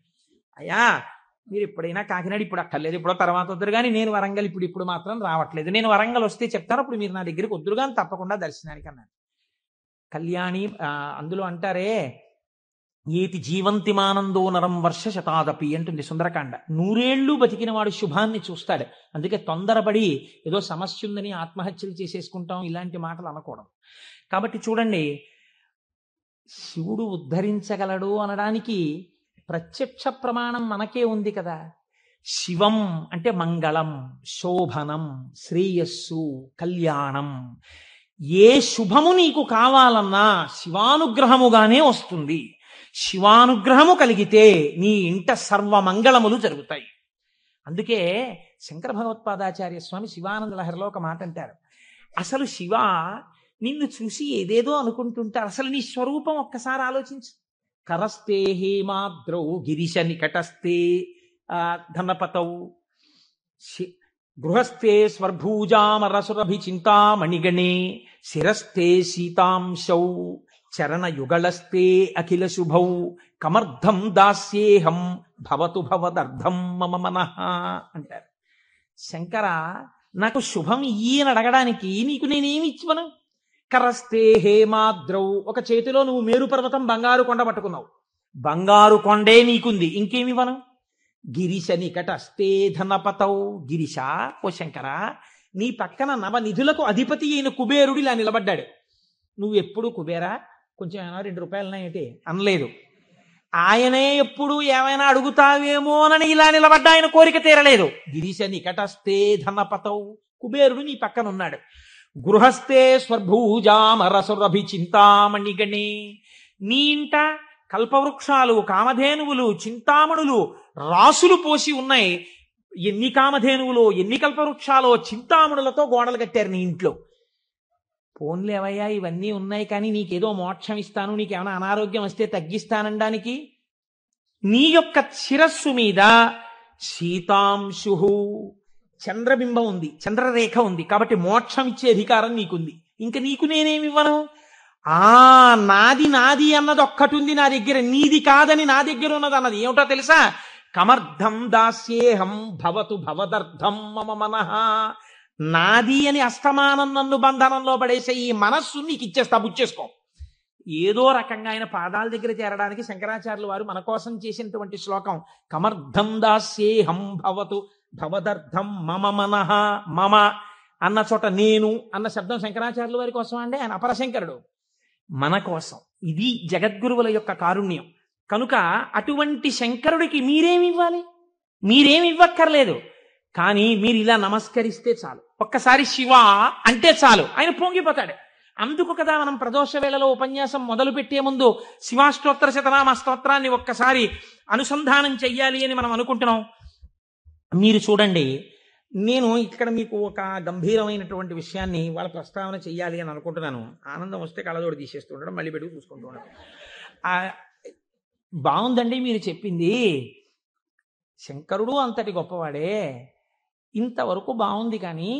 అయ్యా మీరు ఎప్పుడైనా కాకినాడ, ఇప్పుడు అక్కర్లేదు, ఇప్పుడో తర్వాత వద్దురు కానీ, నేను వరంగల్ ఇప్పుడు మాత్రం రావట్లేదు, నేను వరంగల్ వస్తే చెప్తాను, అప్పుడు మీరు నా దగ్గరికి వద్దురు కానీ తప్పకుండా దర్శనానికి అన్నాడు. కళ్యాణి అందులో అంటారే, ఏతి జీవంతిమానందో నరం వర్ష శతాదపి అంటుంది సుందరకాండ. 100 ఏళ్ళు బతికిన వాడు శుభాన్ని చూస్తాడు. అందుకే తొందరపడి ఏదో సమస్య ఉందని ఆత్మహత్యలు చేసేసుకుంటాం ఇలాంటి మాటలు అనకూడదు. కాబట్టి చూడండి, శివుడు ఉద్ధరించగలడు అనడానికి ప్రత్యక్ష ప్రమాణం మనకే ఉంది కదా. శివం అంటే మంగళం, శోభనం, శ్రేయస్సు, కళ్యాణం. ఏ శుభము నీకు కావాలన్నా శివానుగ్రహముగానే వస్తుంది. శివానుగ్రహము కలిగితే నీ ఇంట సర్వమంగళములు జరుగుతాయి. అందుకే శంకర భగవత్పాదాచార్య స్వామి శివానంద లహరిలో ఒక మాట అంటారు, అసలు శివ నిన్ను చూసి ఏదేదో అనుకుంటుంటారు, అసలు నీ స్వరూపం ఒక్కసారి ఆలోచించు. కరస్తే హేమాద్రౌ గిరిశ నికటస్తే ధనపతౌ గృహస్థే స్వర్భూజామరసురభి చింతామణిగణే శిరస్థే సీతాంశౌ చరణయుగళస్తే అఖిల శుభౌ కమర్థం దాస్యేహం భవతు భవదర్థం మమ మనః అంటారు. శంకర, నాకు శుభం ఇయ్యని అడగడానికి నీకు నేనేమి ఇచ్చివను? కరస్తే హేమాద్రౌ, ఒక చేతిలో నువ్వు మేరు పర్వతం బంగారు కొండ పట్టుకున్నావు, బంగారు కొండే నీకుంది, ఇంకేమివను? గిరిశ నికటస్తే ధనపతౌ, గిరిశ ఓ శంకర, నీ పక్కన నవనిధులకు అధిపతి అయిన కుబేరుడు ఇలా నిలబడ్డాడు. నువ్వు ఎప్పుడు కుబేరా కొంచెం ఏమైనా 2 రూపాయలున్నాయేంటి అనలేదు. ఆయనే ఎప్పుడు ఏమైనా అడుగుతావేమోనని ఇలా నిలబడ్డా, ఆయన కోరిక తీరలేదు. గిరిశ నికటస్తే ధనపతౌ, కుబేరుడు నీ పక్కన ఉన్నాడు. గృహస్థే స్వర్భూజామరసురభి చింతామణిగణే, నీ ఇంట కల్పవృక్షాలు, కామధేనువులు, చింతామణులు రాసులు పోసి ఉన్నాయి. ఎన్ని కామధేనువులు, ఎన్ని కల్పవృక్షాలో, చింతామణులతో గోడలు కట్టారు నీ ఇంట్లో. పోన్లేవయ్యా ఇవన్నీ ఉన్నాయి, కానీ నీకేదో మోక్షం ఇస్తాను, నీకేమైనా అనారోగ్యం వస్తే తగ్గిస్తానడానికి నీ యొక్క శిరస్సు మీద సీతాంశు చంద్రబింబం ఉంది, చంద్రరేఖ ఉంది, కాబట్టి మోక్షం ఇచ్చే అధికారం నీకుంది. ఇంక నీకు నేనేమివ్వను? నాది నాది అన్నది ఒక్కటి ఉంది నా దగ్గర, నీది కాదని నా దగ్గర ఉన్నది అన్నది ఏమిటో తెలుసా? కమర్థం దాస్యేహం భవతు భవదర్థం మమ మనః. నాది అని అస్తమానం నన్ను బంధనంలో పడేసే ఈ మనస్సు నీకు ఇచ్చేస్తా, బుచ్చేసుకో. ఏదో రకంగా ఆయన పాదాల దగ్గర చేరడానికి శంకరాచార్యులు వారు మన కోసం చేసినటువంటి శ్లోకం కమర్థం దాస్యేహం భవతు భవదర్థం మమ మనః. మమ అన్న చోట నేను అన్న శబ్దం శంకరాచార్యుల వారి కోసం అండి, ఆయన అపరశంకరుడు. మన కోసం. ఇది జగద్గురువుల యొక్క కారుణ్యం. కనుక అటువంటి శంకరుడికి మీరేమి ఇవ్వాలి? మీరేమి ఇవ్వక్కర్లేదు. కానీ మీరు ఇలా నమస్కరిస్తే చాలు, ఒక్కసారి శివ అంటే చాలు, ఆయన పొంగిపోతాడు. అందుకు కదా మనం ప్రదోష వేళలో ఉపన్యాసం మొదలు పెట్టే ముందు శివాష్టోత్తర శతనామ స్తోత్రాన్ని ఒక్కసారి అనుసంధానం చెయ్యాలి అని మనం అనుకుంటున్నాం. మీరు చూడండి, నేను ఇక్కడ మీకు ఒక గంభీరమైనటువంటి విషయాన్ని వాళ్ళ ప్రస్తావన చెయ్యాలి అని అనుకుంటున్నాను. ఆనందం వస్తే కళ్ళజోడు తీసేస్తుండడం, మళ్ళీ పెట్టుకు చూసుకుంటూ ఉండడం. బాగుందండి మీరు చెప్పింది, శంకరుడు అంతటి గొప్పవాడే, ఇంతవరకు బాగుంది. కానీ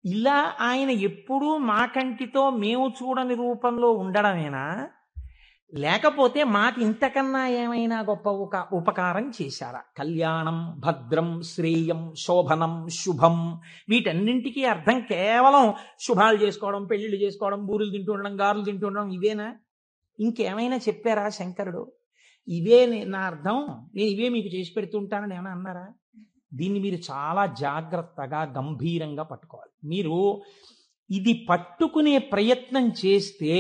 ఇలా ఆయన ఎప్పుడూ మా కంటితో మేము చూడని రూపంలో ఉండడమేనా, లేకపోతే మాకు ఇంతకన్నా ఏమైనా గొప్ప ఉపకారం చేశారా? కళ్యాణం, భద్రం, శ్రేయం, శోభనం, శుభం, వీటన్నింటికీ అర్థం కేవలం శుభాలు చేసుకోవడం, పెళ్లిళ్ళు చేసుకోవడం, బూరులు తింటూ ఉండడం, గారులు తింటూ ఉండడం, ఇవేనా? ఇంకేమైనా చెప్పారా శంకరుడు? ఇవే నా అర్థం, నేను ఇవే మీకు చేసి పెడుతుంటానని ఏమైనా అన్నారా? దీన్ని మీరు చాలా జాగ్రత్తగా గంభీరంగా పట్టుకోవాలి. మీరు ఇది పట్టుకునే ప్రయత్నం చేస్తే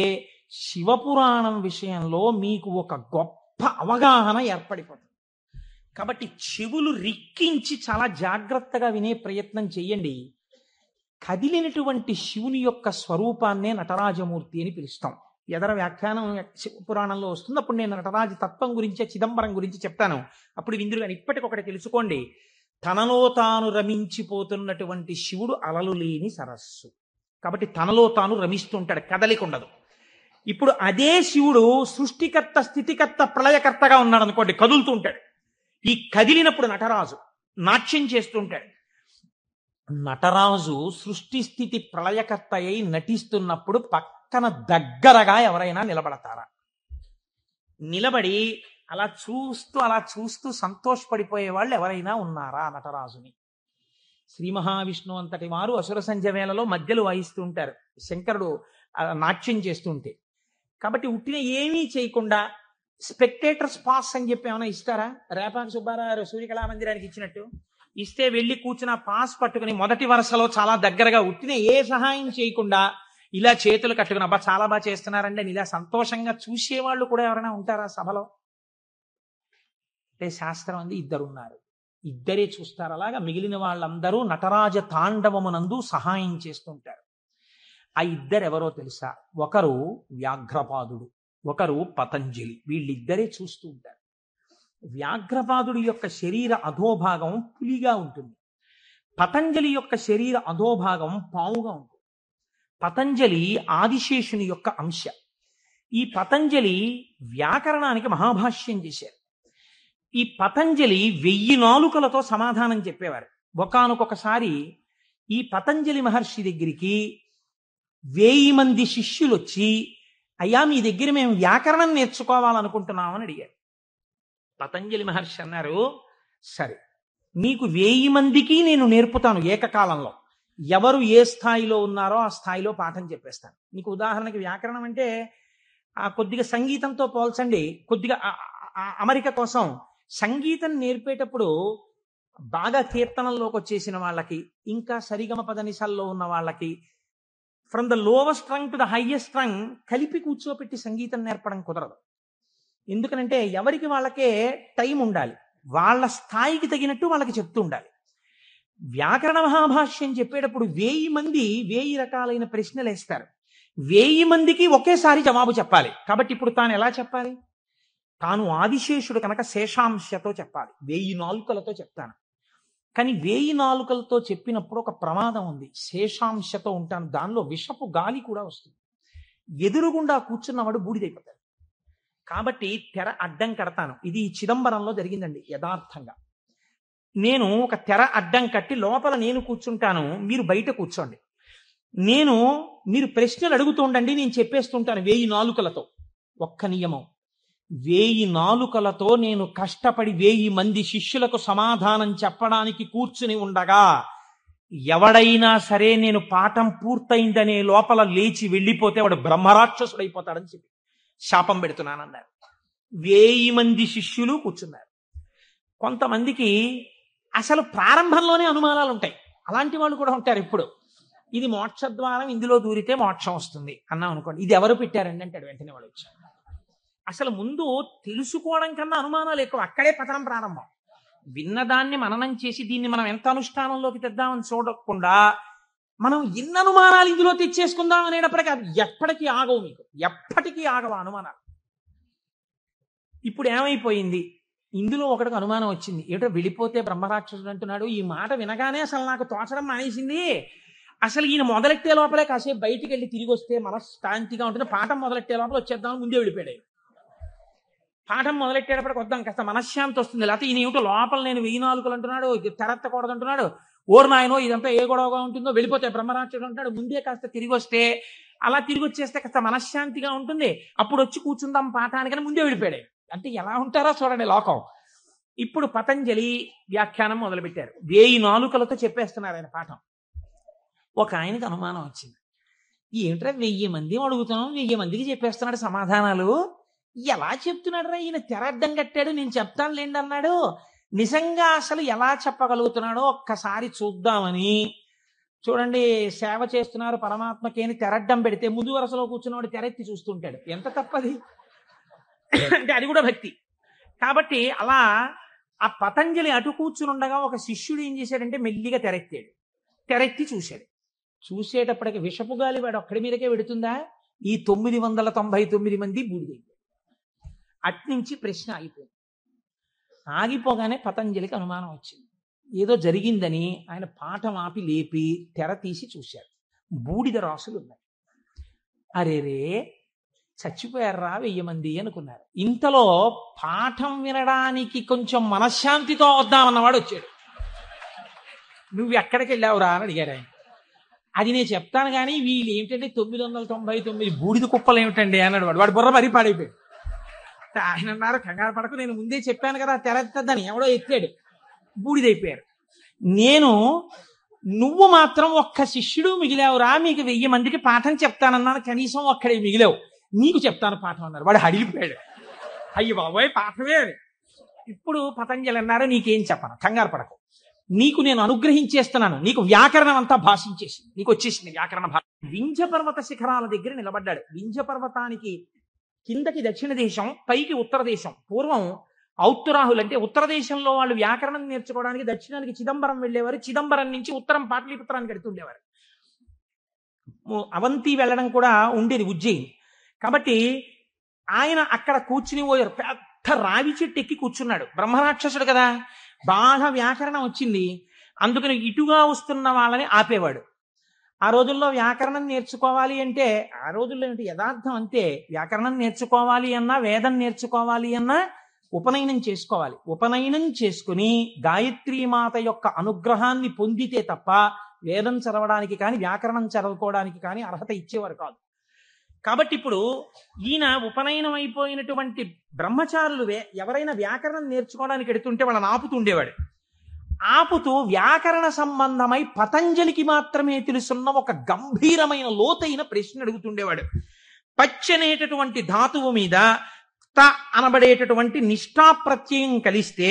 శివపురాణం విషయంలో మీకు ఒక గొప్ప అవగాహన ఏర్పడిపోతుంది. కాబట్టి చెవులు రిక్కించి చాలా జాగ్రత్తగా వినే ప్రయత్నం చెయ్యండి. కదిలినటువంటి శివుని యొక్క స్వరూపాన్నే నటరాజమూర్తి అని పిలుస్తాం. ఎదర వ్యాఖ్యానం శివపురాణంలో వస్తుంది, అప్పుడు నేను నటరాజ తత్వం గురించి, చిదంబరం గురించి చెప్తాను. అప్పుడు విందురు. కానీ ఇప్పటికొకటి తెలుసుకోండి, తనలో తాను రమించిపోతున్నటువంటి శివుడు అలలు లేని సరస్సు. కాబట్టి తనలో తాను రమిస్తుంటాడు, కదలిక ఉండదు. ఇప్పుడు అదే శివుడు సృష్టికర్త, స్థితికర్త, ప్రళయకర్తగా ఉన్నాడు అనుకోండి, కదులుతుంటాడు. ఈ కదిలినప్పుడు నటరాజు నాట్యం చేస్తుంటాడు. నటరాజు సృష్టి స్థితి ప్రళయకర్త అయి నటిస్తున్నప్పుడు పక్కన దగ్గరగా ఎవరైనా నిలబడతారా? నిలబడి అలా చూస్తూ సంతోషపడిపోయే వాళ్ళు ఎవరైనా ఉన్నారా నటరాజుని? శ్రీ మహావిష్ణువు అంతటి వారు అసుర సంధ్య వేళలో మధ్యలో వాయిస్తూ ఉంటారు, శంకరుడు నాట్యం చేస్తుంటే. కాబట్టి ఉట్టిన ఏమీ చేయకుండా స్పెక్టేటర్స్ పాస్ అని చెప్పి ఏమైనా ఇస్తారా? రేపాక సుబ్బారావు సూర్యకళా మందిరానికి ఇచ్చినట్టు ఇస్తే వెళ్ళి కూర్చున్న పాస్ పట్టుకుని మొదటి వరుసలో చాలా దగ్గరగా ఉట్టిన ఏ సహాయం చేయకుండా ఇలా చేతులు కట్టుకుని అబ్బా చాలా బాగా చేస్తున్నారండి అని ఇలా సంతోషంగా చూసేవాళ్ళు కూడా ఎవరైనా ఉంటారా సభలో? అంటే శాస్త్రం అంది ఇద్దరున్నారు, ఇద్దరే చూస్తారు. అలాగా మిగిలిన వాళ్ళందరూ నటరాజ తాండవమునందు సహాయం చేస్తుంటారు. ఆ ఇద్దరు ఎవరో తెలుసా? ఒకరు వ్యాఘ్రపాదుడు, ఒకరు పతంజలి. వీళ్ళిద్దరే చూస్తూ ఉంటారు. వ్యాఘ్రపాదుడి యొక్క శరీర అధోభాగం పులిగా ఉంటుంది, పతంజలి యొక్క శరీర అధోభాగం పావుగా ఉంటుంది. పతంజలి ఆదిశేషుని యొక్క అంశ. ఈ పతంజలి వ్యాకరణానికి మహాభాష్యం చేశారు. ఈ పతంజలి 1000 నాలుకలతో సమాధానం చెప్పేవారు. ఒకానొకసారి ఈ పతంజలి మహర్షి దగ్గరికి 1000 మంది శిష్యులు వచ్చి, అయ్యా మీ దగ్గర మేము వ్యాకరణం నేర్చుకోవాలనుకుంటున్నామని అడిగారు. పతంజలి మహర్షి అన్నారు, సరే మీకు 1000 మందికి నేను నేర్పుతాను ఏకకాలంలో. ఎవరు ఏ స్థాయిలో ఉన్నారో ఆ స్థాయిలో పాఠం చెప్పేస్తాను. మీకు ఉదాహరణకి వ్యాకరణం అంటే కొద్దిగా సంగీతంతో పోల్చండి. కొద్దిగా అమరిక కోసం సంగీతం నేర్పేటప్పుడు బాగా కీర్తనల్లోకి వచ్చేసిన వాళ్ళకి, ఇంకా సరిగమ పదనిసల్లో ఉన్న వాళ్ళకి, from the lowest string to the highest string కలిపి కూర్చోపెట్టి సంగీతం నేర్పడం కుదరదు. ఎందుకనంటే ఎవరికి వాళ్ళకే టైం ఉండాలి, వాళ్ళ స్థాయికి తగినట్టు వాళ్ళకి చెప్తూ ఉండాలి. వ్యాకరణ మహాభాష్యం చెప్పేటప్పుడు 1000 మంది 1000 రకాలైన ప్రశ్నలు వేస్తారు. 1000 మందికి ఒకేసారి జవాబు చెప్పాలి. కాబట్టి ఇప్పుడు తాను ఎలా చెప్పాలి? తాను ఆదిశేషుడు కనుక శేషాంశతో చెప్పాలి, 1000 నాలుకలతో చెప్తాను. కానీ 1000 నాలుకలతో చెప్పినప్పుడు ఒక ప్రమాదం ఉంది. శేషాంశతో ఉంటాను, దానిలో విషపు గాలి కూడా వస్తుంది. ఎదురుగుండా కూర్చున్నవాడు బూడిదైపోతాడు. కాబట్టి తెర అడ్డం కడతాను. ఇది చిదంబరంలో జరిగిందండి యథార్థంగా. నేను ఒక తెర అడ్డం కట్టి లోపల నేను కూర్చుంటాను, మీరు బయట కూర్చోండి. మీరు ప్రశ్నలు అడుగుతూ ఉండండి, నేను చెప్పేస్తుంటాను 1000 నాలుకలతో. ఒక్క నియమం, 1000 నాలుకలతో నేను కష్టపడి 1000 మంది శిష్యులకు సమాధానం చెప్పడానికి కూర్చుని ఉండగా ఎవడైనా సరే నేను పాఠం పూర్తయిందనే లోపల లేచి వెళ్ళిపోతే వాడు బ్రహ్మరాక్షసుడైపోతాడని చెప్పి శాపం పెడుతున్నానన్నారు. 1000 మంది శిష్యులు కూర్చున్నారు. కొంతమందికి అసలు ప్రారంభంలోనే అనుమానాలు ఉంటాయి. అలాంటి వాళ్ళు కూడా ఉంటారు. ఇప్పుడు ఇది మోక్షద్వారం, ఇందులో దూరితే మోక్షం వస్తుంది అన్నాం అనుకోండి, ఇది ఎవరు పెట్టారండి అంటాడు. వెంటనే వాడు వచ్చాడు. అసలు ముందు తెలుసుకోవడం కన్నా అనుమానాలు ఎక్కువ. అక్కడే పతనం ప్రారంభం. విన్నదాన్ని మననం చేసి దీన్ని మనం ఎంత అనుష్ఠానంలోకి తెద్దామని చూడకుండా మనం ఎన్ని అనుమానాలు ఇందులో తెచ్చేసుకుందాం అనేటప్పటికీ అది ఎప్పటికీ ఆగవు. మీకు ఎప్పటికీ ఆగవు అనుమానాలు. ఇప్పుడు ఏమైపోయింది, ఇందులో ఒకటికి అనుమానం వచ్చింది. ఏటో వెళ్ళిపోతే బ్రహ్మరాక్షసుడు అంటున్నాడు. ఈ మాట వినగానే అసలు నాకు తోచడం మానేసింది. అసలు ఈయన మొదలెట్టే లోపలే కాసేపు బయటికి వెళ్ళి తిరిగి వస్తే మనశ్శాంతిగా ఉంటుంది. పాఠం మొదలెట్టే లోపల వచ్చేద్దామని ముందే వెళ్ళిపోయాడు. పాఠం మొదలెట్టేటప్పటికి వద్దాం, కాస్త మనశ్శాంతి వస్తుంది. లేకపోతే ఈయన ఏమిటో లోపల నేను 1000 నాలుకలు అంటున్నాడు, తెరత్తకూడదు అంటున్నాడు, ఓరు నాయనో ఇదంతా ఏ గొడవగా ఉంటుందో, వెళ్ళిపోతే బ్రహ్మరాక్షసుడు అంటున్నాడు. ముందే కాస్త తిరిగి వస్తే, అలా తిరిగి వచ్చేస్తే కాస్త మనశ్శాంతిగా ఉంటుంది. అప్పుడు వచ్చి కూర్చుందాం పాఠానికని ముందే వెళ్ళిపోయాడు. అంటే ఎలా ఉంటారో చూడండి లోకం. ఇప్పుడు పతంజలి వ్యాఖ్యానం మొదలుపెట్టారు. 1000 నాలుకలతో చెప్పేస్తున్నారు ఆయన పాఠం. ఒక ఆయనకి అనుమానం వచ్చింది. ఏమిట్రా 1000 మంది అడుగుతున్నాం, 1000 మందికి చెప్పేస్తున్నాడు సమాధానాలు, ఎలా చెప్తున్నాడు రా ఈయన? తెరడ్డం కట్టాడు, నేను చెప్తాను లేండి అన్నాడు. నిజంగా అసలు ఎలా చెప్పగలుగుతున్నాడో ఒక్కసారి చూద్దామని. చూడండి, సేవ చేస్తున్నారు పరమాత్మకి అని తెరడ్డం పెడితే ముందు వరుసలో కూర్చున్నవాడు తెరెత్తి చూస్తుంటాడు. ఎంత తప్పది అంటే అది కూడా భక్తి. కాబట్టి అలా ఆ పతంజలి అటు కూర్చుని ఉండగా ఒక శిష్యుడు ఏం చేశాడంటే మెల్లిగా తెరెత్తాడు. తెరెత్తి చూశాడు. చూసేటప్పటికి విషపు గాలి వాడు ఒక్కడి మీదకే పెడుతుందా? ఈ 999 మంది బూడిదైపోయారు. అట్నుంచి ప్రశ్న ఆగిపోయింది. ఆగిపోగానే పతంజలికి అనుమానం వచ్చింది. ఏదో జరిగిందని ఆయన పాఠం ఆపి లేపి తెర తీసి చూశారు. బూడిద రాసులు ఉన్నాయి. అరేరే చచ్చిపోయారా 1000 మంది అనుకున్నారు. ఇంతలో పాఠం వినడానికి కొంచెం మనశ్శాంతితో వద్దామన్నవాడు వచ్చాడు. నువ్వు ఎక్కడికి వెళ్ళావురా అని అడిగారు ఆయన. అది నేను చెప్తాను కానీ వీళ్ళు ఏమిటంటే 999 బూడిద కుప్పలు ఏమిటండి అన్నాడు. వాడు బుర్ర మరీ పాడైపోయాడు. ఆయన అన్నారు, కంగారు పడకు, నేను ముందే చెప్పాను కదా తెరద్దని. ఎవడో ఎత్తాడు, బూడిదైపోయారు. నువ్వు మాత్రం ఒక్క శిష్యుడు మిగిలావురా, మీకు 1000 మందికి పాఠం చెప్తానన్నాను, కనీసం ఒక్కడే మిగిలావు, నీకు చెప్తాను పాఠం అన్నారు. వాడు అడిగిపోయాడు. అయ్యి బాబోయ్ పాఠమే. ఇప్పుడు పతంజలి అన్నారు, నీకేం చెప్పను, కంగారు పడకు, నీకు నేను అనుగ్రహించేస్తున్నాను. నీకు వ్యాకరణం అంతా భాషించేసింది, నీకు వచ్చేసింది వ్యాకరణ భాష. వింధ్య పర్వత శిఖరాల దగ్గర నిలబడ్డాడు. వింధ్య పర్వతానికి కిందకి దక్షిణ దేశం, పైకి ఉత్తర దేశం. పూర్వం ఔత్తరాహులు అంటే ఉత్తర దేశంలో వాళ్ళు వ్యాకరణం నేర్చుకోవడానికి దక్షిణానికి చిదంబరం వెళ్ళేవారు. చిదంబరం నుంచి ఉత్తరం పాటలీపుత్రానికి వెళ్తుండేవారు. అవంతి వెళ్ళడం కూడా ఉండేది, ఉజ్జయిని. కాబట్టి ఆయన అక్కడ కూర్చుని పోయారు. పెద్ద రావి చెట్టు ఎక్కి కూర్చున్నాడు. బ్రహ్మరాక్షసుడు కదా, బాగా వ్యాకరణం వచ్చింది. అందుకని ఇటుగా వస్తున్న వాళ్ళని ఆపేవాడు. ఆ రోజుల్లో వ్యాకరణం నేర్చుకోవాలి అంటే, ఆ రోజుల్లో ఏంటి యథార్థం అంతే, వ్యాకరణం నేర్చుకోవాలి అన్నా, వేదం నేర్చుకోవాలి అన్నా ఉపనయనం చేసుకోవాలి. ఉపనయనం చేసుకుని గాయత్రీమాత యొక్క అనుగ్రహాన్ని పొందితే తప్ప వేదం చదవడానికి కానీ వ్యాకరణం చదువుకోవడానికి కానీ అర్హత ఇచ్చేవారు కాదు. కాబట్టి ఇప్పుడు ఈయన ఉపనయనం అయిపోయినటువంటి బ్రహ్మచారులు ఎవరైనా వ్యాకరణం నేర్చుకోవడానికి ఎడుతుంటే వాళ్ళని ఆపుతుండేవాడు. ఆపుతూ వ్యాకరణ సంబంధమై పతంజలికి మాత్రమే తెలుసున్న ఒక గంభీరమైన లోతైన ప్రశ్న అడుగుతుండేవాడు. పచ్చనేటటువంటి ధాతువు మీద త అనబడేటటువంటి నిష్ఠా ప్రత్యయం కలిస్తే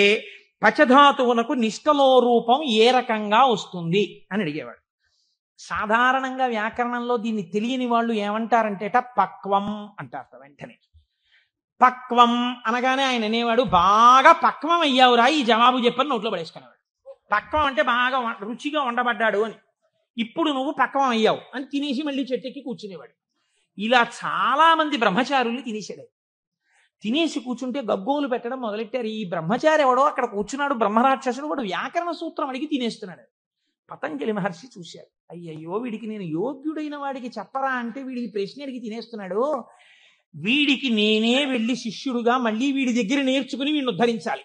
పచధాతువునకు నిష్ఠలో రూపం ఏ రకంగా వస్తుంది అని అడిగేవాడు. సాధారణంగా వ్యాకరణంలో దీన్ని తెలియని వాళ్ళు ఏమంటారంటే పక్వం అంటారు. వెంటనే పక్వం అనగానే ఆయన అనేవాడు, బాగా పక్వం అయ్యావురా ఈ జవాబు చెప్పని నోట్లో పడేసుకునేవాడు. పక్వం అంటే బాగా రుచిగా వండబడ్డాడు అని. ఇప్పుడు నువ్వు పక్వం అయ్యావు అని తినేసి మళ్ళీ చెట్టెక్కి కూర్చునేవాడు. ఇలా చాలా మంది బ్రహ్మచారుల్ని తినేసాడు. తినేసి కూర్చుంటే గగ్గోలు పెట్టడం మొదలెట్టారు. ఈ బ్రహ్మచారి ఎవడో అక్కడ కూర్చున్నాడు, బ్రహ్మరాక్షసుడు, వాడు వ్యాకరణ సూత్రం అడిగి తినేస్తున్నాడు. పతంజలి మహర్షి చూశాడు, అయ్యయ్యో వీడికి నేను యోగ్యుడైన వాడికి చెప్పరా అంటే వీడికి ప్రశ్న అడిగి తినేస్తున్నాడు, వీడికి నేనే వెళ్ళి శిష్యుడుగా మళ్ళీ వీడి దగ్గర నేర్చుకుని వీడిని ఉద్ధరించాలి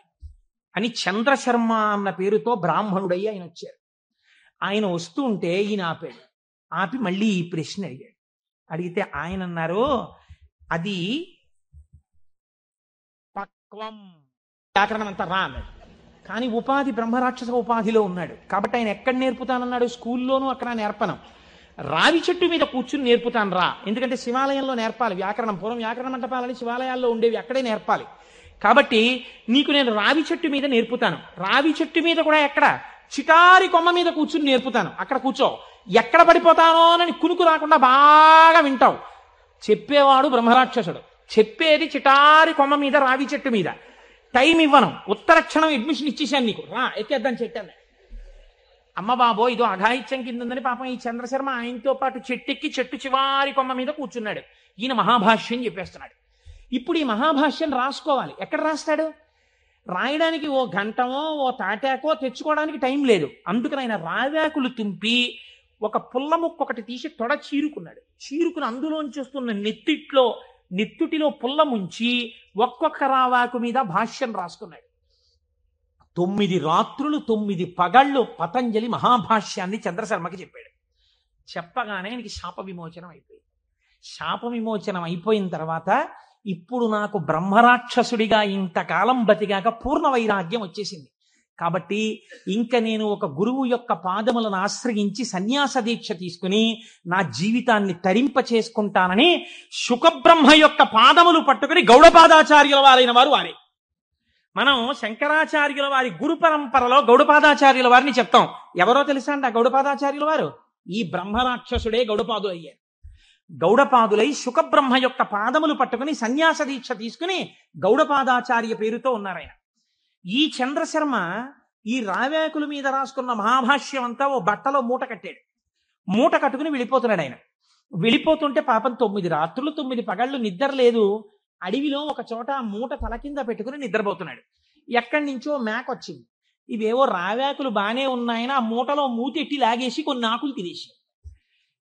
అని చంద్రశర్మ అన్న పేరుతో బ్రాహ్మణుడయ్యి ఆయన వచ్చారు. ఆయన వస్తుంటే ఈయన ఆపాడు. ఆపి మళ్ళీ ఈ ప్రశ్న అడిగాడు. అడిగితే ఆయన అన్నారు, అది పక్వం, వ్యాకరణం అంతా రా అన్నాడు. కానీ ఉపాధి బ్రహ్మరాక్షస ఉపాధిలో ఉన్నాడు కాబట్టి ఆయన ఎక్కడ నేర్పుతానన్నాడు? స్కూల్లోనూ అక్కడ నేర్పను, రావి చెట్టు మీద కూర్చుని నేర్పుతాను రా. ఎందుకంటే శివాలయంలో నేర్పాలి వ్యాకరణం. పూర్వం వ్యాకరణ మంటపాలని శివాలయాల్లో ఉండేవి, అక్కడే నేర్పాలి. కాబట్టి నీకు నేను రావి చెట్టు మీద నేర్పుతాను. రావి చెట్టు మీద కూడా ఎక్కడ? చిటారి కొమ్మ మీద కూర్చుని నేర్పుతాను, అక్కడ కూర్చో. ఎక్కడ పడిపోతానో అని కునుకు రాకుండా బాగా వింటావు. చెప్పేవాడు బ్రహ్మరాక్షసుడు, చెప్పేది చిటారి కొమ్మ మీద రావి చెట్టు మీద. టైం ఇవ్వను, ఉత్తరక్షణం అడ్మిషన్ ఇచ్చేసాను నీకు, రా ఎక్కేద్దాం చెట్టు. అమ్మ బాబో ఇదో అఘాయిత్యం కింద ఉందని పాపం ఈ చంద్రశర్మ ఆయనతో పాటు చెట్టెక్కి చెట్టు చివారి కొమ్మ మీద కూర్చున్నాడు. ఈయన మహాభాష్యం చెప్పేస్తున్నాడు. ఇప్పుడు ఈ మహాభాష్యం రాసుకోవాలి. ఎక్కడ రాస్తాడు? రాయడానికి ఓ గంటమో ఓ తాటాకో తెచ్చుకోవడానికి టైం లేదు. అందుకని ఆయన రావాకులు తుంపి ఒక పుల్ల ముక్క ఒకటి తీసి తొడ చీరుకున్నాడు. చీరుకుని అందులోంచి వస్తున్న నెత్తుటిలో పుల్ల ముంచి ఒక్కొక్క రావాకు మీద భాష్యం రాసుకున్నాడు. 9 రాత్రులు 9 పగళ్ళు పతంజలి మహాభాష్యాన్ని చంద్రశర్మకి చెప్పాడు. చెప్పగానే ఆయనకి శాప విమోచనం అయిపోయింది. శాప విమోచనం అయిపోయిన తర్వాత ఇప్పుడు నాకు బ్రహ్మరాక్షసుడిగా ఇంతకాలం బతిగాక పూర్ణ వైరాగ్యం వచ్చేసింది. కాబట్టి ఇంక నేను ఒక గురువు యొక్క పాదములను ఆశ్రయించి సన్యాస దీక్ష తీసుకుని నా జీవితాన్ని తరింప చేసుకుంటానని శుకబ్రహ్మ యొక్క పాదములు పట్టుకుని గౌడపాదాచార్యుల వారైన వారు వారే. మనం శంకరాచార్యుల వారి గురు పరంపరలో గౌడపాదాచార్యుల వారిని చెప్తాం. ఎవరో తెలుసా అండి ఆ గౌడపాదాచార్యుల వారు? ఈ బ్రహ్మరాక్షసుడే గౌడపాదులు అయ్యారు. గౌడపాదులై శుకబ్రహ్మ యొక్క పాదములు పట్టుకుని సన్యాస దీక్ష తీసుకుని గౌడపాదాచార్య పేరుతో ఉన్నారు ఆయన. ఈ చంద్రశర్మ ఈ రావేకుల మీద రాసుకున్న మహాభాష్యం అంతా ఓ బట్టలో మూట కట్టాడు. మూట కట్టుకుని వెళ్ళిపోతున్నాడు ఆయన. వెళ్ళిపోతుంటే పాపం 9 రాత్రులు 9 పగళ్ళు నిద్ర లేదు. అడవిలో ఒక చోట మూట తల కింద పెట్టుకుని నిద్రపోతున్నాడు. ఎక్కడి నుంచో మేక వచ్చింది. ఇవేవో రావేకులు బానే ఉన్నాయని ఆ మూటలో మూతెట్టి లాగేసి కొన్ని ఆకులు తినేసి,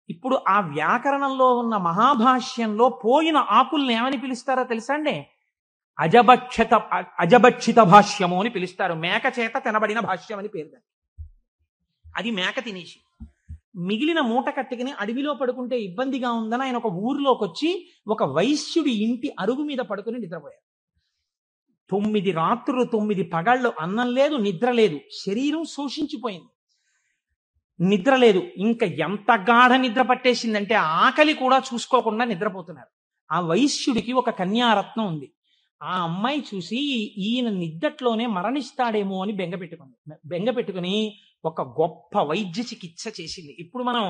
ఇప్పుడు ఆ వ్యాకరణంలో ఉన్న మహాభాష్యంలో పోయిన ఆకుల్ని ఏమని పిలుస్తారో తెలుసా అండి? అజభక్షిత భాష్యము అని పిలుస్తారు. మేక చేత తినబడిన భాష్యం అని పేరు. అది మేక తినేసి మిగిలిన మూట కట్టుకుని అడవిలో పడుకుంటే ఇబ్బందిగా ఉందని ఆయన ఒక ఊరిలోకి వచ్చి ఒక వైశ్యుడి ఇంటి అరుగు మీద పడుకుని నిద్రపోయారు. 9 రాత్రులు 9 పగళ్ళు అన్నం లేదు, నిద్ర లేదు. శరీరం శోషించిపోయింది, నిద్ర లేదు. ఇంకా ఎంత గాఢ నిద్ర పట్టేసిందంటే ఆకలి కూడా చూసుకోకుండా నిద్రపోతున్నారు. ఆ వైశ్యుడికి ఒక కన్యారత్నం ఉంది. ఆ అమ్మాయి చూసి ఈయన నిద్దట్లోనే మరణిస్తాడేమో అని బెంగ పెట్టుకుని ఒక గొప్ప వైద్య చికిత్స చేసింది. ఇప్పుడు మనం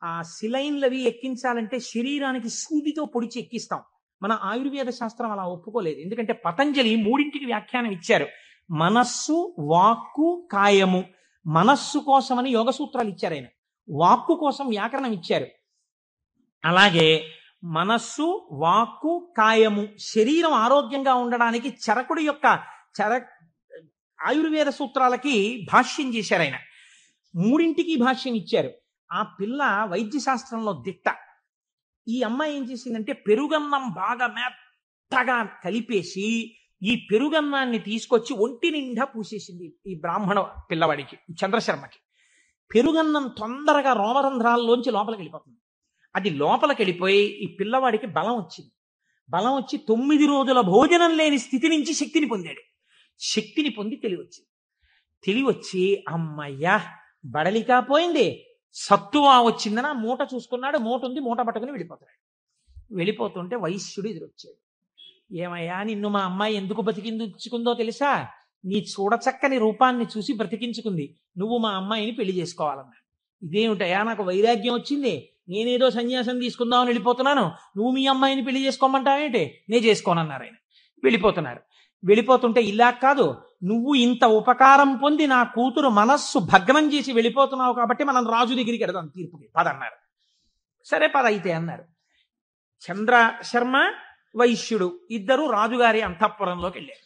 ఆ సిలైన్లు అవి ఎక్కించాలంటే శరీరానికి సూదితో పొడిచి ఎక్కిస్తాం. మన ఆయుర్వేద శాస్త్రం అలా ఒప్పుకోలేదు. ఎందుకంటే పతంజలి 3ంటికి వ్యాఖ్యానం ఇచ్చారు. మనస్సు, వాక్కు, కాయము. మనస్సు కోసమని యోగ సూత్రాలు ఇచ్చారు ఆయన, వాక్కు కోసం వ్యాకరణం ఇచ్చారు. అలాగే మనస్సు, వాక్కు, కాయము, శరీరం ఆరోగ్యంగా ఉండడానికి చరకుడి యొక్క ఆయుర్వేద సూత్రాలకి భాష్యం చేశారు ఆయన. 3ంటికి భాష్యం ఇచ్చారు. ఆ పిల్ల వైద్య శాస్త్రంలో దిట్ట. ఈ అమ్మాయి ఏం చేసిందంటే పెరుగన్నం బాగా మెత్తగా కలిపేసి ఈ పెరుగన్నాన్ని తీసుకొచ్చి ఒంటి నిండా పూసేసింది ఈ బ్రాహ్మణ పిల్లవాడికి, చంద్రశర్మకి. పెరుగన్నం తొందరగా రోమరంధ్రాల్లోంచి లోపలికి వెళ్ళిపోతుంది. అది లోపలికి వెళ్ళిపోయి ఈ పిల్లవాడికి బలం వచ్చింది. బలం వచ్చి 9 రోజుల భోజనం లేని స్థితి నుంచి శక్తిని పొందాడు. శక్తిని పొంది తెలివచ్చి అమ్మయ్యా బడలికా పోయింది, సత్తువా వచ్చిందని ఆ మూట చూసుకున్నాడు. మూట ఉంది, మూట పట్టుకుని వెళ్ళిపోతుంటే వైశ్యుడు ఎదురొచ్చాడు. ఏమయ్యా నిన్ను మా అమ్మాయి ఎందుకు బ్రతికించుకుందో తెలుసా? నీ చూడచక్కని రూపాన్ని చూసి బ్రతికించుకుంది. నువ్వు మా అమ్మాయిని పెళ్లి చేసుకోవాలన్నా. ఇదేమిటయా నాకు వైరాగ్యం వచ్చింది, నేనేదో సన్యాసం తీసుకుందామని వెళ్ళిపోతున్నాను, నువ్వు మీ అమ్మాయిని పెళ్లి చేసుకోమంటావేంటి? నేను చేసుకోనన్నారు ఆయన. వెళ్ళిపోతుంటే ఇలా కాదు, నువ్వు ఇంత ఉపకారం పొంది నా కూతురు మనస్సు భగ్నం చేసి వెళ్ళిపోతున్నావు కాబట్టి మనం రాజు దగ్గరికి వెడదాం తీర్పుకి పదన్నారు. సరే పద అయితే అన్నారు. చంద్రశర్మ వైశ్యుడు ఇద్దరు రాజుగారి అంతఃపురంలోకి వెళ్ళారు.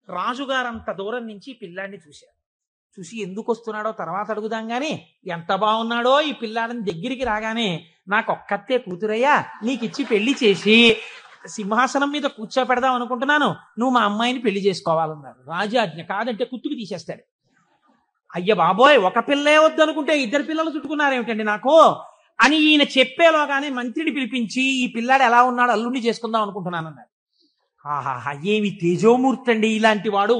రాజుగారు అంత దూరం నుంచి పిల్లాడిని చూసి ఎందుకు వస్తున్నాడో తర్వాత అడుగుదాం గాని, ఎంత బాగున్నాడో ఈ పిల్లాడిని దగ్గరికి రాగానే, నాకు ఒక్కతే కూతురయ్యా, నీకిచ్చి పెళ్లి చేసి సింహాసనం మీద కూర్చోపెడదాం అనుకుంటున్నాను, నువ్వు మా అమ్మాయిని పెళ్లి చేసుకోవాలన్నారు. రాజాజ్ఞ, కాదంటే కుత్తుకు తీసేస్తాడు. అయ్య బాబోయ్, ఒక పిల్లే వద్దనుకుంటే 2 పిల్లలు చుట్టుకున్నారేమిటండి నాకు? అని ఈయన చెప్పేలోగానే మంత్రిని పిలిపించి ఈ పిల్లాడు ఎలా ఉన్నాడు అల్లుడిని చేసుకుందాం అనుకుంటున్నాను అన్నాడు. ఆహాహా, ఏమి తేజోమూర్తి అండి ఇలాంటి వాడు.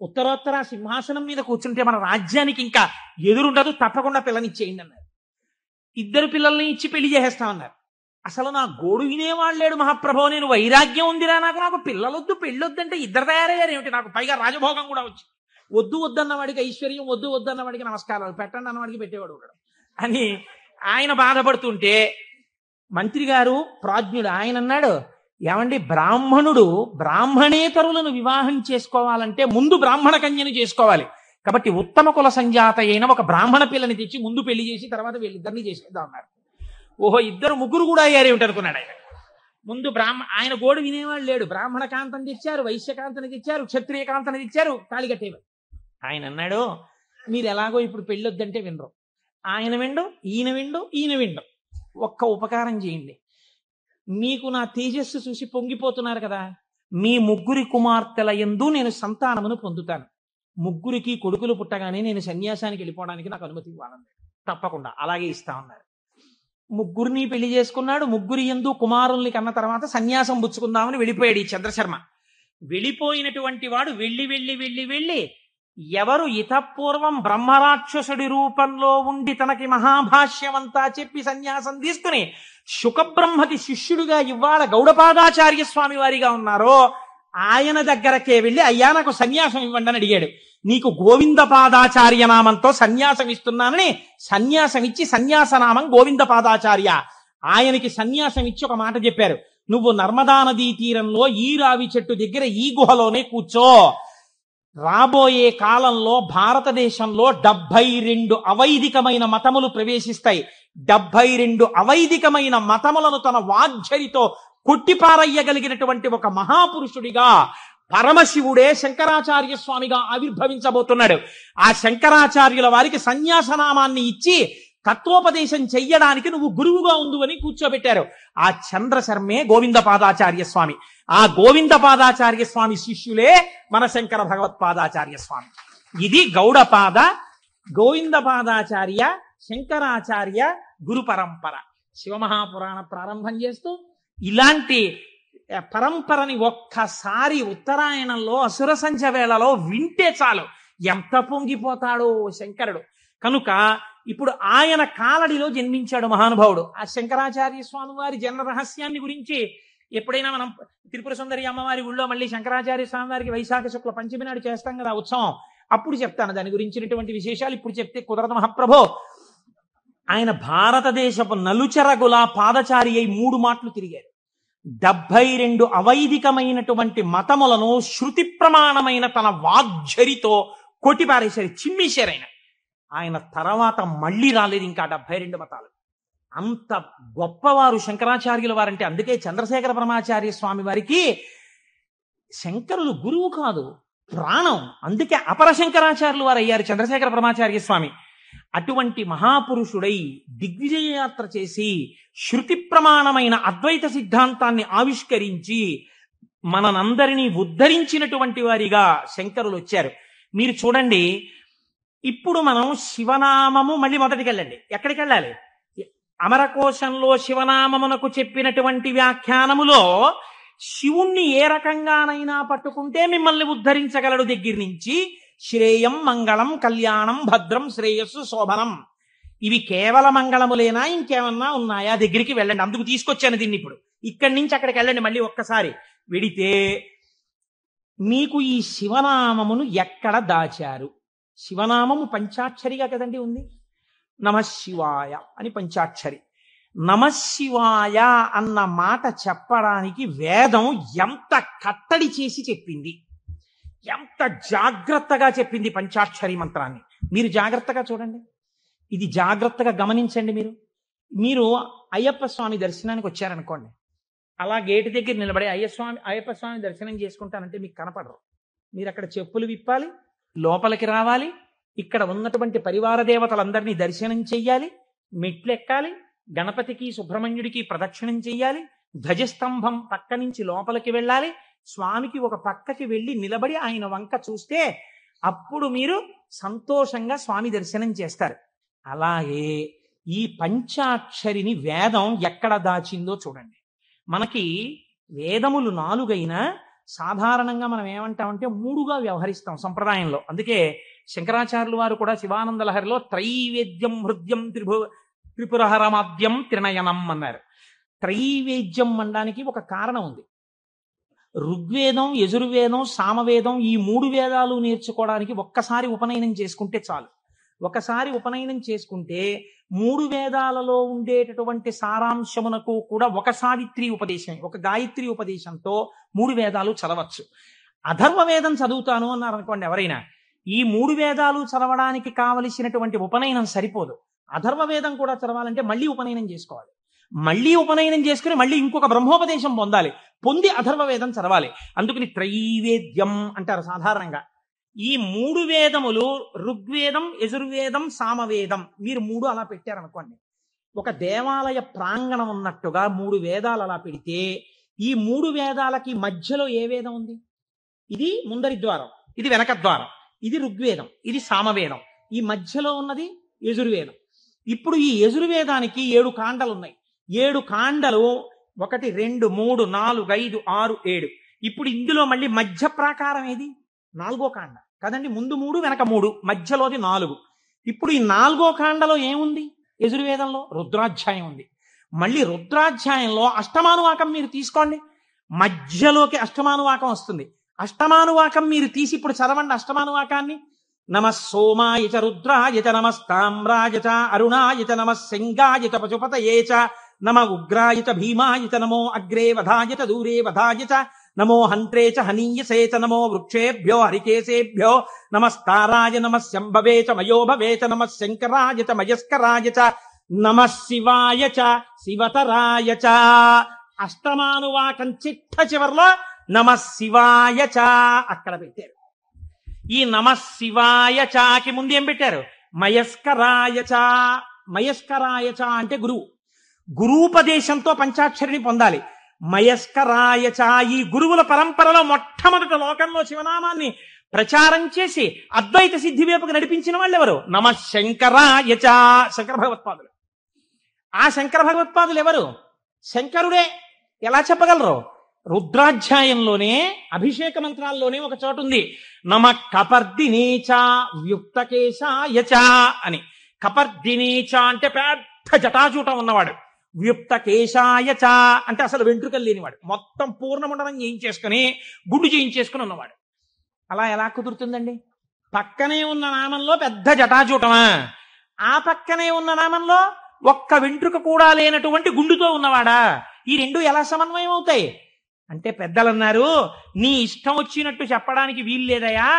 ఉత్తరోత్తర సింహాసనం మీద కూర్చుంటే మన రాజ్యానికి ఇంకా ఎదురుండదు, తప్పకుండా పిల్లనిచ్చేయండి అన్నారు. ఇద్దరు పిల్లల్ని ఇచ్చి పెళ్లి చేసేస్తామన్నారు. అసలు నా గోడు వినేవాడు లేడు మహాప్రభో, నేను వైరాగ్యం ఉందిరా నాకు పిల్లలొద్దు పెళ్ళొద్దంటే ఇద్దరు తయారయ్యారు ఏమిటి, నాకు పైగా రాజభోగం కూడా వచ్చి వద్దు వద్దన్న వాడికి ఐశ్వర్యం, వద్దు వద్దన్న వాడికి నమస్కారాలు, పెట్టండి అన్నవాడికి పెట్టేవాడు కూడా అని ఆయన బాధపడుతుంటే మంత్రి గారు ప్రాజ్ఞుడు ఆయన అన్నాడు, ఏమండి బ్రాహ్మణుడు బ్రాహ్మణేతరులను వివాహం చేసుకోవాలంటే ముందు బ్రాహ్మణ కన్యను చేసుకోవాలి, కాబట్టి ఉత్తమ కుల సంజాత అయిన ఒక బ్రాహ్మణ పిల్లని తెచ్చి ముందు పెళ్లి చేసి తర్వాత వీళ్ళిద్దరిని చేసేద్దాం అన్నారు. ఓహో, ఇద్దరు ముగ్గురు కూడా అయ్యారేమిటి అనుకున్నాడు ఆయన. ముందు ఆయన గోడు వినేవాళ్ళు లేడు, బ్రాహ్మణ కాంతని తెచ్చారు, వైశ్యకాంతని తెచ్చారు, క్షత్రియ కాంతని తెచ్చారు, తాళి కట్టేవారు. ఆయన అన్నాడు, మీరు ఎలాగో ఇప్పుడు పెళ్ళొద్దంటే వినరు, ఆయన విండు, ఈయన విండు, ఒక్క ఉపకారం చేయండి, మీకు నా తేజస్సు చూసి పొంగిపోతున్నారు కదా, మీ ముగ్గురి కుమార్తెల యందు నేను సంతానమును పొందుతాను, ముగ్గురికి కొడుకులు పుట్టగానే నేను సన్యాసానికి వెళ్ళిపోవడానికి నాకు అనుమతి ఇవ్వాలన్నాడు. తప్పకుండా అలాగే ఇస్తా ఉన్నారు. ముగ్గురిని పెళ్లి చేసుకున్నాడు. ముగ్గురి యందు కుమారుల్ని కన్న తర్వాత సన్యాసం పుచ్చుకుందామని వెళ్ళిపోయాడు ఈ చంద్రశర్మ. వెళ్ళిపోయినటువంటి వాడు వెళ్ళి ఎవరు ఇతపూర్వం బ్రహ్మరాక్షసుడి రూపంలో ఉండి తనకి మహాభాష్యమంతా చెప్పి సన్యాసం తీసుకుని శుకబ్రహ్మకి శిష్యుడిగా ఇవాళ గౌడపాదాచార్య స్వామి వారిగా ఉన్నారో ఆయన దగ్గరకే వెళ్ళి, అయ్యా నాకు సన్యాసం ఇవ్వండి అని అడిగాడు. నీకు గోవిందపాదాచార్య నామంతో సన్యాసం ఇస్తున్నానని సన్యాసం ఇచ్చి సన్యాసనామం గోవిందపాదాచార్య. ఆయనకి సన్యాసం ఇచ్చి ఒక మాట చెప్పారు, నువ్వు నర్మదా నదీ తీరంలో ఈ రావి చెట్టు దగ్గర ఈ గుహలోనే కూర్చో, రాబోయే కాలంలో భారతదేశంలో 72 అవైదికమైన మతములు ప్రవేశిస్తాయి. 72 అవైదికమైన మతములను తన వాగ్ఝరితో కొట్టిపారయ్యగలిగినటువంటి ఒక మహాపురుషుడిగా పరమశివుడే శంకరాచార్య స్వామిగా ఆవిర్భవించబోతున్నాడు. ఆ శంకరాచార్యుల వారికి సన్యాసనామాన్ని ఇచ్చి తత్వోపదేశం చెయ్యడానికి నువ్వు గురువుగా ఉండు అని కూర్చోబెట్టారు. ఆ చంద్రశర్మే గోవిందపాదాచార్య స్వామి. ఆ గోవిందపాదాచార్య స్వామి శిష్యులే మన శంకర భగవత్పాదాచార్య స్వామి. ఇది గౌడపాద, గోవిందపాదాచార్య, శంకరాచార్య గురు పరంపర. శివమహాపురాణ ప్రారంభం చేస్తూ ఇలాంటి పరంపరని ఒక్కసారి ఉత్తరాయణంలో అసుర సంధ్య వేళలో వింటే చాలు ఎంత పొంగిపోతాడో శంకరుడు. కనుక ఇప్పుడు ఆయన కాలడిలో జన్మించాడు మహానుభావుడు. ఆ శంకరాచార్య స్వామి వారి జన్మ రహస్యాన్ని గురించి ఎప్పుడైనా మనం త్రిపుర సుందరి అమ్మవారి ఊళ్ళో మళ్ళీ శంకరాచార్య స్వామి వారికి వైశాఖ శుక్ల పంచమి నాడు చేస్తాం కదా ఉత్సవం, అప్పుడు చెప్తాను దాని గురించినటువంటి విశేషాలు. ఇప్పుడు చెప్తే కుదరదు మహాప్రభో. ఆయన భారతదేశపు నలుచెరగుల పాదచారి అయి 3 మాటలు తిరిగారు. 72 అవైదికమైనటువంటి మతములను శృతి ప్రమాణమైన తన వాగ్ఝరితో కొట్టిపారేశారు, చిమ్మేశారు. ఆయన తర్వాత మళ్ళీ రాలేదు ఇంకా 72 మతాలు. అంత గొప్పవారు శంకరాచార్యుల వారంటే. అందుకే చంద్రశేఖర పరమాచార్య స్వామి వారికి శంకరులు గురువు కాదు, ప్రాణం. అందుకే అపర శంకరాచార్యులు వారు అయ్యారు చంద్రశేఖర పరమాచార్య స్వామి. అటువంటి మహాపురుషుడై దిగ్విజయయాత్ర చేసి శృతి ప్రమాణమైన అద్వైత సిద్ధాంతాన్ని ఆవిష్కరించి మనందరినీ ఉద్ధరించినటువంటి వారిగా శంకరులు వచ్చారు. మీరు చూడండి, ఇప్పుడు మనం శివనామము మళ్ళీ మొదటికి వెళ్ళండి. ఎక్కడికి వెళ్ళాలి? అమరకోశంలో శివనామమునకు చెప్పినటువంటి వ్యాఖ్యానములో శివుణ్ణి ఏ రకంగానైనా పట్టుకుంటే మిమ్మల్ని ఉద్ధరించగలడు దగ్గర నుంచి శ్రేయం, మంగళం, కళ్యాణం, భద్రం, శ్రేయస్సు, శోభనం, ఇవి కేవల మంగళములేనా ఇంకేమన్నా ఉన్నాయా దగ్గరికి వెళ్ళండి. అందుకు తీసుకొచ్చాను దీన్ని. ఇప్పుడు ఇక్కడి నుంచి అక్కడికి వెళ్ళండి. మళ్ళీ ఒక్కసారి వెడితే మీకు ఈ శివనామమును ఎక్కడ దాచారు? శివనామము పంచాక్షరిగా కదండి ఉంది. నమశివాయ అని పంచాక్షరి. నమశివాయ అన్న మాట చెప్పడానికి వేదం ఎంత కట్టడి చేసి చెప్పింది, ఎంత జాగ్రత్తగా చెప్పింది పంచాక్షరి మంత్రాన్ని. మీరు జాగ్రత్తగా చూడండి, ఇది జాగ్రత్తగా గమనించండి. మీరు అయ్యప్ప స్వామి దర్శనానికి వచ్చారనుకోండి, అలా గేటు దగ్గర నిలబడి అయ్యప్ప స్వామి దర్శనం చేసుకుంటానంటే మీకు కనపడరు. మీరు అక్కడ చెప్పులు విప్పాలి, లోపలికి రావాలి, ఇక్కడ ఉన్నటువంటి పరివార దేవతలందరినీ దర్శనం చెయ్యాలి, మెట్లు ఎక్కాలి, గణపతికి సుబ్రహ్మణ్యుడికి ప్రదక్షిణం చెయ్యాలి, ధ్వజస్తంభం పక్క నుంచి లోపలికి వెళ్ళాలి, స్వామికి ఒక పక్కకి వెళ్ళి నిలబడి ఆయన వంక చూస్తే అప్పుడు మీరు సంతోషంగా స్వామి దర్శనం చేస్తారు. అలాగే ఈ పంచాక్షరిని వేదం ఎక్కడ దాచిందో చూడండి. మనకి వేదములు 4 అయినా సాధారణంగా మనం ఏమంటామంటే 3గా వ్యవహరిస్తాం సంప్రదాయంలో. అందుకే శంకరాచార్యులు వారు కూడా శివానంద లహరిలో త్రైవేద్యం హృద్యం త్రిపురహరమాద్యం త్రినయనం అన్నారు. త్రైవేద్యం అనడానికి ఒక కారణం ఉంది. ఋగ్వేదం, యజుర్వేదం, సామవేదం ఈ 3 వేదాలు నేర్చుకోవడానికి ఒక్కసారి ఉపనయనం చేసుకుంటే చాలు. ఒకసారి ఉపనయనం చేసుకుంటే 3 వేదాలలో ఉండేటటువంటి సారాంశమునకు కూడా ఒక సావిత్రి ఉపదేశం, ఒక గాయత్రి ఉపదేశంతో 3 వేదాలు చదవచ్చు. అథర్వ వేదం చదువుతాను అన్నారు అనుకోండి ఎవరైనా, ఈ 3 వేదాలు చదవడానికి కావలసినటువంటి ఉపనయనం సరిపోదు. అథర్వ వేదం కూడా చదవాలంటే మళ్ళీ ఉపనయనం చేసుకోవాలి. మళ్ళీ ఉపనయనం చేసుకుని మళ్ళీ ఇంకొక బ్రహ్మోపదేశం పొందాలి. పొంది అథర్వ వేదం చదవాలి. అందుకని త్రైవేద్యం అంటారు సాధారణంగా. ఈ 3 వేదములు ఋగ్వేదం, యజుర్వేదం, సామవేదం, మీరు 3 అలా పెట్టారనుకోండి, ఒక దేవాలయ ప్రాంగణం ఉన్నట్టుగా 3 వేదాలు అలా పెడితే ఈ 3 వేదాలకి మధ్యలో ఏ వేదం ఉంది? ఇది ముందరి ద్వారం, ఇది వెనక ద్వారం, ఇది ఋగ్వేదం, ఇది సామవేదం, ఈ మధ్యలో ఉన్నది యజుర్వేదం. ఇప్పుడు ఈ యజుర్వేదానికి 7 కాండలు ఉన్నాయి. 7 కాండలు 1 2 3 4 5 6 7. ఇప్పుడు ఇందులో మళ్ళీ మధ్య ప్రాకారం ఏది? 4వ కాండ కదండి. ముందు 3 వెనక 3, మధ్యలోది 4. ఇప్పుడు ఈ 4వ కాండలో ఏముంది? యజుర్వేదంలో రుద్రాధ్యాయం ఉంది. మళ్ళీ రుద్రాధ్యాయంలో అష్టమానువాకం మీరు తీసుకోండి, మధ్యలోకి అష్టమానువాకం వస్తుంది. అష్టమానువాకం మీరు తీసి ఇప్పుడు చదవండి అష్టమానువాకాన్ని. నమః సోమాయ చ రుద్రాయ చ నమస్తామ్రాయ చ అరుణాయ చ నమః సింగాయ చ పశుపతయే చ నమ ఉగ్రాయ చ భీమాయ చ నమో అగ్రే వధాయ చ దూరే వధాయ చ నమో హంత్రే చ హనీయసే చ నమో వృక్షేభ్యో హరికేశేభ్యో నమస్తారాయ నమః శంభవే చ మయోభవే చ నమః శంకరాయ చ మయస్కరాయ చ నమః శివాయ చ శివతరాయ చ. అష్టమానువాకం చిట్ట చివర్లో నమః శివాయ చ అక్కడ పెట్టారు. ఈ నమః శివాయ చాకి ముందు ఏం పెట్టారు? మయస్కరాయ చ. మయస్కరాయ చ అంటే గురువు. గురూపదేశంతో పంచాక్షరిని పొందాలి. మయస్కరాయ చ ఈ గురువుల పరంపరలో మొట్టమొదటి లోకంలో శివనామాన్ని ప్రచారం చేసి అద్వైత సిద్ధి వైపుకు నడిపించిన వాళ్ళు ఎవరు? నమః శంకరాయ చ శంకర భగవత్పాదులు. ఆ శంకర భగవత్పాదులు ఎవరు? శంకరుడే. ఎలా చెప్పగలరు? రుద్రాధ్యాయంలోనే అభిషేక మంత్రాల్లోనే ఒక చోటు ఉంది, నమ కపర్దినేచ వ్యుక్తకేశాయ చ అని. కపర్దినేచ అంటే పెద్ద జటాజూటం ఉన్నవాడు, వ్యుక్తకేశాయ చ అంటే అసలు వెంట్రుకలు లేనివాడు, మొత్తం పూర్ణమండలం చేయించేసుకుని గుడ్డు చేయించేసుకుని ఉన్నవాడు. అలా ఎలా కుదురుతుందండి? పక్కనే ఉన్న నామంలో పెద్ద జటాజూటమా, ఆ పక్కనే ఉన్న నామంలో ఒక్క వెంట్రుక కూడా లేనటువంటి గుండుతో ఉన్నవాడా? ఈ రెండు ఎలా సమన్వయం అవుతాయి అంటే పెద్దలు అన్నారు, నీ ఇష్టం వచ్చినట్టు చెప్పడానికి వీల్లేదయా.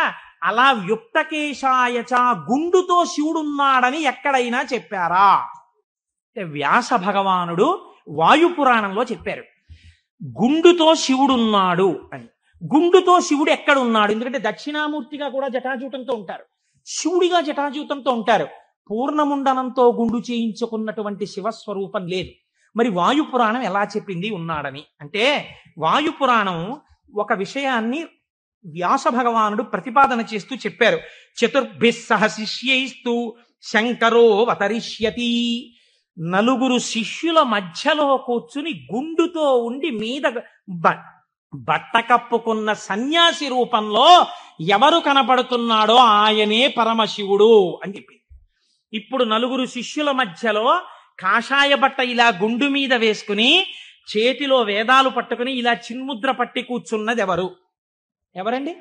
అలా వ్యుక్తకేశాయచ గుండుతో శివుడున్నాడని ఎక్కడైనా చెప్పారా అంటే వ్యాస భగవానుడు వాయుపురాణంలో చెప్పారు గుండుతో శివుడున్నాడు అని. గుండుతో శివుడు ఎక్కడున్నాడు? ఎందుకంటే దక్షిణామూర్తిగా కూడా జటాజూటంతో ఉంటారు, శివుడిగా జటాజూతంతో ఉంటారు. పూర్ణముండనంతో గుండు చేయించుకున్నటువంటి శివస్వరూపం లేదు. మరి వాయుపురాణం ఎలా చెప్పింది ఉన్నాడని అంటే, వాయుపురాణం ఒక విషయాన్ని వ్యాస భగవానుడు ప్రతిపాదన చేస్తూ చెప్పారు. చతుర్భిః సహ శిష్యైస్తు శంకరో అవతరిష్యతి. 4 శిష్యుల మధ్యలో కూర్చుని గుండుతో ఉండి మీద బట్ట కప్పుకున్న సన్యాసి రూపంలో ఎవరు కనపడుతున్నాడో ఆయనే పరమశివుడు అని చెప్పింది. ఇప్పుడు 4 శిష్యుల మధ్యలో కాషాయ బట్ట ఇలా గుండు మీద వేసుకుని చేతిలో వేదాలు పట్టుకుని ఇలా చిన్ముద్ర పట్టి కూర్చున్నది ఎవరు? ఎవరండి?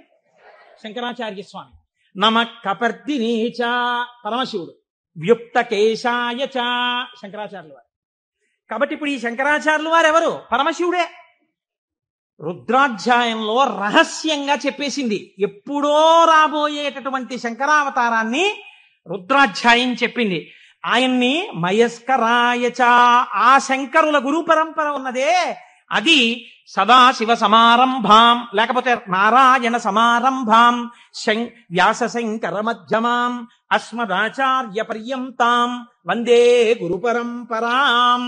శంకరాచార్య స్వామి. నమ కపర్దినేచ పరమశివుడు, వ్యుక్తకేశాయ చ శంకరాచార్యుల వారు. కాబట్టి ఇప్పుడు ఈ శంకరాచార్యుల వారు ఎవరు? పరమశివుడే. రుద్రాధ్యాయంలో రహస్యంగా చెప్పేసింది. ఎప్పుడో రాబోయేటటువంటి శంకరావతారాన్ని రుద్రాధ్యాయం చెప్పింది. ఆయన్ని మయస్కరాయచ ఆ శంకరుల గురు పరంపర ఉన్నదే అది సదాశివ సమారంభాం లేకపోతే నారాయణ సమారంభాం వ్యాస శంకర మధ్యమాం అస్మదాచార్య పర్యంతాం వందే గురు పరంపరాం.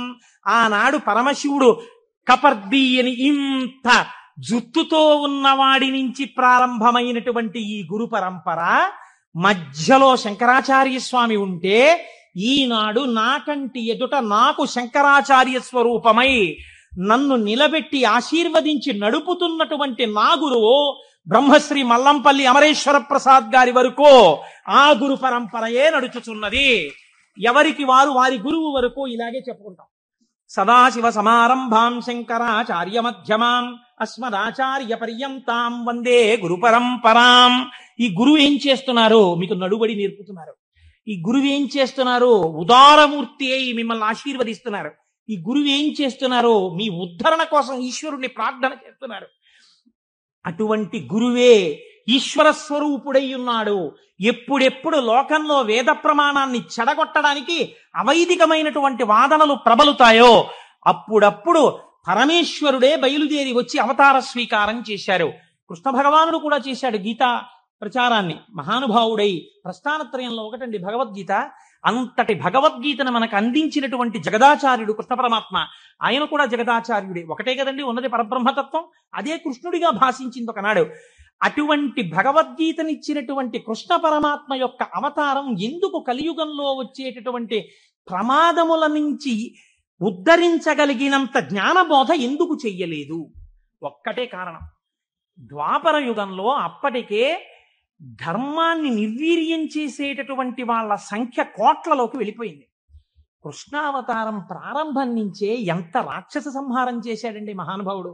ఆనాడు పరమశివుడు కపర్ది అని ఇంత జుత్తుతో ఉన్నవాడి నుంచి ప్రారంభమైనటువంటి ఈ గురు పరంపర మధ్యలో శంకరాచార్య స్వామి ఉంటే ఈనాడు నాకంటి ఎదుట నాకు శంకరాచార్య స్వరూపమై నన్ను నిలబెట్టి ఆశీర్వదించి నడుపుతున్నటువంటి నా గురువు బ్రహ్మశ్రీ మల్లంపల్లి అమరేశ్వర ప్రసాద్ గారి వరకు ఆ గురు పరంపరయే నడుచుచున్నది. ఎవరికి వారు వారి గురువు వరకు ఇలాగే చెప్పుకుంటాం. సదాశివ సమారంభాం శంకరాచార్య మధ్యమాం అస్మదాచార్య పర్యంతాం వందే గురు పరంపరాం. ఈ గురువు ఏం చేస్తున్నారు? మీకు నడుబడి నేర్పుతున్నారు. ఈ గురువు ఏం చేస్తున్నారు? ఉదారమూర్తి అయి మిమ్మల్ని ఆశీర్వదిస్తున్నారు. ఈ గురువు ఏం చేస్తున్నారు? మీ ఉద్ధరణ కోసం ఈశ్వరుణ్ణి ప్రార్థన చేస్తున్నారు. అటువంటి గురువే ఈశ్వర స్వరూపుడై ఉన్నాడు. ఎప్పుడెప్పుడు లోకంలో వేద ప్రమాణాన్ని చెడగొట్టడానికి అవైదికమైనటువంటి వాదనలు ప్రబలుతాయో అప్పుడప్పుడు పరమేశ్వరుడే బయలుదేరి వచ్చి అవతార స్వీకారం చేశారు. కృష్ణ భగవానుడు కూడా చేశాడు గీతా ప్రచారాన్ని. మహానుభావుడై ప్రస్థానత్రయంలో ఒకటండి భగవద్గీత. అంతటి భగవద్గీతను మనకు అందించినటువంటి జగదాచార్యుడు కృష్ణ పరమాత్మ. ఆయన కూడా జగదాచార్యుడే. ఒకటే కదండి ఉన్నది పరబ్రహ్మతత్వం. అదే కృష్ణుడిగా భాషించింది ఒకనాడు. అటువంటి భగవద్గీతనిచ్చినటువంటి కృష్ణ పరమాత్మ యొక్క అవతారం ఎందుకు కలియుగంలో వచ్చేటటువంటి ప్రమాదముల నుంచి ఉద్ధరించగలిగినంత జ్ఞానబోధ ఎందుకు చెయ్యలేదు? ఒక్కటే కారణం. ద్వాపర యుగంలో అప్పటికే ధర్మాన్ని నిర్వీర్యం చేసేటటువంటి వాళ్ళ సంఖ్య కోట్లలోకి వెళ్ళిపోయింది. కృష్ణావతారం ప్రారంభం నుంచే ఎంత రాక్షస సంహారం చేశాడండి మహానుభావుడు.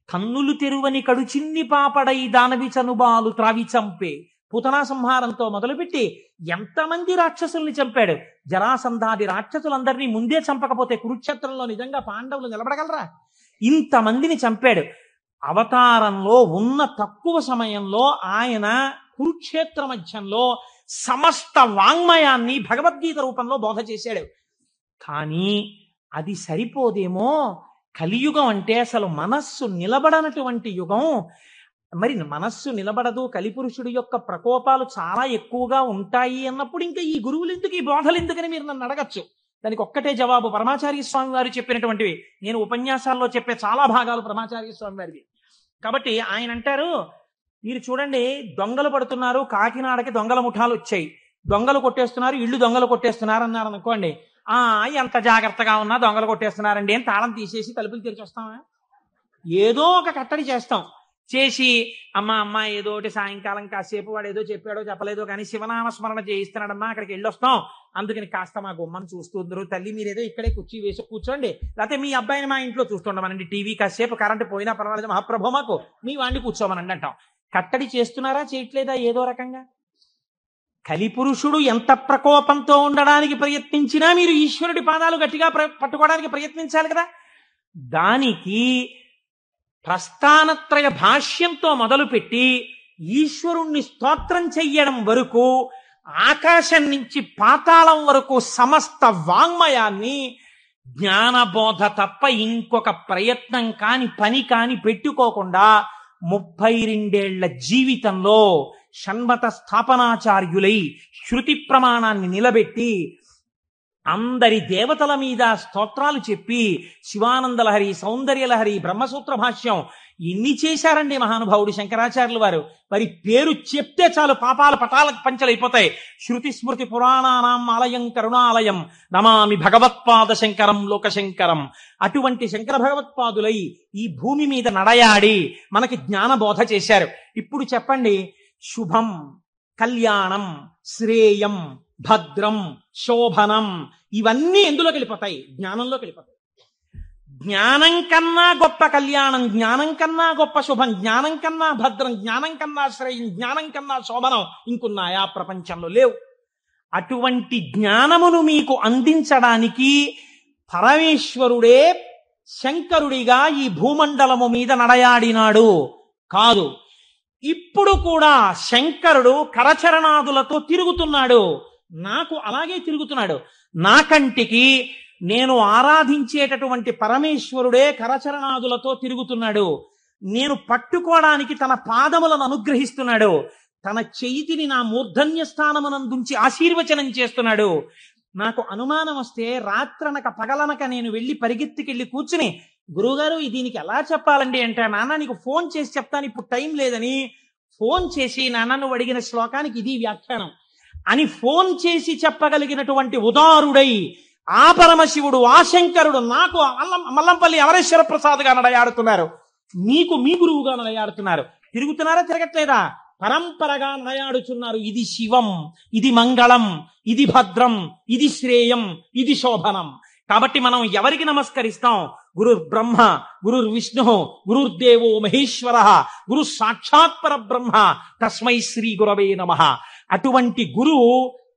కన్నులు తెరువని కడుచిన్ని పాపడై దానవి చనుబాలు త్రావి చంపే పూతనా సంహారంతో మొదలుపెట్టి ఎంతమంది రాక్షసుల్ని చంపాడు. జరాసంధాది రాక్షసులందరినీ ముందే చంపకపోతే కురుక్షేత్రంలో నిజంగా పాండవులు నిలబడగలరా? ఇంతమందిని చంపాడు. అవతారంలో ఉన్న తక్కువ సమయంలో ఆయన కురుక్షేత్ర మధ్యంలో సమస్త వాంగ్మయాన్ని భగవద్గీత రూపంలో బోధ చేశాడు. కానీ అది సరిపోదేమో. కలియుగం అంటే అసలు మనస్సు నిలబడనటువంటి యుగం. మరి మనస్సు నిలబడదు, కలిపురుషుడి యొక్క ప్రకోపాలు చాలా ఎక్కువగా ఉంటాయి అన్నప్పుడు ఇంకా ఈ గురువులు ఎందుకు, ఈ బోధలు ఎందుకని మీరు నన్ను అడగచ్చు. దానికి ఒక్కటే జవాబు పరమాచార్య స్వామి వారు చెప్పినటువంటివి. నేను ఉపన్యాసాల్లో చెప్పే చాలా భాగాలు పరమాచార్య స్వామి వారివి. కాబట్టి ఆయన అంటారు, మీరు చూడండి దొంగలు పడుతున్నారు, కాకినాడకి దొంగల ముఠాలు వచ్చాయి, దొంగలు కొట్టేస్తున్నారు, ఇళ్ళు దొంగలు కొట్టేస్తున్నారు అన్నారు అనుకోండి. ఎంత జాగ్రత్తగా ఉన్నా దొంగలు కొట్టేస్తున్నారండి అని తాళం తీసేసి తలుపులు తెరిచి వస్తామా? ఏదో ఒక కట్టడి చేస్తాం. చేసి అమ్మ ఏదో ఒకటి సాయంకాలం కాసేపు వాడు ఏదో చెప్పాడో చెప్పలేదో కానీ శివనామస్మరణ చేయిస్తున్నాడమ్మా, అక్కడికి వెళ్ళొస్తాం, అందుకని కాస్త మా గుమ్మను చూస్తుందరు, తల్లి మీరేదో ఇక్కడే కుర్చీ వేసి కూర్చోండి, లేకపోతే మీ అబ్బాయిని మా ఇంట్లో చూస్తుండమనండి, టీవీ కాసేపు కరెంటు పోయినా పర్వాలేదు మహాప్రభు మాకు మీ వాడిని కూర్చోమనండి అంటాం. కట్టడి చేస్తున్నారా చేయట్లేదా? ఏదో రకంగా. కలిపురుషుడు ఎంత ప్రకోపంతో ఉండడానికి ప్రయత్నించినా మీరు ఈశ్వరుడి పాదాలు గట్టిగా పట్టుకోవడానికి ప్రయత్నించాలి కదా. దానికి ప్రస్థానత్రయ భాష్యంతో మొదలుపెట్టి ఈశ్వరుణ్ణి స్తోత్రం చెయ్యడం వరకు, ఆకాశం నుంచి పాతాళం వరకు సమస్త వాంగ్మయాన్ని జ్ఞానబోధ తప్ప ఇంకొక ప్రయత్నం కాని పని కాని పెట్టుకోకుండా 32 జీవితంలో షణ్మత స్థాపనాచార్యులై శృతి ప్రమాణాన్ని నిలబెట్టి అందరి దేవతల మీద స్తోత్రాలు చెప్పి శివానందలహరి, సౌందర్యలహరి, బ్రహ్మసూత్ర భాష్యం ఇన్ని చేశారండి మహానుభావుడు శంకరాచార్యులు వారు. మరి పేరు చెప్తే చాలు పాపాల పటాలకు పంచలైపోతాయి. శృతి స్మృతి పురాణానాం ఆలయం కరుణాలయం నమామి భగవత్పాద శంకరం లోకశంకరం. అటువంటి శంకర భగవత్పాదులై ఈ భూమి మీద నడయాడి మనకి జ్ఞానబోధ చేశారు. ఇప్పుడు చెప్పండి, శుభం, కళ్యాణం, శ్రేయం, భద్రం, శోభనం ఇవన్నీ ఎందులోకి వెళ్ళిపోతాయి? జ్ఞానంలోకి వెళ్ళిపోతాయి. జ్ఞానం కన్నా గొప్ప కళ్యాణం, జ్ఞానం కన్నా గొప్ప శుభం, జ్ఞానం కన్నా భద్రం, జ్ఞానం కన్నా శ్రేయం, జ్ఞానం కన్నా శోభనం ఇంకున్నాయా ప్రపంచంలో? లేవు. అటువంటి జ్ఞానమును మీకు అందించడానికి పరమేశ్వరుడే శంకరుడిగా ఈ భూమండలము మీద నడయాడినాడు కాదు. ఇప్పుడు కూడా శంకరుడు కరచరణాదులతో తిరుగుతున్నాడు. నాకు అలాగే తిరుగుతున్నాడు. నా కంటికి నేను ఆరాధించేటటువంటి పరమేశ్వరుడే కరచరణాదులతో తిరుగుతున్నాడు. నేను పట్టుకోవడానికి తన పాదములను అనుగ్రహిస్తున్నాడు. తన చేతిని నా మూర్ధన్య స్థానమునందుంచి ఆశీర్వచనం చేస్తున్నాడు. నాకు అనుమానం వస్తే రాత్రనక పగలనక నేను వెళ్ళి పరిగెత్తికెళ్ళి కూర్చుని, గురువుగారు దీనికి ఎలా చెప్పాలండి అంటే, నాన్న నీకు ఫోన్ చేసి చెప్తాను, ఇప్పుడు టైం లేదని ఫోన్ చేసి నాన్న నువ్వు అడిగిన శ్లోకానికి ఇది వ్యాఖ్యానం, అని ఫోన్ చేసి చెప్పగలిగినటువంటి ఉదారుడై ఆ పరమశివుడు ఆ శంకరుడు నాకు మల్లంపల్లి అమరేశ్వర ప్రసాద్గా నడయాడుతున్నారు, మీకు మీ గురువుగా నడయాడుతున్నారు. తిరుగుతున్నారా తిరగట్లేదా? పరంపరగా నడయాడుచున్నారు. ఇది శివం, ఇది మంగళం, ఇది భద్రం, ఇది శ్రేయం, ఇది శోభనం. కాబట్టి మనం ఎవరికి నమస్కరిస్తాం? గురుర్ బ్రహ్మ, గురుర్ విష్ణు, గురుర్దేవో మహేశ్వర, గురు సాక్షాత్ పరబ్రహ్మ, తస్మై శ్రీ గురవే నమః. అటువంటి గురువు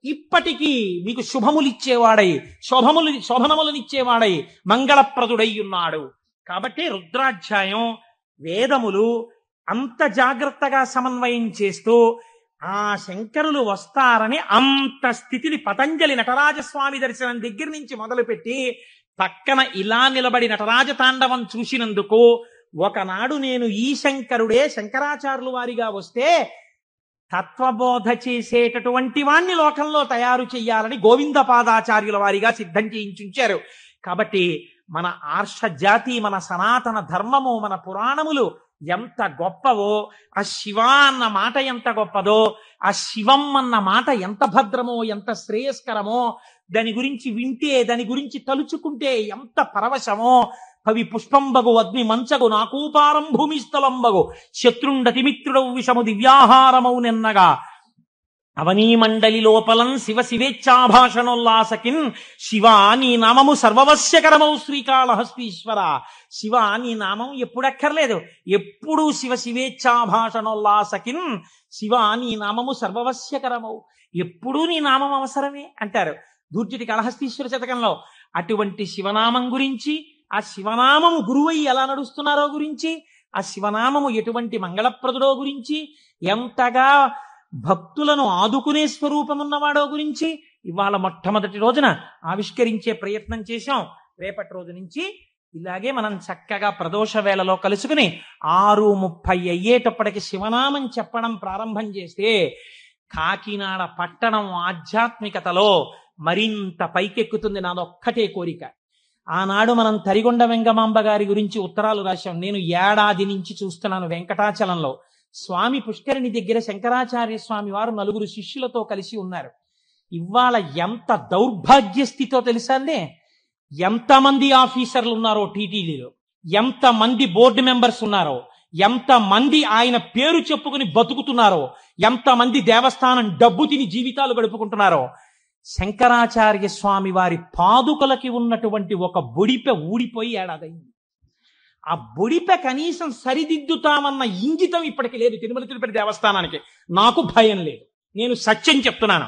ఇప్పటికీ మీకు శుభములిచ్చేవాడై, శోభనములనిచ్చేవాడై, మంగళప్రదుడై ఉన్నాడు. కాబట్టి రుద్రాధ్యాయం వేదములు అంత జాగ్రత్తగా సమన్వయం చేస్తూ ఆ శంకరులు వస్తారని అంత స్థితిని పతంజలి నటరాజస్వామి దర్శనం దగ్గర నుంచి మొదలుపెట్టి పక్కన ఇలా నిలబడి నటరాజ తాండవం చూసినందుకు ఒకనాడు నేను ఈ శంకరుడే శంకరాచార్యులు వారిగా వస్తే తత్వబోధ చేసేటటువంటి వాణ్ణి లోకంలో తయారు చెయ్యాలని గోవిందపాదాచార్యుల వారిగా సిద్ధం చేయించుంచారు. కాబట్టి మన ఆర్ష జాతి, మన సనాతన ధర్మము, మన పురాణములు ఎంత గొప్పవో, ఆ శివ అన్న మాట ఎంత గొప్పదో, ఆ శివం అన్న మాట ఎంత భద్రమో, ఎంత శ్రేయస్కరమో, దాని గురించి వింటే, దాని గురించి తలుచుకుంటే ఎంత పరవశమో. కవి పుష్పంబగు అగ్ని మంచగు నాకూపారం భూమిస్థలంబగు శత్రుండతిమిత్రుడవు విషము దివ్యాహారమౌ నెన్నగా అవనీ మండలి లోపలం శివ శివేచ్ఛాభాషణోల్లాసకిన్ శివ నీ నామము సర్వవశ్యకరమౌ శ్రీకాళహస్తీశ్వర. శివ నీ నామం ఎప్పుడక్కర్లేదు, ఎప్పుడు శివ శివేచ్ఛాభాషణోల్లాసకిన్ శివ నీ నామము సర్వవశ్యకరమౌ, ఎప్పుడూ నీ నామం అవసరమే అంటారు దూర్జటి కాళహస్తీశ్వర శతకంలో. అటువంటి శివనామం గురించి, ఆ శివనామము గురువై ఎలా నడుస్తున్నారో గురించి, ఆ శివనామము ఎటువంటి మంగళప్రదుడో గురించి, ఎంతగా భక్తులను ఆదుకునే స్వరూపమున్నవాడో గురించి ఇవాళ మొట్టమొదటి రోజున ఆవిష్కరించే ప్రయత్నం చేశాం. రేపటి రోజు నుంచి ఇలాగే మనం చక్కగా ప్రదోష వేళలో కలుసుకుని 6:30 అయ్యేటప్పటికి శివనామం చెప్పడం ప్రారంభం చేస్తే కాకినాడ పట్టణం ఆధ్యాత్మికతలో మరింత పైకెక్కుతుంది. నాదొక్కటే కోరిక. ఆనాడు మనం తరిగొండ వెంగమాంబ గారి గురించి ఉత్తరాలు రాశాం. నేను ఏడాది నుంచి చూస్తున్నాను వెంకటాచలంలో స్వామి పుష్కరిణి దగ్గర శంకరాచార్య స్వామి వారు 4 శిష్యులతో కలిసి ఉన్నారు. ఇవాళ ఎంత దౌర్భాగ్య స్థితితో తెలుసా అండి? ఎంతమంది ఆఫీసర్లు ఉన్నారో టీటీడీలో, ఎంతమంది బోర్డు మెంబర్స్ ఉన్నారో, ఎంతమంది ఆయన పేరు చెప్పుకుని బతుకుతున్నారో, ఎంతమంది దేవస్థానం డబ్బు తిని జీవితాలు గడుపుకుంటున్నారో. శంకరాచార్య స్వామి వారి పాదుకలకి ఉన్నటువంటి ఒక బొడిపె ఊడిపోయి ఏడాదైంది. ఆ బొడిపె కనీసం సరిదిద్దుతామన్న ఇంగితం ఇప్పటికి లేదు తిరుమల తిరుపతి దేవస్థానానికి. నాకు భయం లేదు, నేను సత్యం చెప్తున్నాను.